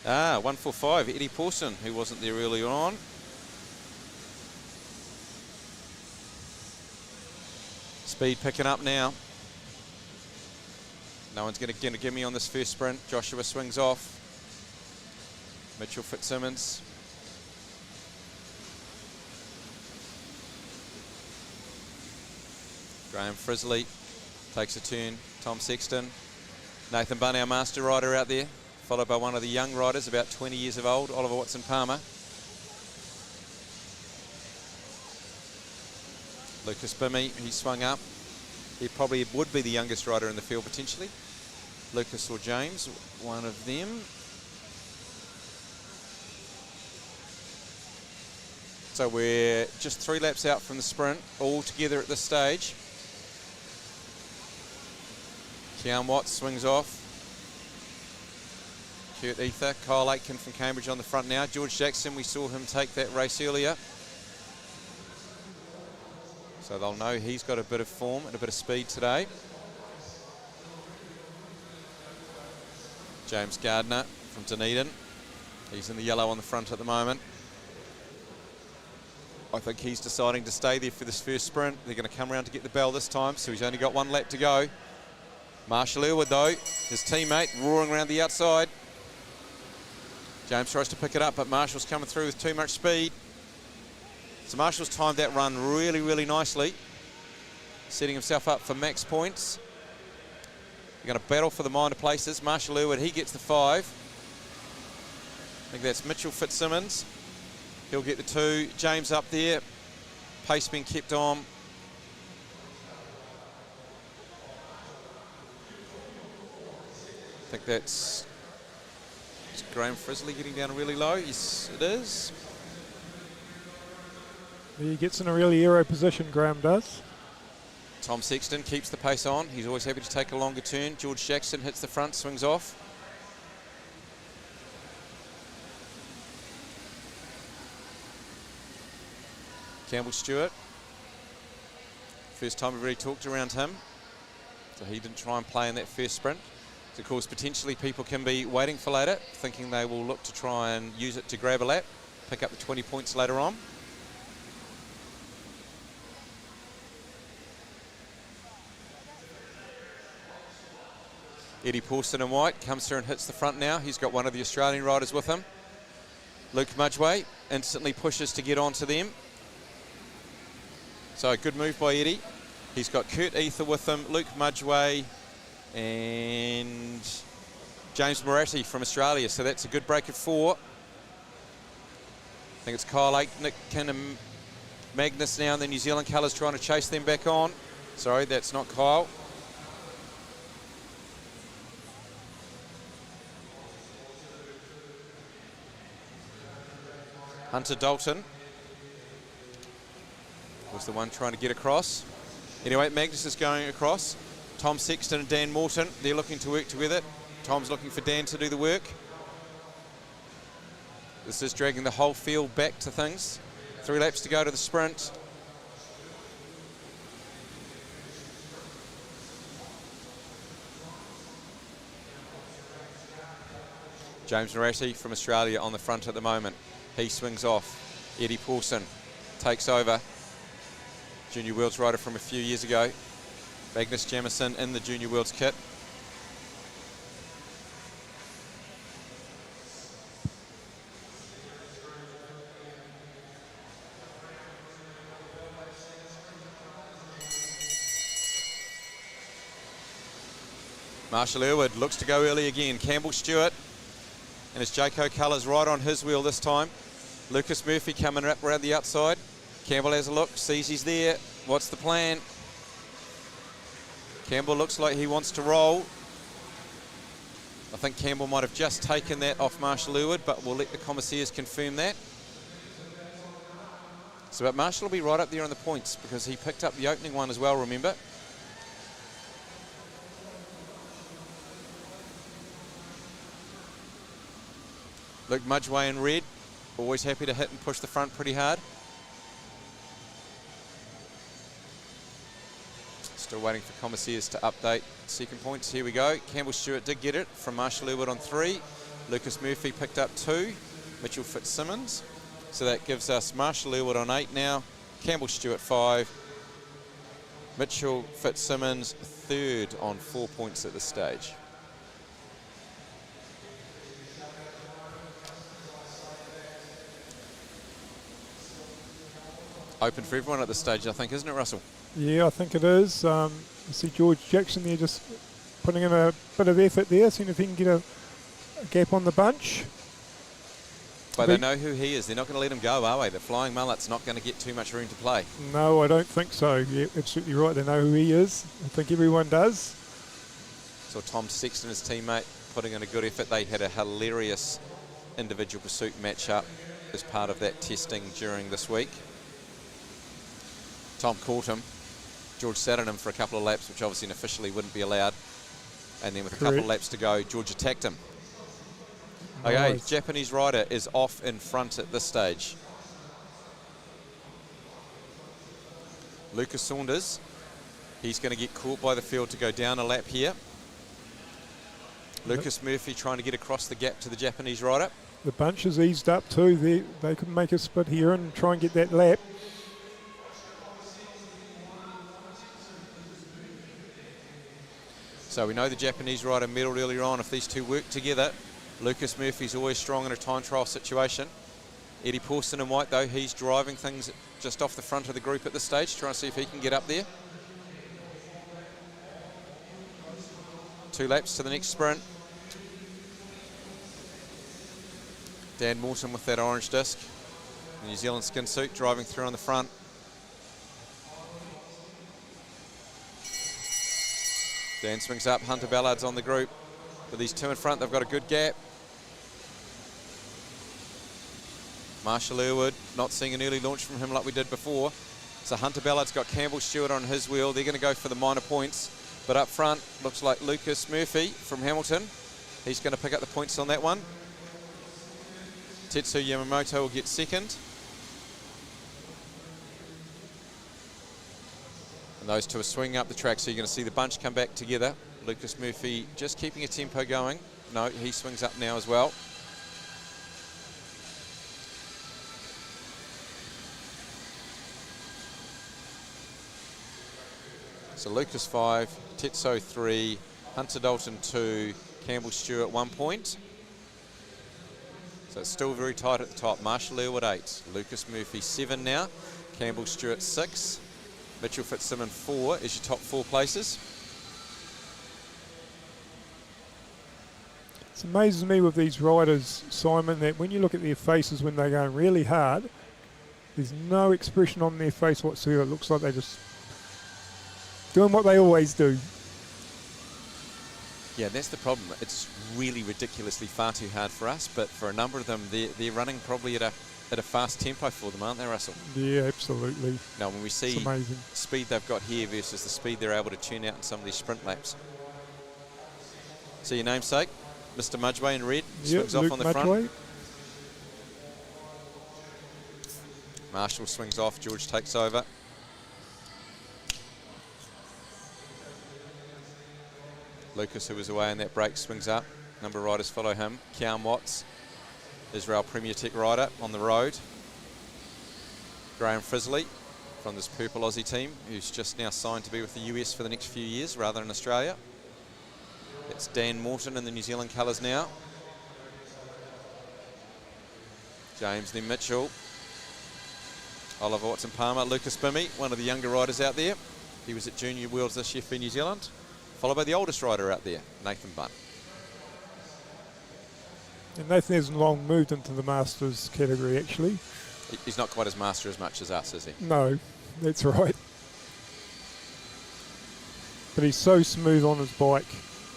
Ah, 145, Eddie Pawson, who wasn't there earlier on. Speed picking up now. No one's going to give me on this first sprint. Joshua swings off. Mitchell Fitzsimmons. Graham Frisley takes a turn. Tom Sexton. Nathan Bunn, our master rider out there, followed by one of the young riders, about 20 years of old, Oliver Watson-Palmer. Lucas Bimmy, he swung up. He probably would be the youngest rider in the field potentially. Lucas or James, one of them. So we're just 3 laps out from the sprint, all together at this stage. Keon Watts swings off. Kurt Ether, Kyle Aitken from Cambridge on the front now. George Jackson, we saw him take that race earlier. So they'll know he's got a bit of form and a bit of speed today. James Gardner from Dunedin. He's in the yellow on the front at the moment. I think he's deciding to stay there for this first sprint. They're going to come around to get the bell this time, so he's only got 1 lap to go. Marshall Irwood, though, his teammate, roaring around the outside. James tries to pick it up, but Marshall's coming through with too much speed. So Marshall's timed that run really, really nicely, setting himself up for max points. They're going to battle for the minor places. Marshall Irwood, he gets the 5. I think that's Mitchell Fitzsimmons. He'll get the 2. James up there. Pace being kept on. I think that's Graham Frisley getting down really low. Yes, it is. He gets in a really aero position, Graham does. Tom Sexton keeps the pace on. He's always happy to take a longer turn. George Jackson hits the front, swings off. Campbell Stewart. First time we've really talked around him. So he didn't try and play in that first sprint. So of course, potentially people can be waiting for later, thinking they will look to try and use it to grab a lap, pick up the 20 points later on. Eddie Pawson in white comes through and hits the front now. He's got one of the Australian riders with him. Luke Mudgway instantly pushes to get onto them. So a good move by Eddie. He's got Kurt Ether with him, Luke Mudgway and James Moratti from Australia. So that's a good break of 4. I think it's Kyle Aitken and Magnus now in the New Zealand colours trying to chase them back on. Sorry, that's not Kyle. Hunter Dalton was the one trying to get across. Anyway, Magnus is going across. Tom Sexton and Dan Morton, they're looking to work together. Tom's looking for Dan to do the work. This is dragging the whole field back to things. 3 laps to go to the sprint. James Moratti from Australia on the front at the moment. He swings off. Eddie Pawson takes over. Junior Worlds rider from a few years ago. Magnus Jamison in the Junior Worlds kit. Marshall Irwood looks to go early again. Campbell Stewart and his Jayco colours right on his wheel this time. Lucas Murphy coming up around the outside. Campbell has a look, sees he's there. What's the plan? Campbell looks like he wants to roll. I think Campbell might have just taken that off Marshall Irwood, but we'll let the commissaires confirm that. So, but Marshall will be right up there on the points because he picked up the opening one as well, remember? Luke Mudgway in red. always happy to hit and push the front pretty hard. Still waiting for commissaires to update second points. Here we go. Campbell Stewart did get it from Marshall Elwood on 3. Lucas Murphy picked up 2. Mitchell Fitzsimmons. So that gives us Marshall Elwood on 8 now. Campbell Stewart 5. Mitchell Fitzsimmons 3rd on 4 points at this stage. Open for everyone at this stage, I think, isn't it, Russell? Yeah, I think it is. You see George Jackson there just putting in a bit of effort there, seeing if he can get a gap on the bunch. But they know who he is. They're not going to let him go, are they? The Flying Mullet's not going to get too much room to play. No, I don't think so. Yeah, absolutely right. They know who he is. I think everyone does. So Tom Sexton, his teammate, putting in a good effort. They had a hilarious individual pursuit match-up as part of that testing during this week. Tom caught him. George sat on him for a couple of laps, which obviously officially wouldn't be allowed. And then with a couple of laps to go, George attacked him. Okay, Nice. Japanese rider is off in front at this stage. Lucas Saunders, he's going to get caught by the field to go down a lap here. Lucas Murphy trying to get across the gap to the Japanese rider. The bunch has eased up too. They could make a split here and try and get that lap. So we know the Japanese rider medalled earlier on. If these two work together, Lucas Murphy's always strong in a time trial situation. Eddie Pawson in white, though, he's driving things just off the front of the group at this stage, trying to see if he can get up there. 2 laps to the next sprint. Dan Morton with that orange disc. The New Zealand skin suit driving through on the front. Dan swings up, Hunter Ballard's on the group. With these 2 in front, they've got a good gap. Marshall Elwood, not seeing an early launch from him like we did before. So Hunter Ballard's got Campbell Stewart on his wheel. They're going to go for the minor points. But up front, looks like Lucas Murphy from Hamilton. He's going to pick up the points on that one. Tetsu Yamamoto will get second. And those two are swinging up the track, so you're going to see the bunch come back together. Lucas Murphy just keeping a tempo going. No, he swings up now as well. So Lucas 5, Tetsu 3, Hunter Dalton 2, Campbell Stewart 1 point. So it's still very tight at the top. Marshall Elwood 8, Lucas Murphy 7 now, Campbell Stewart 6, Mitchell Fitzsimmons 4 is your top 4 places. It amazes me with these riders, Simon, that when you look at their faces when they're going really hard, there's no expression on their face whatsoever. It looks like they're just doing what they always do. Yeah, that's the problem. It's really ridiculously far too hard for us, but for a number of them, they're running probably at a fast tempo for them, aren't they, Russell? Yeah, absolutely. Now, when we see speed they've got here versus the speed they're able to tune out in some of these sprint laps. So your namesake, Mr. Mudgeway in red, swings off on the front. Marshall swings off, George takes over. Lucas, who was away in that break, swings up. Number of riders follow him. Keon Watts, Israel Premier Tech rider on the road. Graham Frisley from this purple Aussie team, who's just now signed to be with the US for the next few years rather than Australia. It's Dan Morton in the New Zealand colours now. James, then Mitchell. Oliver Watson-Palmer, Lucas Bimmy, one of the younger riders out there. He was at Junior Worlds this year for New Zealand. Followed by the oldest rider out there, Nathan Bunn. And Nathan hasn't long moved into the Masters category, actually. He's not quite as master as much as us, is he? No, that's right. But he's so smooth on his bike,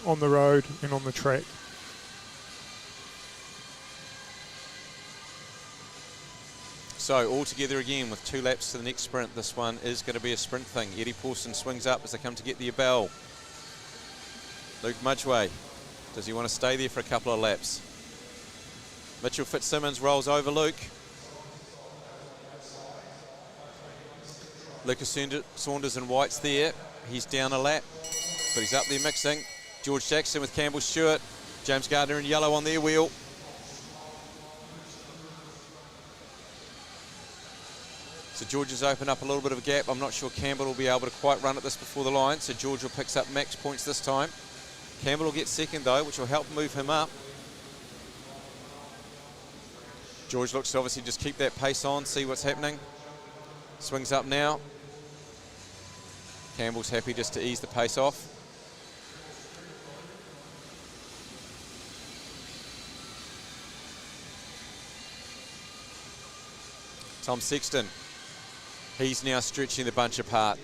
on the road and on the track. So all together again with 2 laps to the next sprint. This one is going to be a sprint thing. Eddie Pawson swings up as they come to get the bell. Luke Mudgeway, does he want to stay there for a couple of laps? Mitchell Fitzsimmons rolls over Luke. Lucas Saunders and White's there. He's down a lap, but he's up there mixing. George Jackson with Campbell Stewart. James Gardner in yellow on their wheel. So George has opened up a little bit of a gap. I'm not sure Campbell will be able to quite run at this before the line, so George will pick up max points this time. Campbell will get second though, which will help move him up. George looks to obviously just keep that pace on, see what's happening. Swings up now. Campbell's happy just to ease the pace off. Tom Sexton, he's now stretching the bunch apart.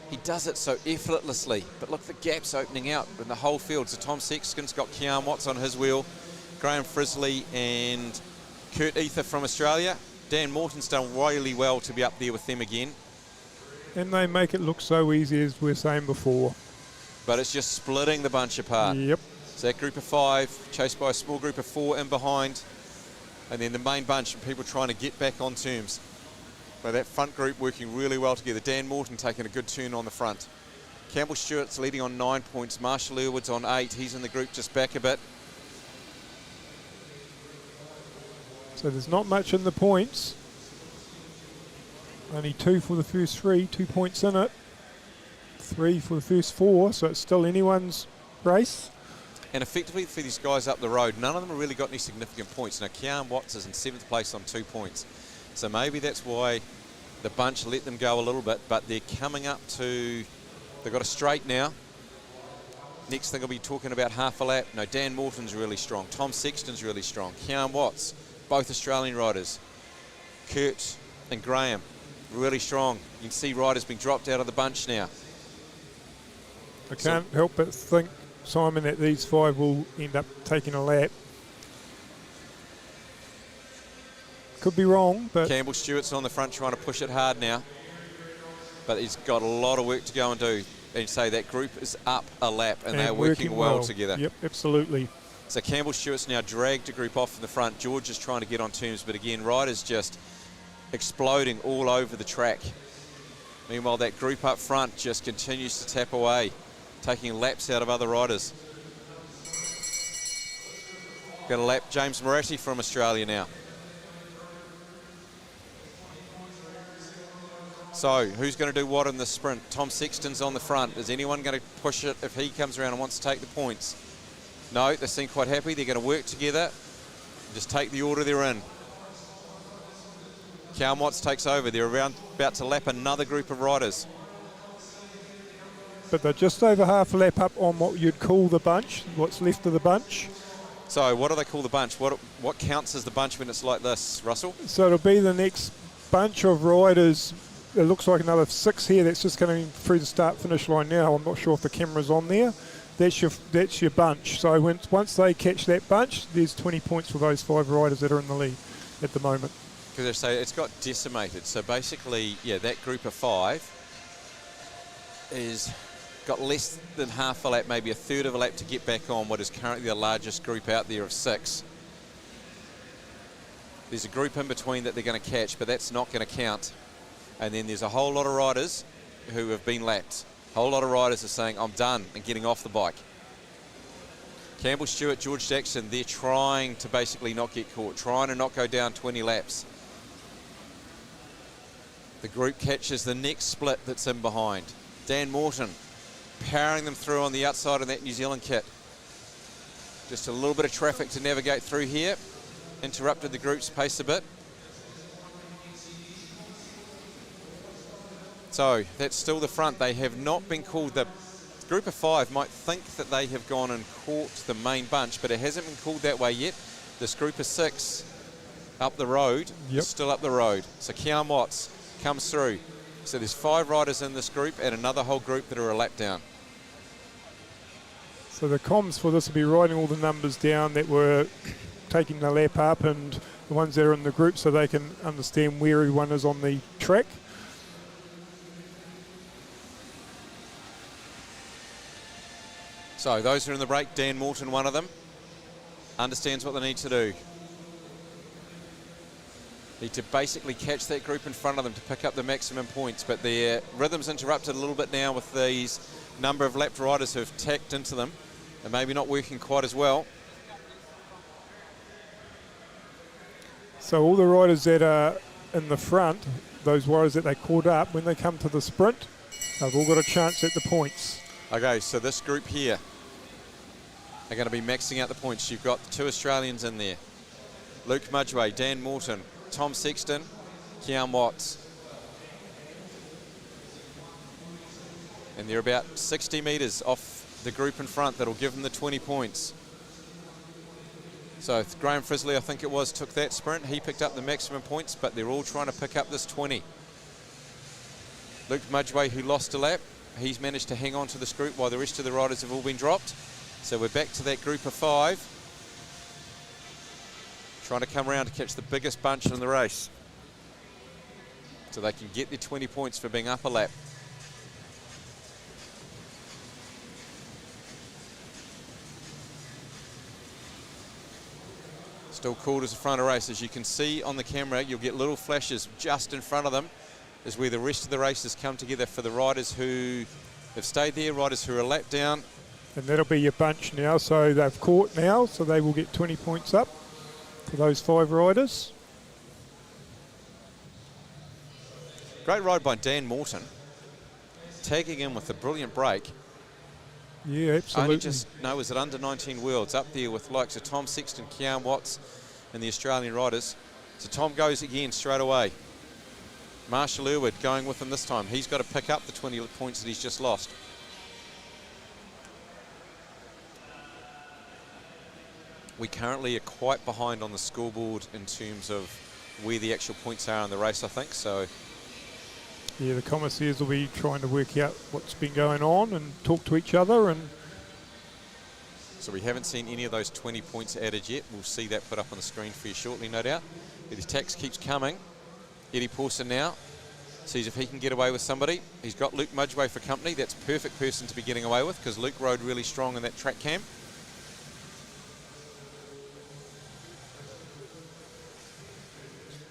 He does it so effortlessly, but look, the gap's opening out in the whole field. So Tom Sexton's got Keirin Watts on his wheel, Graham Frisley and Kurt Ether from Australia. Dan Morton's done really well to be up there with them again. And they make it look so easy, as we were saying before. But it's just splitting the bunch apart. Yep. So that group of 5, chased by a small group of 4 in behind. And then the main bunch of people trying to get back on terms. But that front group working really well together. Dan Morton taking a good turn on the front. Campbell Stewart's leading on 9 points. Marshall Earwood's on 8. He's in the group just back a bit. So there's not much in the points. Only 2 for the first 3, 2 points in it. 3 for the first 4, so it's still anyone's race. And effectively for these guys up the road, none of them have really got any significant points. Now, Keirin Watts is in 7th place on 2 points. So maybe that's why the bunch let them go a little bit, but they're coming up to, they've got a straight now. Next thing we'll be talking about half a lap. No, Dan Morton's really strong. Tom Sexton's really strong. Keirin Watts, both Australian riders. Kurt and Graham, really strong. You can see riders being dropped out of the bunch now. I can't help but think, Simon, that these 5 will end up taking a lap. Could be wrong, but... Campbell Stewart's on the front trying to push it hard now. But he's got a lot of work to go and do. And say that group is up a lap and they're working well together. Yep, absolutely. So Campbell Stewart's now dragged a group off in the front. George is trying to get on terms, but again, riders just exploding all over the track. Meanwhile, that group up front just continues to tap away, taking laps out of other riders. Got a lap James Moratti from Australia now. So, who's going to do what in the sprint? Tom Sexton's on the front. Is anyone going to push it if he comes around and wants to take the points? No, they seem quite happy. They're going to work together and just take the order they're in. Keirin Watts takes over. They're about to lap another group of riders. But they're just over half a lap up on what you'd call the bunch, what's left of the bunch. So, what do they call the bunch? What counts as the bunch when it's like this, Russell? So it'll be the next bunch of riders. It looks like another 6 here that's just coming through the start-finish line now. I'm not sure if the camera's on there. That's your bunch. So once they catch that bunch, there's 20 points for those 5 riders that are in the lead at the moment. Because they say it's got decimated. So basically, yeah, that group of 5 is got less than half a lap, maybe a third of a lap to get back on what is currently the largest group out there of 6. There's a group in between that they're going to catch, but that's not going to count. And then there's a whole lot of riders who have been lapped. A whole lot of riders are saying, I'm done, and getting off the bike. Campbell Stewart, George Jackson, they're trying to basically not get caught, trying to not go down 20 laps. The group catches the next split that's in behind. Dan Morton powering them through on the outside of that New Zealand kit. Just a little bit of traffic to navigate through here. Interrupted the group's pace a bit. So that's still the front. They have not been called. The group of 5 might think that they have gone and caught the main bunch, but it hasn't been called that way yet. This group of 6 up the road, still up the road. So Keirin Watts comes through. So there's 5 riders in this group and another whole group that are a lap down. So the comms for this will be writing all the numbers down that were taking the lap up and the ones that are in the group so they can understand where everyone is on the track. So those who are in the break, Dan Morton, one of them, understands what they need to do. Need to basically catch that group in front of them to pick up the maximum points, but their rhythm's interrupted a little bit now with these number of lapped riders who have tacked into them and maybe not working quite as well. So all the riders that are in the front, those riders that they caught up, when they come to the sprint, they've all got a chance at the points. Okay, so this group here are going to be maxing out the points. You've got 2 Australians in there. Luke Mudgway, Dan Morton, Tom Sexton, Keon Watts. And they're about 60 metres off the group in front. That'll give them the 20 points. So Graham Frisley, I think it was, took that sprint. He picked up the maximum points, but they're all trying to pick up this 20. Luke Mudgway, who lost a lap, he's managed to hang on to this group while the rest of the riders have all been dropped. So we're back to that group of 5. Trying to come around to catch the biggest bunch in the race. So they can get their 20 points for being up a lap. Still cool as the front of race. As you can see on the camera, you'll get little flashes just in front of them is where the rest of the races come together for the riders who have stayed there, riders who are a lap down. And that'll be your bunch now, so they've caught now, so they will get 20 points up for those 5 riders. Great ride by Dan Morton, tagging in with a brilliant break. Yeah, absolutely. Only just, no, is it under 19 worlds up there with the likes of Tom Sexton, Keon Watts and the Australian riders. So Tom goes again straight away. Marshall Irwood going with him this time. He's got to pick up the 20 points that he's just lost. We currently are quite behind on the scoreboard in terms of where the actual points are in the race, I think. So yeah, the commissaires will be trying to work out what's been going on and talk to each other. And so we haven't seen any of those 20 points added yet. We'll see that put up on the screen for you shortly, no doubt. But his tax keeps coming. Eddie Pawson now sees if he can get away with somebody. He's got Luke Mudgway for company. That's a perfect person to be getting away with because Luke rode really strong in that track camp.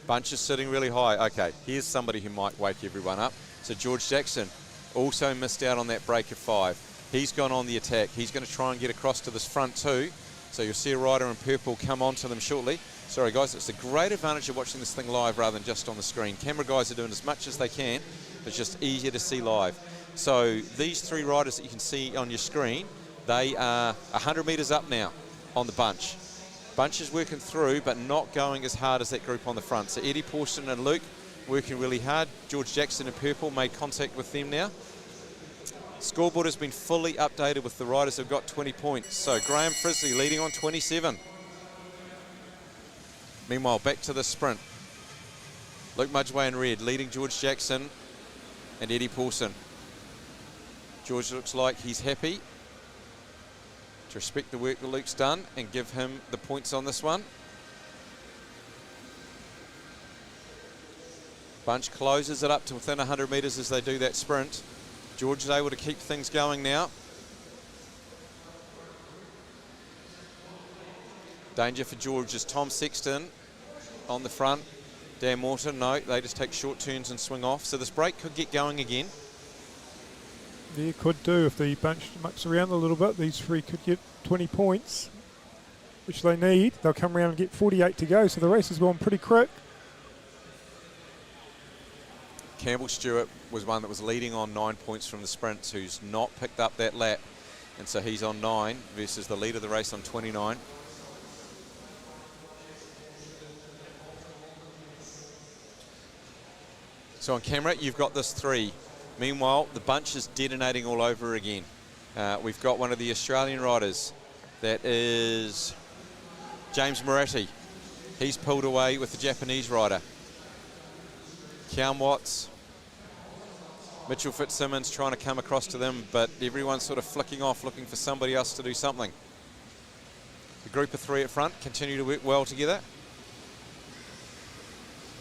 Bunch is sitting really high. Okay, here's somebody who might wake everyone up. So George Jackson also missed out on that break of 5. He's gone on the attack. He's going to try and get across to this front too. So you'll see a rider in purple come onto them shortly. Sorry guys, it's a great advantage of watching this thing live rather than just on the screen. Camera guys are doing as much as they can, but it's just easier to see live. So these 3 riders that you can see on your screen, they are 100 metres up now on the bunch. Bunch is working through, but not going as hard as that group on the front. So Eddie Pawson and Luke working really hard. George Jackson in purple made contact with them now. Scoreboard has been fully updated with the riders who've got 20 points. So Graham Frisley leading on 27. Meanwhile, back to the sprint. Luke Mudgway in red, leading George Jackson and Eddie Pawson. George looks like he's happy to respect the work that Luke's done and give him the points on this one. Bunch closes it up to within 100 metres as they do that sprint. George is able to keep things going now. Danger for George is Tom Sexton on the front. Dan Morton, no, they just take short turns and swing off. So this break could get going again. yeah, could do if the bunch mucks around a little bit. These 3 could get 20 points, which they need. They'll come around and get 48 to go, so the race has gone pretty quick. Campbell Stewart was one that was leading on 9 points from the sprints, who's not picked up that lap. And so he's on 9 versus the leader of the race on 29. So on camera, you've got this 3. Meanwhile, the bunch is detonating all over again. We've got one of the Australian riders. That is James Moratti. He's pulled away with the Japanese rider. Keon Watts, Mitchell Fitzsimmons trying to come across to them, but everyone's sort of flicking off, looking for somebody else to do something. The group of 3 at front continue to work well together.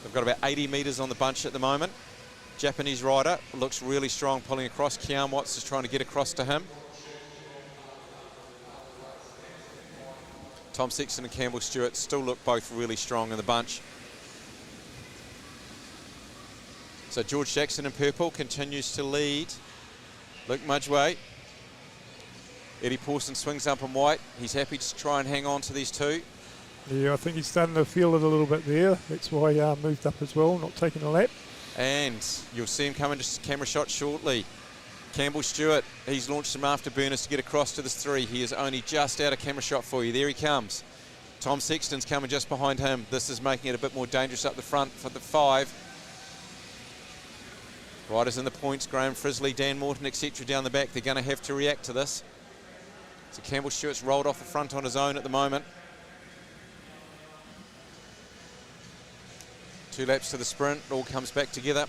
They've got about 80 metres on the bunch at the moment. Japanese rider looks really strong pulling across. Keon Watts is trying to get across to him. Tom Sexton and Campbell Stewart still look both really strong in the bunch. So George Jackson in purple continues to lead. Luke Mudgeway. Eddie Pawson swings up in white. He's happy to try and hang on to these two. Yeah, I think he's starting to feel it a little bit there. That's why he moved up as well, not taking a lap. And you'll see him come into camera shot shortly. Campbell Stewart, he's launched some afterburners to get across to this 3. He is only just out of camera shot for you. There he comes. Tom Sexton's coming just behind him. This is making it a bit more dangerous up the front for the 5. Riders in the points, Graham Frisley, Dan Morton, etc. down the back. They're going to have to react to this. So Campbell Stewart's rolled off the front on his own at the moment. 2 laps to the sprint, it all comes back together.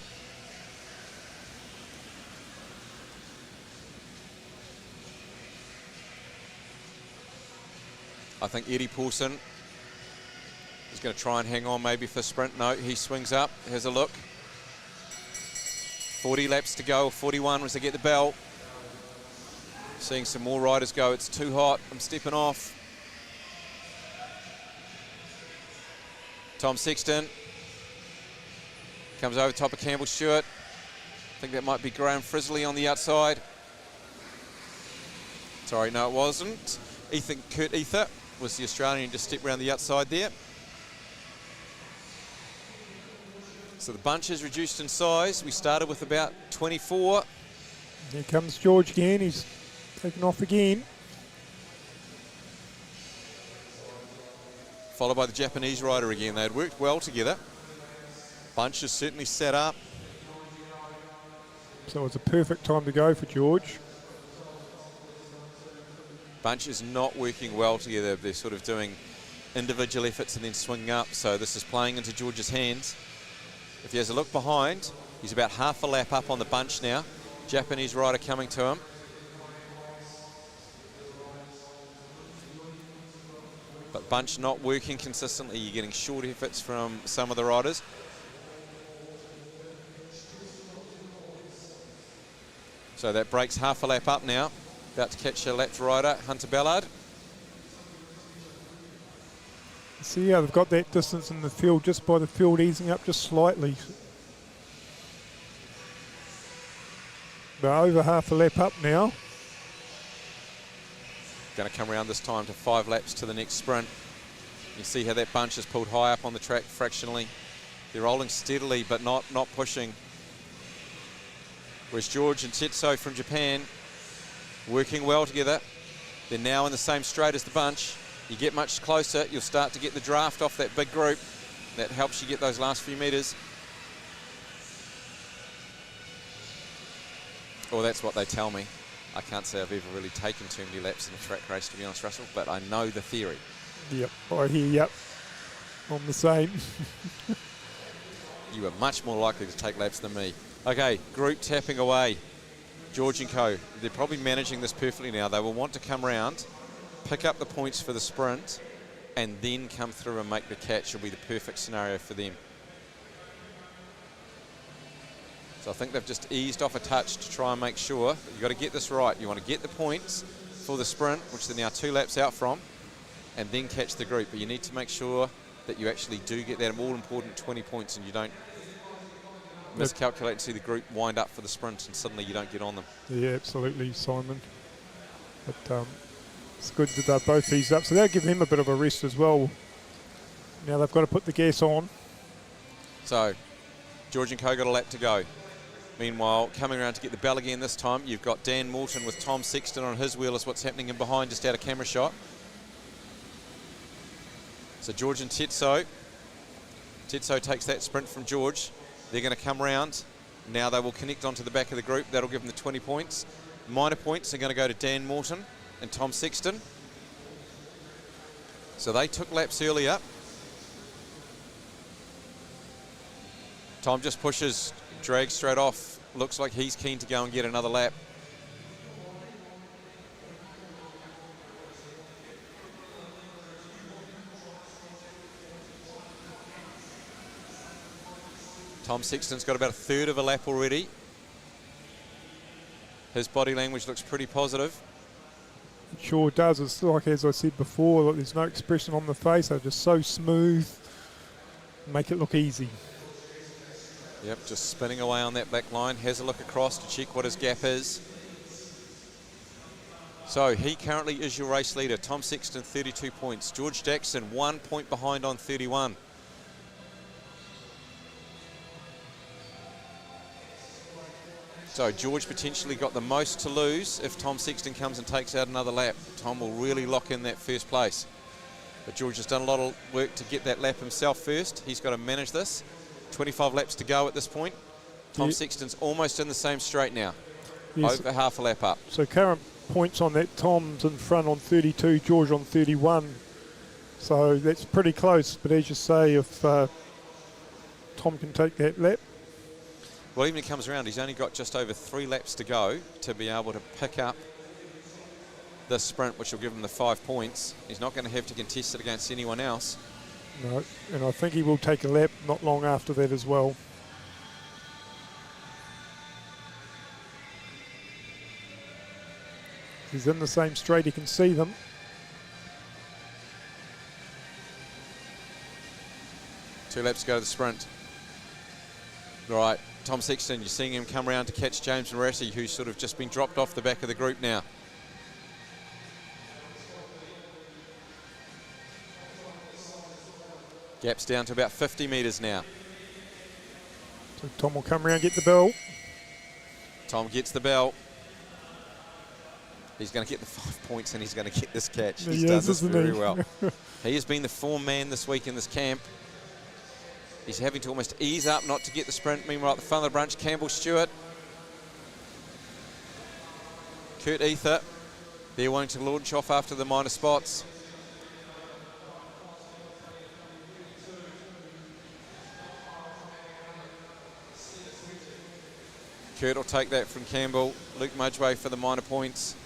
I think Eddie Pawson is going to try and hang on maybe for sprint. No, he swings up, has a look. 40 laps to go, 41 as they get the bell. Seeing some more riders go. It's too hot, I'm stepping off. Tom Sexton comes over top of Campbell Stewart. I think that might be Graham Frisley on the outside. Sorry, no it wasn't. Kurt Ether was the Australian, just stepped around the outside there. So the bunch is reduced in size. We started with about 24. Here comes George again. He's taken off again. Followed by the Japanese rider again. They had worked well together. Bunch is certainly set up. So it's a perfect time to go for George. Bunch is not working well together. They're sort of doing individual efforts and then swinging up. So this is playing into George's hands. If he has a look behind, he's about half a lap up on the bunch now. Japanese rider coming to him. But bunch not working consistently. You're getting short efforts from some of the riders. So that breaks half a lap up now. About to catch a lapped rider, Hunter Ballard. See how they've got that distance in the field just by the field easing up just slightly. They're over half a lap up now. Going to come around this time to 5 laps to the next sprint. You see how that bunch is pulled high up on the track fractionally. They're rolling steadily but not pushing. Whereas George and Tetsuo from Japan working well together. They're now in the same straight as the bunch. You get much closer, you'll start to get the draft off that big group. That helps you get those last few metres. Well, that's what they tell me. I can't say I've ever really taken too many laps in a track race, to be honest, Russell, but I know the theory. Yep, I hear yep. I'm the same. You are much more likely to take laps than me. Okay, group tapping away. George and co, they're probably managing this perfectly now. They will want to come round, pick up the points for the sprint, and then come through and make the catch. Will be the perfect scenario for them. So I think they've just eased off a touch to try and make sure that you've got to get this right. You want to get the points for the sprint, which they're now 2 laps out from, and then catch the group. But you need to make sure that you actually do get that all-important 20 points and you don't miscalculate and see the group wind up for the sprint and suddenly you don't get on them. Yeah, absolutely, Simon. But it's good that they're both eased up. So they'll give them a bit of a rest as well. Now they've got to put the gas on. So George and co got a lap to go. Meanwhile, coming around to get the bell again this time, you've got Dan Morton with Tom Sexton on his wheel is what's happening in behind, just out of camera shot. So George and Tetsuo. Tetsuo takes that sprint from George. They're going to come round. Now they will connect onto the back of the group. That'll give them the 20 points. Minor points are going to go to Dan Morton and Tom Sexton. So they took laps earlier. Tom just pushes, drags straight off. Looks like he's keen to go and get another lap. Tom Sexton's got about a third of a lap already. His body language looks pretty positive. It sure does. It's like, as I said before, look, there's no expression on the face. They're just so smooth. Make it look easy. Yep, just spinning away on that back line. Has a look across to check what his gap is. So he currently is your race leader. Tom Sexton, 32 points. George Jackson, 1 point behind on 31. So George potentially got the most to lose if Tom Sexton comes and takes out another lap. Tom will really lock in that first place. But George has done a lot of work to get that lap himself first. He's got to manage this. 25 laps to go at this point. Tom Sexton's almost in the same straight now. Yes. Over half a lap up. So current points on that, Tom's in front on 32, George on 31. So that's pretty close. But as you say, if Tom can take that lap. Well, even if he comes around, he's only got just over 3 laps to go to be able to pick up this sprint, which will give him the 5 points. He's not going to have to contest it against anyone else. No, and I think he will take a lap not long after that as well. He's in the same straight, he can see them. Two laps to go to the sprint. Right, Tom Sexton, you're seeing him come around to catch James Moratti, who's sort of just been dropped off the back of the group now. Gap's down to about 50 metres now. So Tom will come around, get the bell. Tom gets the bell. He's going to get the 5 points and he's going to get this catch. He's done this very well. He has been the form man this week in this camp. He's having to almost ease up not to get the sprint. Meanwhile, at the front of the bunch, Campbell Stewart. Kurt Ether. They're wanting to launch off after the minor spots. Kurt will take that from Campbell. Luke Mudgeway for the minor points.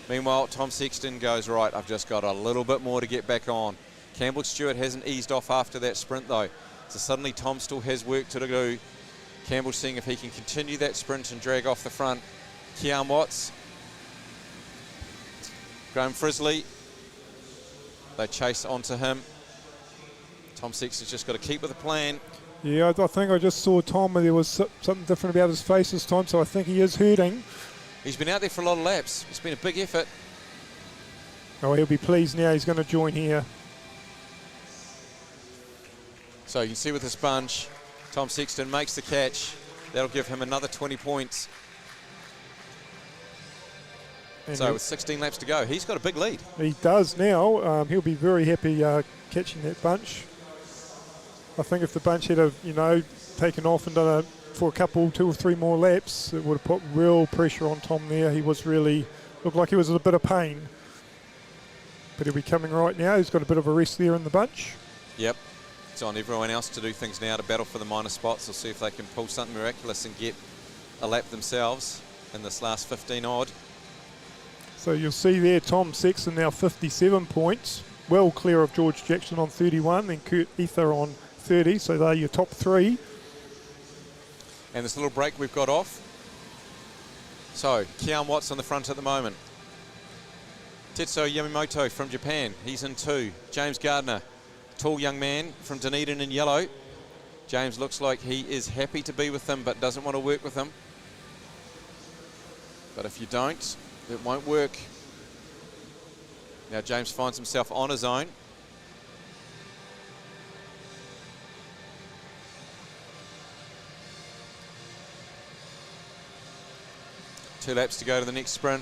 Meanwhile, Tom Sexton goes, right, I've just got a little bit more to get back on. Campbell Stewart hasn't eased off after that sprint, though. So suddenly Tom still has work to do. Campbell seeing if he can continue that sprint and drag off the front. Keon Watts. Graham Frisley. They chase onto him. Tom Sexton's just got to keep with the plan. Yeah, I think I just saw Tom and there was something different about his face this time, so I think he is hurting. He's been out there for a lot of laps. It's been a big effort. Oh, he'll be pleased now. He's going to join here. So you can see with this bunch, Tom Sexton makes the catch. That'll give him another 20 points. And so with 16 laps to go, he's got a big lead. He does now. He'll be very happy catching that bunch. I think if the bunch had, taken off and done for a couple, 2 or 3 more laps, it would have put real pressure on Tom there. He was really, looked like he was in a bit of pain. But he'll be coming right now. He's got a bit of a rest there in the bunch. Yep. It's on everyone else to do things now to battle for the minor spots. They'll see if they can pull something miraculous and get a lap themselves in this last 15 odd. So you'll see there Tom Sexton now 57 points. Well clear of George Jackson on 31 and Kurt Ether on 30. So they're your top 3. And this little break we've got off. So Keon Watts on the front at the moment. Tetsuo Yamamoto from Japan, he's in 2. James Gardner, tall young man from Dunedin in yellow. James looks like he is happy to be with them but doesn't want to work with them. But if you don't, it won't work. Now James finds himself on his own. Two laps to go to the next sprint.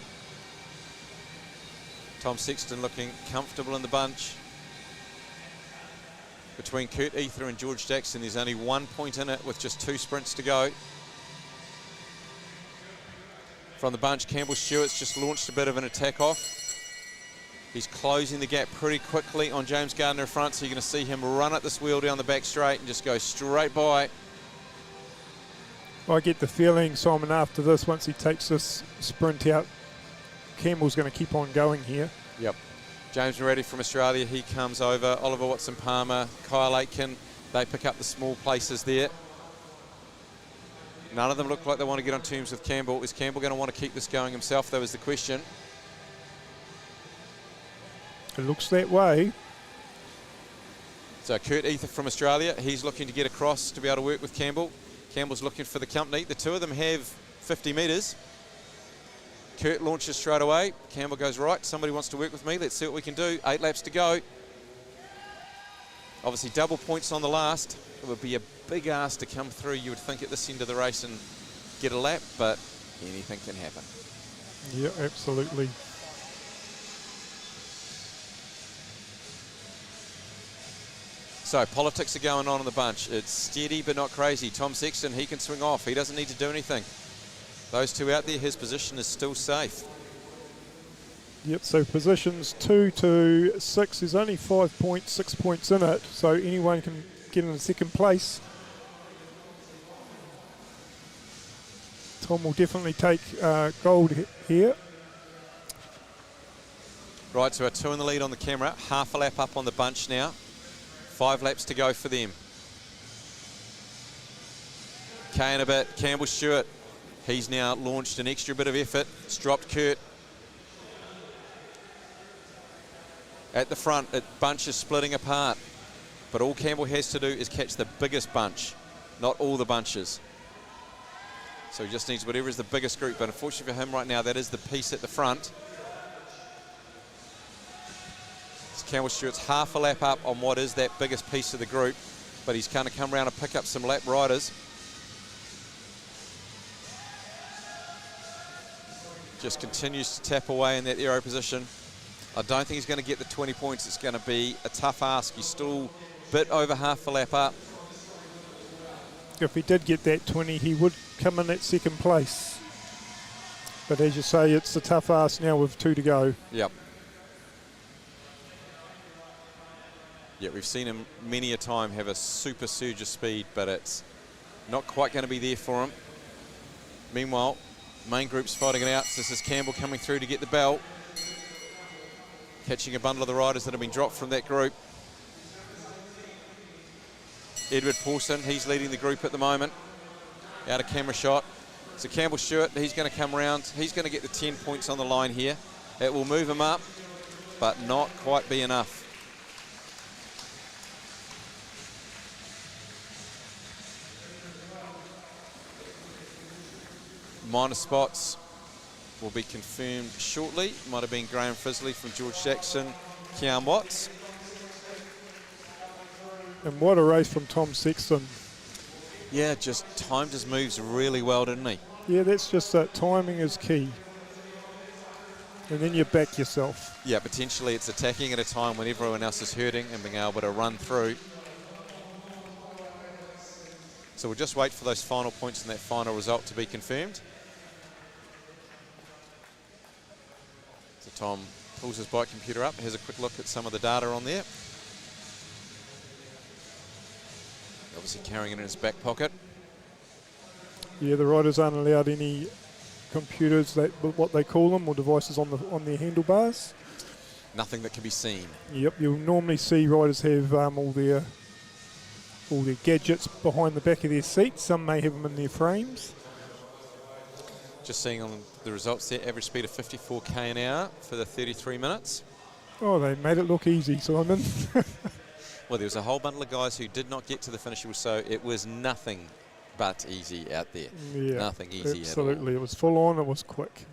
Tom Sexton looking comfortable in the bunch. Between Kurt Ether and George Jackson, there's only 1 point in it with just 2 sprints to go. From the bunch, Campbell Stewart's just launched a bit of an attack off. He's closing the gap pretty quickly on James Gardner in front, so you're going to see him run at this wheel down the back straight and just go straight by. I get the feeling, Simon, after this, once he takes this sprint out, Campbell's going to keep on going here. Yep. James Moratti from Australia, he comes over. Oliver Watson-Palmer, Kyle Aitken, they pick up the small places there. None of them look like they want to get on terms with Campbell. Is Campbell going to want to keep this going himself, though, is the question. It looks that way. So Kurt Ether from Australia, he's looking to get across to be able to work with Campbell. Campbell's looking for the company. The two of them have 50 metres. Kurt launches straight away. Campbell goes, right, somebody wants to work with me. Let's see what we can do. 8 laps to go. Obviously double points on the last. It would be a big ask to come through, you would think, at this end of the race and get a lap, but anything can happen. Yeah, absolutely. So politics are going on in the bunch. It's steady but not crazy. Tom Sexton, he can swing off. He doesn't need to do anything. Those two out there, his position is still safe. Yep, so positions 2 to 6, there's only 5 points, 6 points in it, so anyone can get in second place. Tom will definitely take gold here. Right, so our 2 in the lead on the camera. Half a lap up on the bunch now. 5 laps to go for them. Keirin a bit, Campbell Stewart. He's now launched an extra bit of effort. It's dropped Kurt. At the front, the bunch is splitting apart. But all Campbell has to do is catch the biggest bunch, not all the bunches. So he just needs whatever is the biggest group. But unfortunately for him right now, that is the piece at the front. Campbell Stewart's half a lap up on what is that biggest piece of the group, but he's going to come around and pick up some lap riders. Just continues to tap away in that aero position. I don't think he's going to get the 20 points. It's going to be a tough ask. He's still a bit over half a lap up. If he did get that 20, he would come in at second place. But as you say, it's a tough ask now with 2 to go. Yep. Yeah, we've seen him many a time have a super surge of speed, but it's not quite going to be there for him. Meanwhile, main group's fighting it out. This is Campbell coming through to get the belt. Catching a bundle of the riders that have been dropped from that group. Edward Paulson, he's leading the group at the moment. Out of camera shot. So Campbell Stewart, he's going to come around. He's going to get the 10 points on the line here. It will move him up, but not quite be enough. Minor spots will be confirmed shortly. Might have been Graham Frisley from George Jackson, Keon Watts. And what a race from Tom Sexton. Yeah, just timed his moves really well, didn't he? Yeah, that's just that timing is key. And then you back yourself. Yeah, potentially it's attacking at a time when everyone else is hurting and being able to run through. So we'll just wait for those final points and that final result to be confirmed. So Tom pulls his bike computer up, has a quick look at some of the data on there. Obviously carrying it in his back pocket. Yeah, the riders aren't allowed any computers, that what they call them, or devices on their handlebars. Nothing that can be seen. Yep, you'll normally see riders have all their gadgets behind the back of their seats. Some may have them in their frames. Just seeing on the results there, average speed of 54 k an hour for the 33 minutes. Oh, they made it look easy, Simon. Well, there was a whole bundle of guys who did not get to the finish, so it was nothing but easy out there. Yeah, nothing easy absolutely. at all. It was full on, it was quick.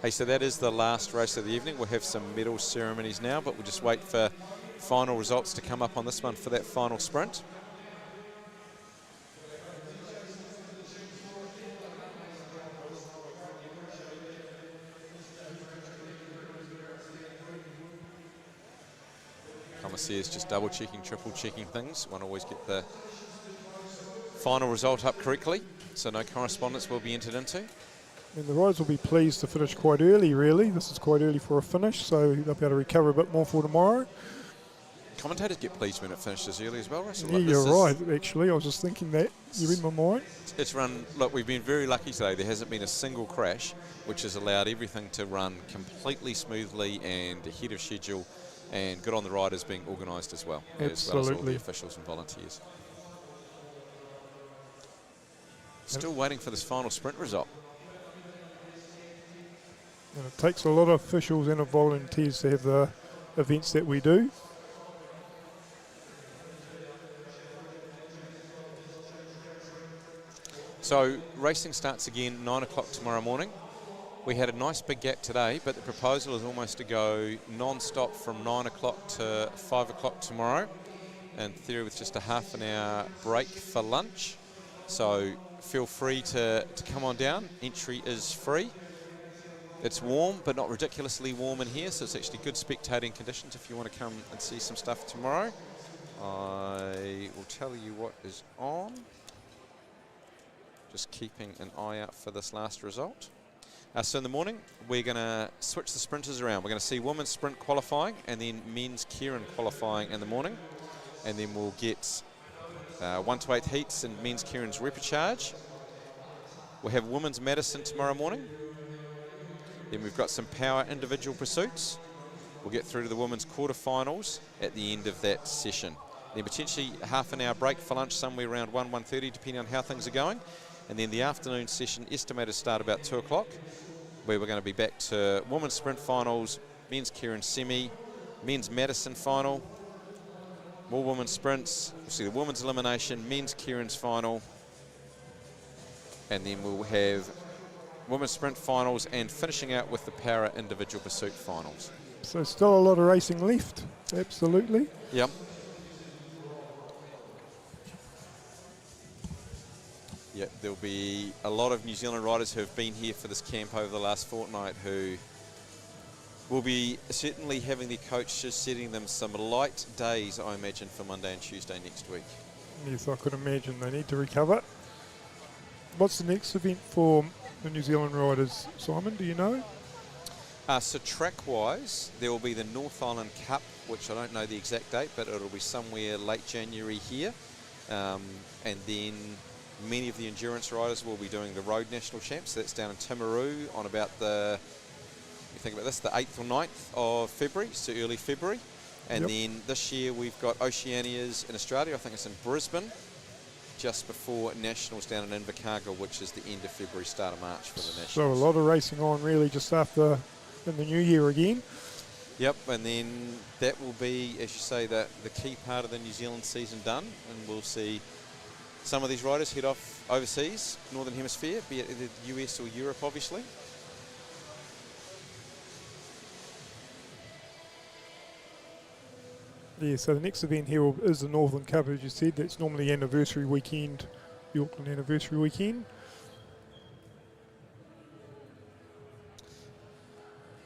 Hey, so that is the last race of the evening. We'll have some medal ceremonies now, but we'll just wait for final results to come up on this one for that final sprint. Commissaires just double checking, triple checking things. Won't always get the final result up correctly, so no correspondence will be entered into. And the riders will be pleased to finish quite early, really. This is quite early for a finish, so they'll be able to recover a bit more for tomorrow. Commentators get pleased when it finishes early as well, Russell. Yeah, you're right, actually. I was just thinking that. You read my mind. It's run, look, we've been very lucky today. There hasn't been a single crash, which has allowed everything to run completely smoothly and ahead of schedule, and good on the riders being organised as well. As well as all the officials and volunteers. Still waiting for this final sprint result. And it takes a lot of officials and volunteers to have the events that we do. So racing starts again 9 o'clock tomorrow morning. We had a nice big gap today, but the proposal is almost to go non-stop from 9 o'clock to 5 o'clock tomorrow, in theory with just a half an hour break for lunch. So feel free to come on down. Entry is free. It's warm, but not ridiculously warm in here, so it's actually good spectating conditions if you want to come and see some stuff tomorrow. I will tell you what is on. Just keeping an eye out for this last result. So in the morning, we're going to switch the sprinters around. We're going to see women's sprint qualifying and then men's Kerin qualifying in the morning. And then we'll get 1 to 8 heats and men's Keirin's repechage. We'll have women's Madison tomorrow morning. Then we've got some power individual pursuits. We'll get through to the women's quarterfinals at the end of that session. Then potentially a half an hour break for lunch somewhere around 1:30, depending on how things are going. And then the afternoon session estimated to start about 2 o'clock, where we're going to be back to women's sprint finals, men's Kerin semi, men's Madison final, more women's sprints. We'll see the women's elimination, men's Keirin's final, and then we'll have women's sprint finals and finishing out with the para individual pursuit finals. So still a lot of racing left, absolutely. Yep. Yeah, there'll be a lot of New Zealand riders who have been here for this camp over the last fortnight who will be certainly having their coaches setting them some light days, I imagine, for Monday and Tuesday next week. Yes, I could imagine they need to recover. What's the next event for the New Zealand riders, Simon, do you know? So track-wise, there will be the North Island Cup, which I don't know the exact date, but it'll be somewhere late January here. And then many of the endurance riders will be doing the Road National Champs. So that's down in Timaru on about the, you think about this, the 8th or 9th of February, so early February. And then this year we've got Oceanias in Australia. I think it's in Brisbane, just before Nationals down in Invercargill, which is the end of February, start of March for the Nationals. So a lot of racing on really just after in the new year again. Yep, and then that will be, as you say, the key part of the New Zealand season done, and we'll see some of these riders head off overseas, Northern Hemisphere, be it either the US or Europe, obviously. Yeah, so the next event here is the Northern Cup, as you said. That's normally anniversary weekend, the Auckland anniversary weekend.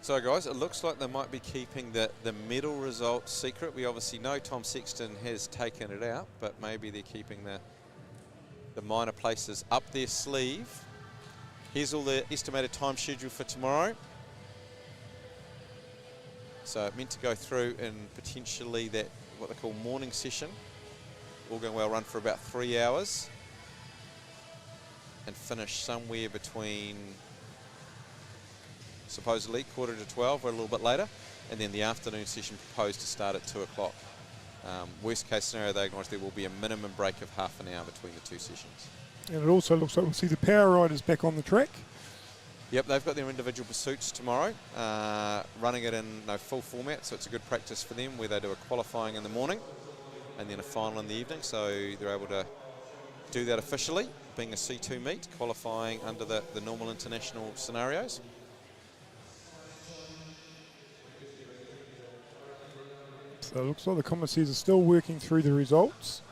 So guys, it looks like they might be keeping the medal result secret. We obviously know Tom Sexton has taken it out, but maybe they're keeping the minor places up their sleeve. Here's all the estimated time schedule for tomorrow. So meant to go through in potentially that, what they call morning session. All going well, run for about 3 hours and finish somewhere between supposedly 11:45 or a little bit later, and then the afternoon session proposed to start at 2 o'clock. Worst case scenario, they acknowledge there will be a minimum break of half an hour between the two sessions. And it also looks like we'll see the power riders back on the track. Yep, they've got their individual pursuits tomorrow, running it in full format, so it's a good practice for them where they do a qualifying in the morning and then a final in the evening, so they're able to do that officially, being a C2 meet, qualifying under the normal international scenarios. So it looks like the commissaires are still working through the results.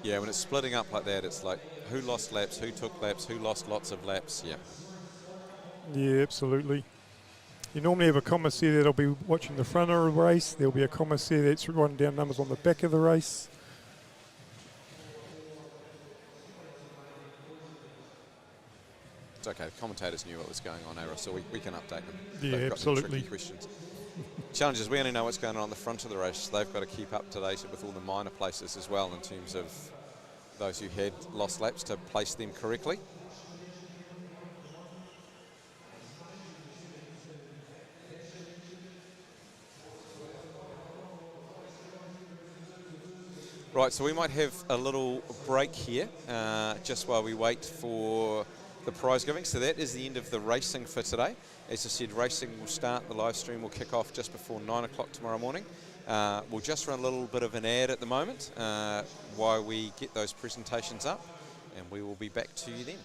Yeah, when it's splitting up like that, it's like who lost laps, who took laps, who lost lots of laps, yeah. Yeah, absolutely. You normally have a commissaire that'll be watching the front of the race. There'll be a commissaire that's writing down numbers on the back of the race. It's okay, the commentators knew what was going on, Ara, so we can update them. Yeah, They've got absolutely. tricky questions. Challenge is we only know what's going on the front of the race. They've got to keep up to date with all the minor places as well in terms of those who had lost laps to place them correctly. Right, so we might have a little break here just while we wait for the prize giving. So that is the end of the racing for today. As I said, racing will start, the live stream will kick off just before 9 o'clock tomorrow morning. We'll just run a little bit of an ad at the moment while we get those presentations up, and we will be back to you then.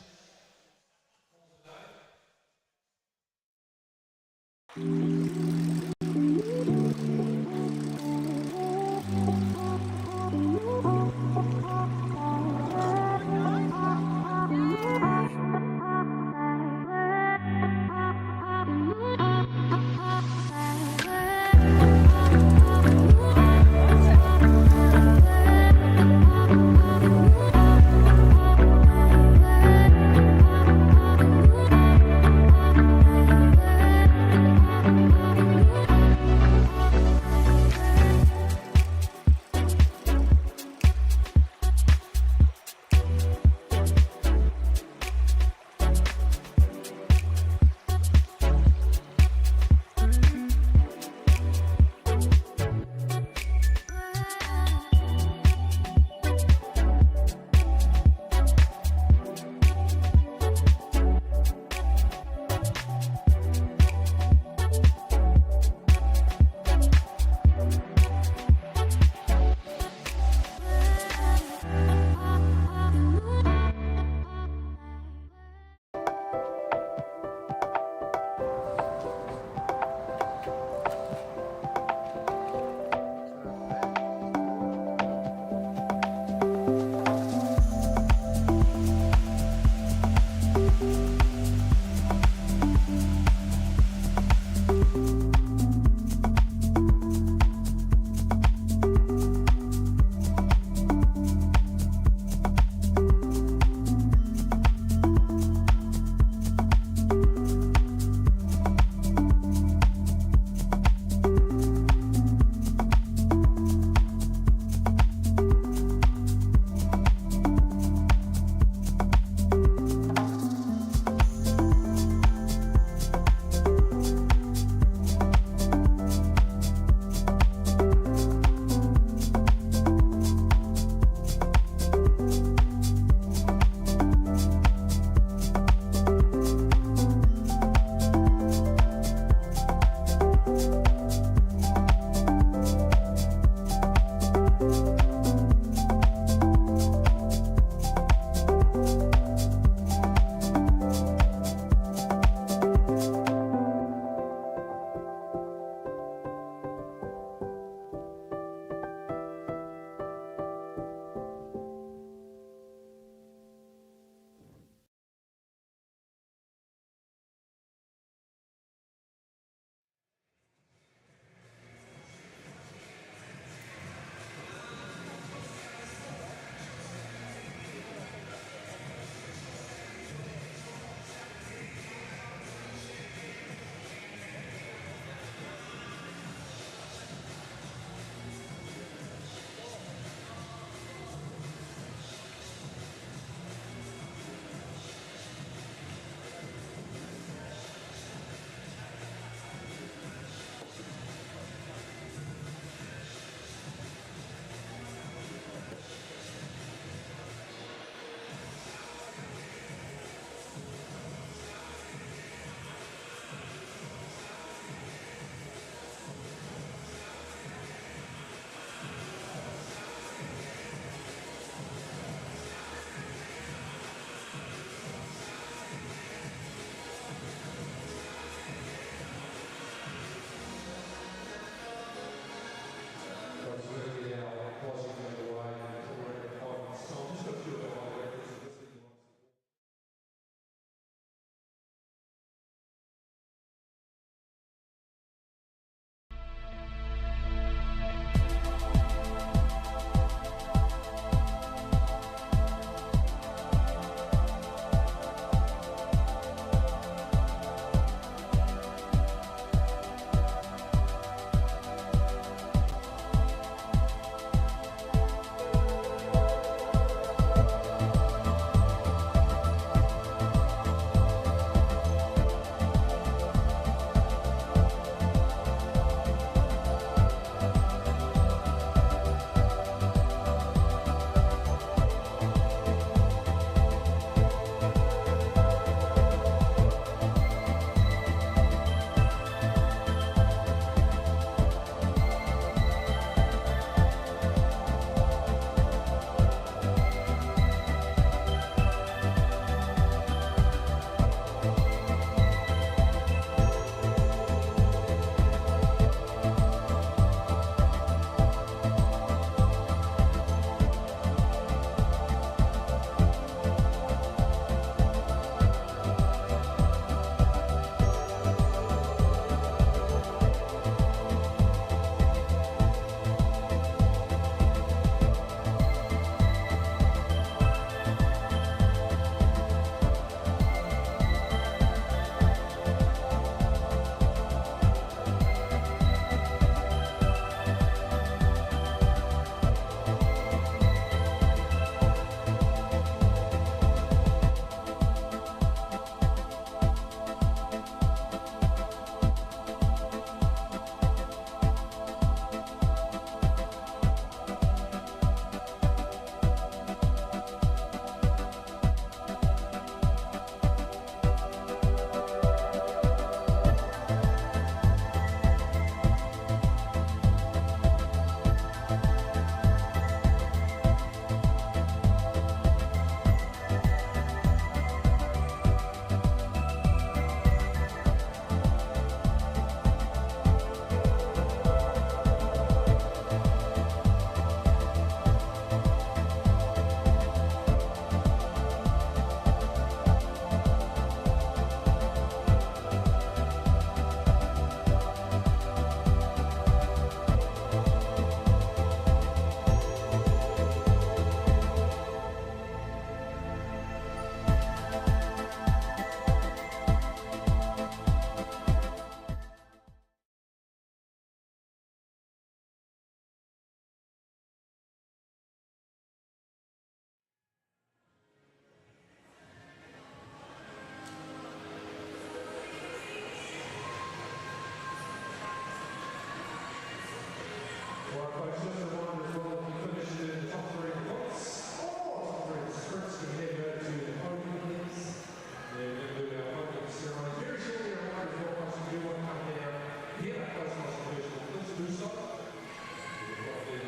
Alright, folks, just a reminder as well, if you finished in the top 3 points, or top 3 scripts, you can head over to the podium, please. Then we'll do our podium ceremony. Very shortly, a reminder as well, folks, if you do want to come down here, that close to us professional, please do so. We've got the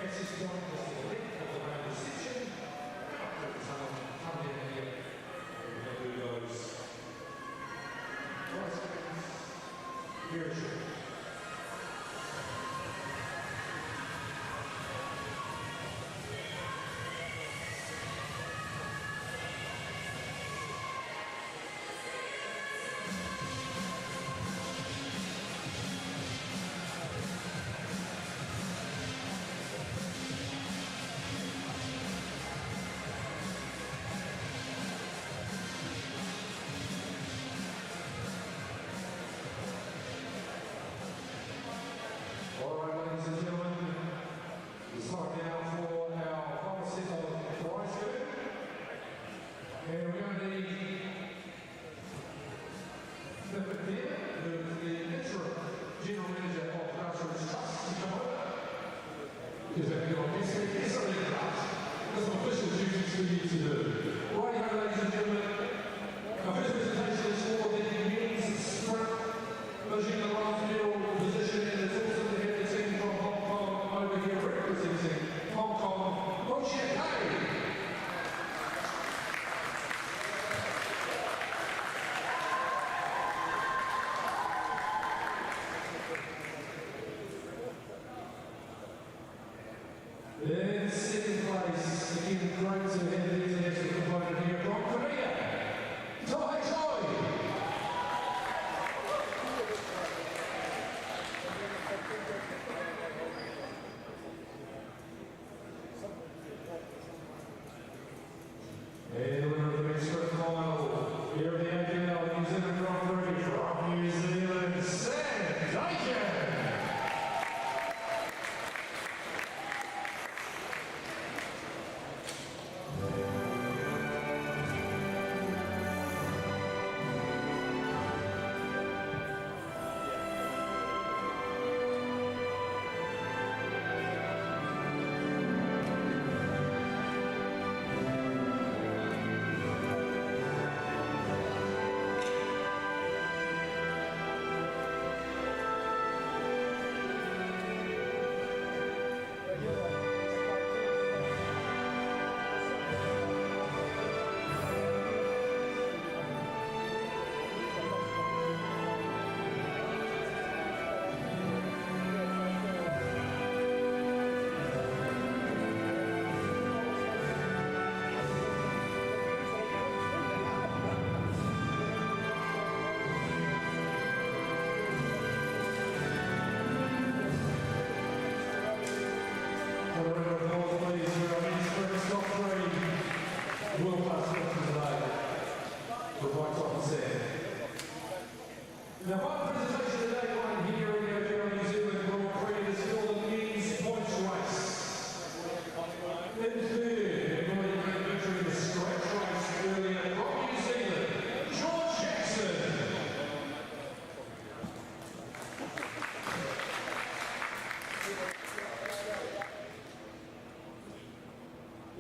access point just to the left of the main reception. Come down here, and we'll do those. Very short. All right, ladies and gentlemen, it's time now for our final set of prize giving. And we're going to need the interim general manager of Grassroots Trust to come over. Because they're going to be necessarily class. There's some official duties for you to do. Right, ladies and gentlemen, our first presentation is for the men's sprint. Pushing the last middle position in the total of the head team from Hong Kong over here representing Hong Kong, Kerin. In second place, again great to have the international component here from Korea, Choi. And the winner of the men's sprint final, here at the A-final New Zealand Grand Prix from New Zealand, Kerin. Now, my presentation today, one here in the A-final New Zealand Grand Prix is for the men's points race. In third, going to victory in the scratch race earlier from New Zealand, George Jackson.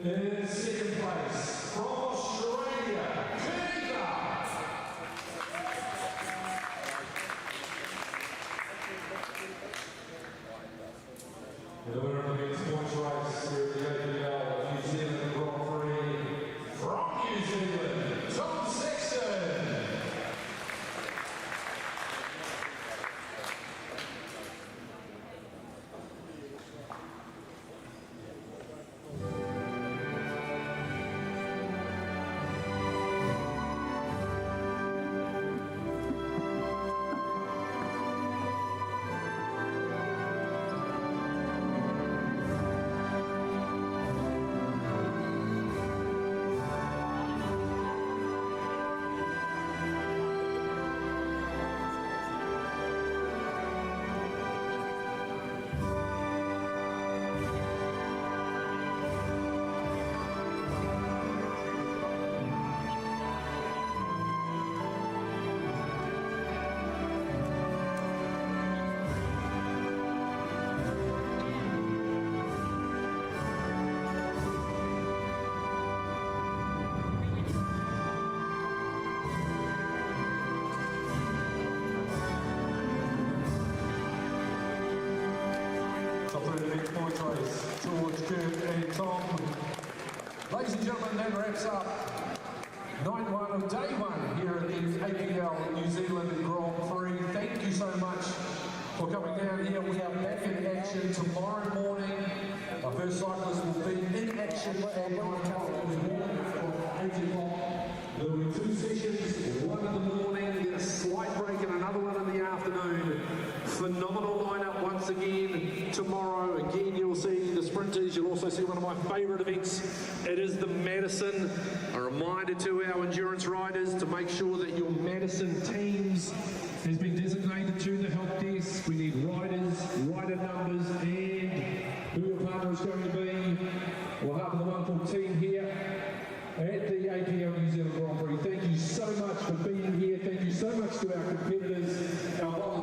In second place, from Australia, Kerin. The winner of the men's points race here at the A-final New Zealand Grand Prix from New Zealand, Tom Sexton. points race. George, Kurt and Tom. Ladies and gentlemen, that wraps up night one of day one here at the APL New Zealand Grand Prix. Thank you so much for coming down here. We are back in action tomorrow morning. Our first cyclist will be in action at 9 o'clock this morning from 8 o'clock. There will be 2 sessions, one in the morning, then a slight break and another one in the afternoon. Phenomenal lineup once again tomorrow. Again, you'll see the sprinters. You'll also see one of my favourite events. It is the Madison. A reminder to our endurance riders to make sure that your Madison teams has been designated to the help desk. We need riders, rider numbers, and who your partner is going to be. We'll have the wonderful team here at the APL New Zealand Grand Prix. Thank you so much for being here. Thank you so much to our competitors, our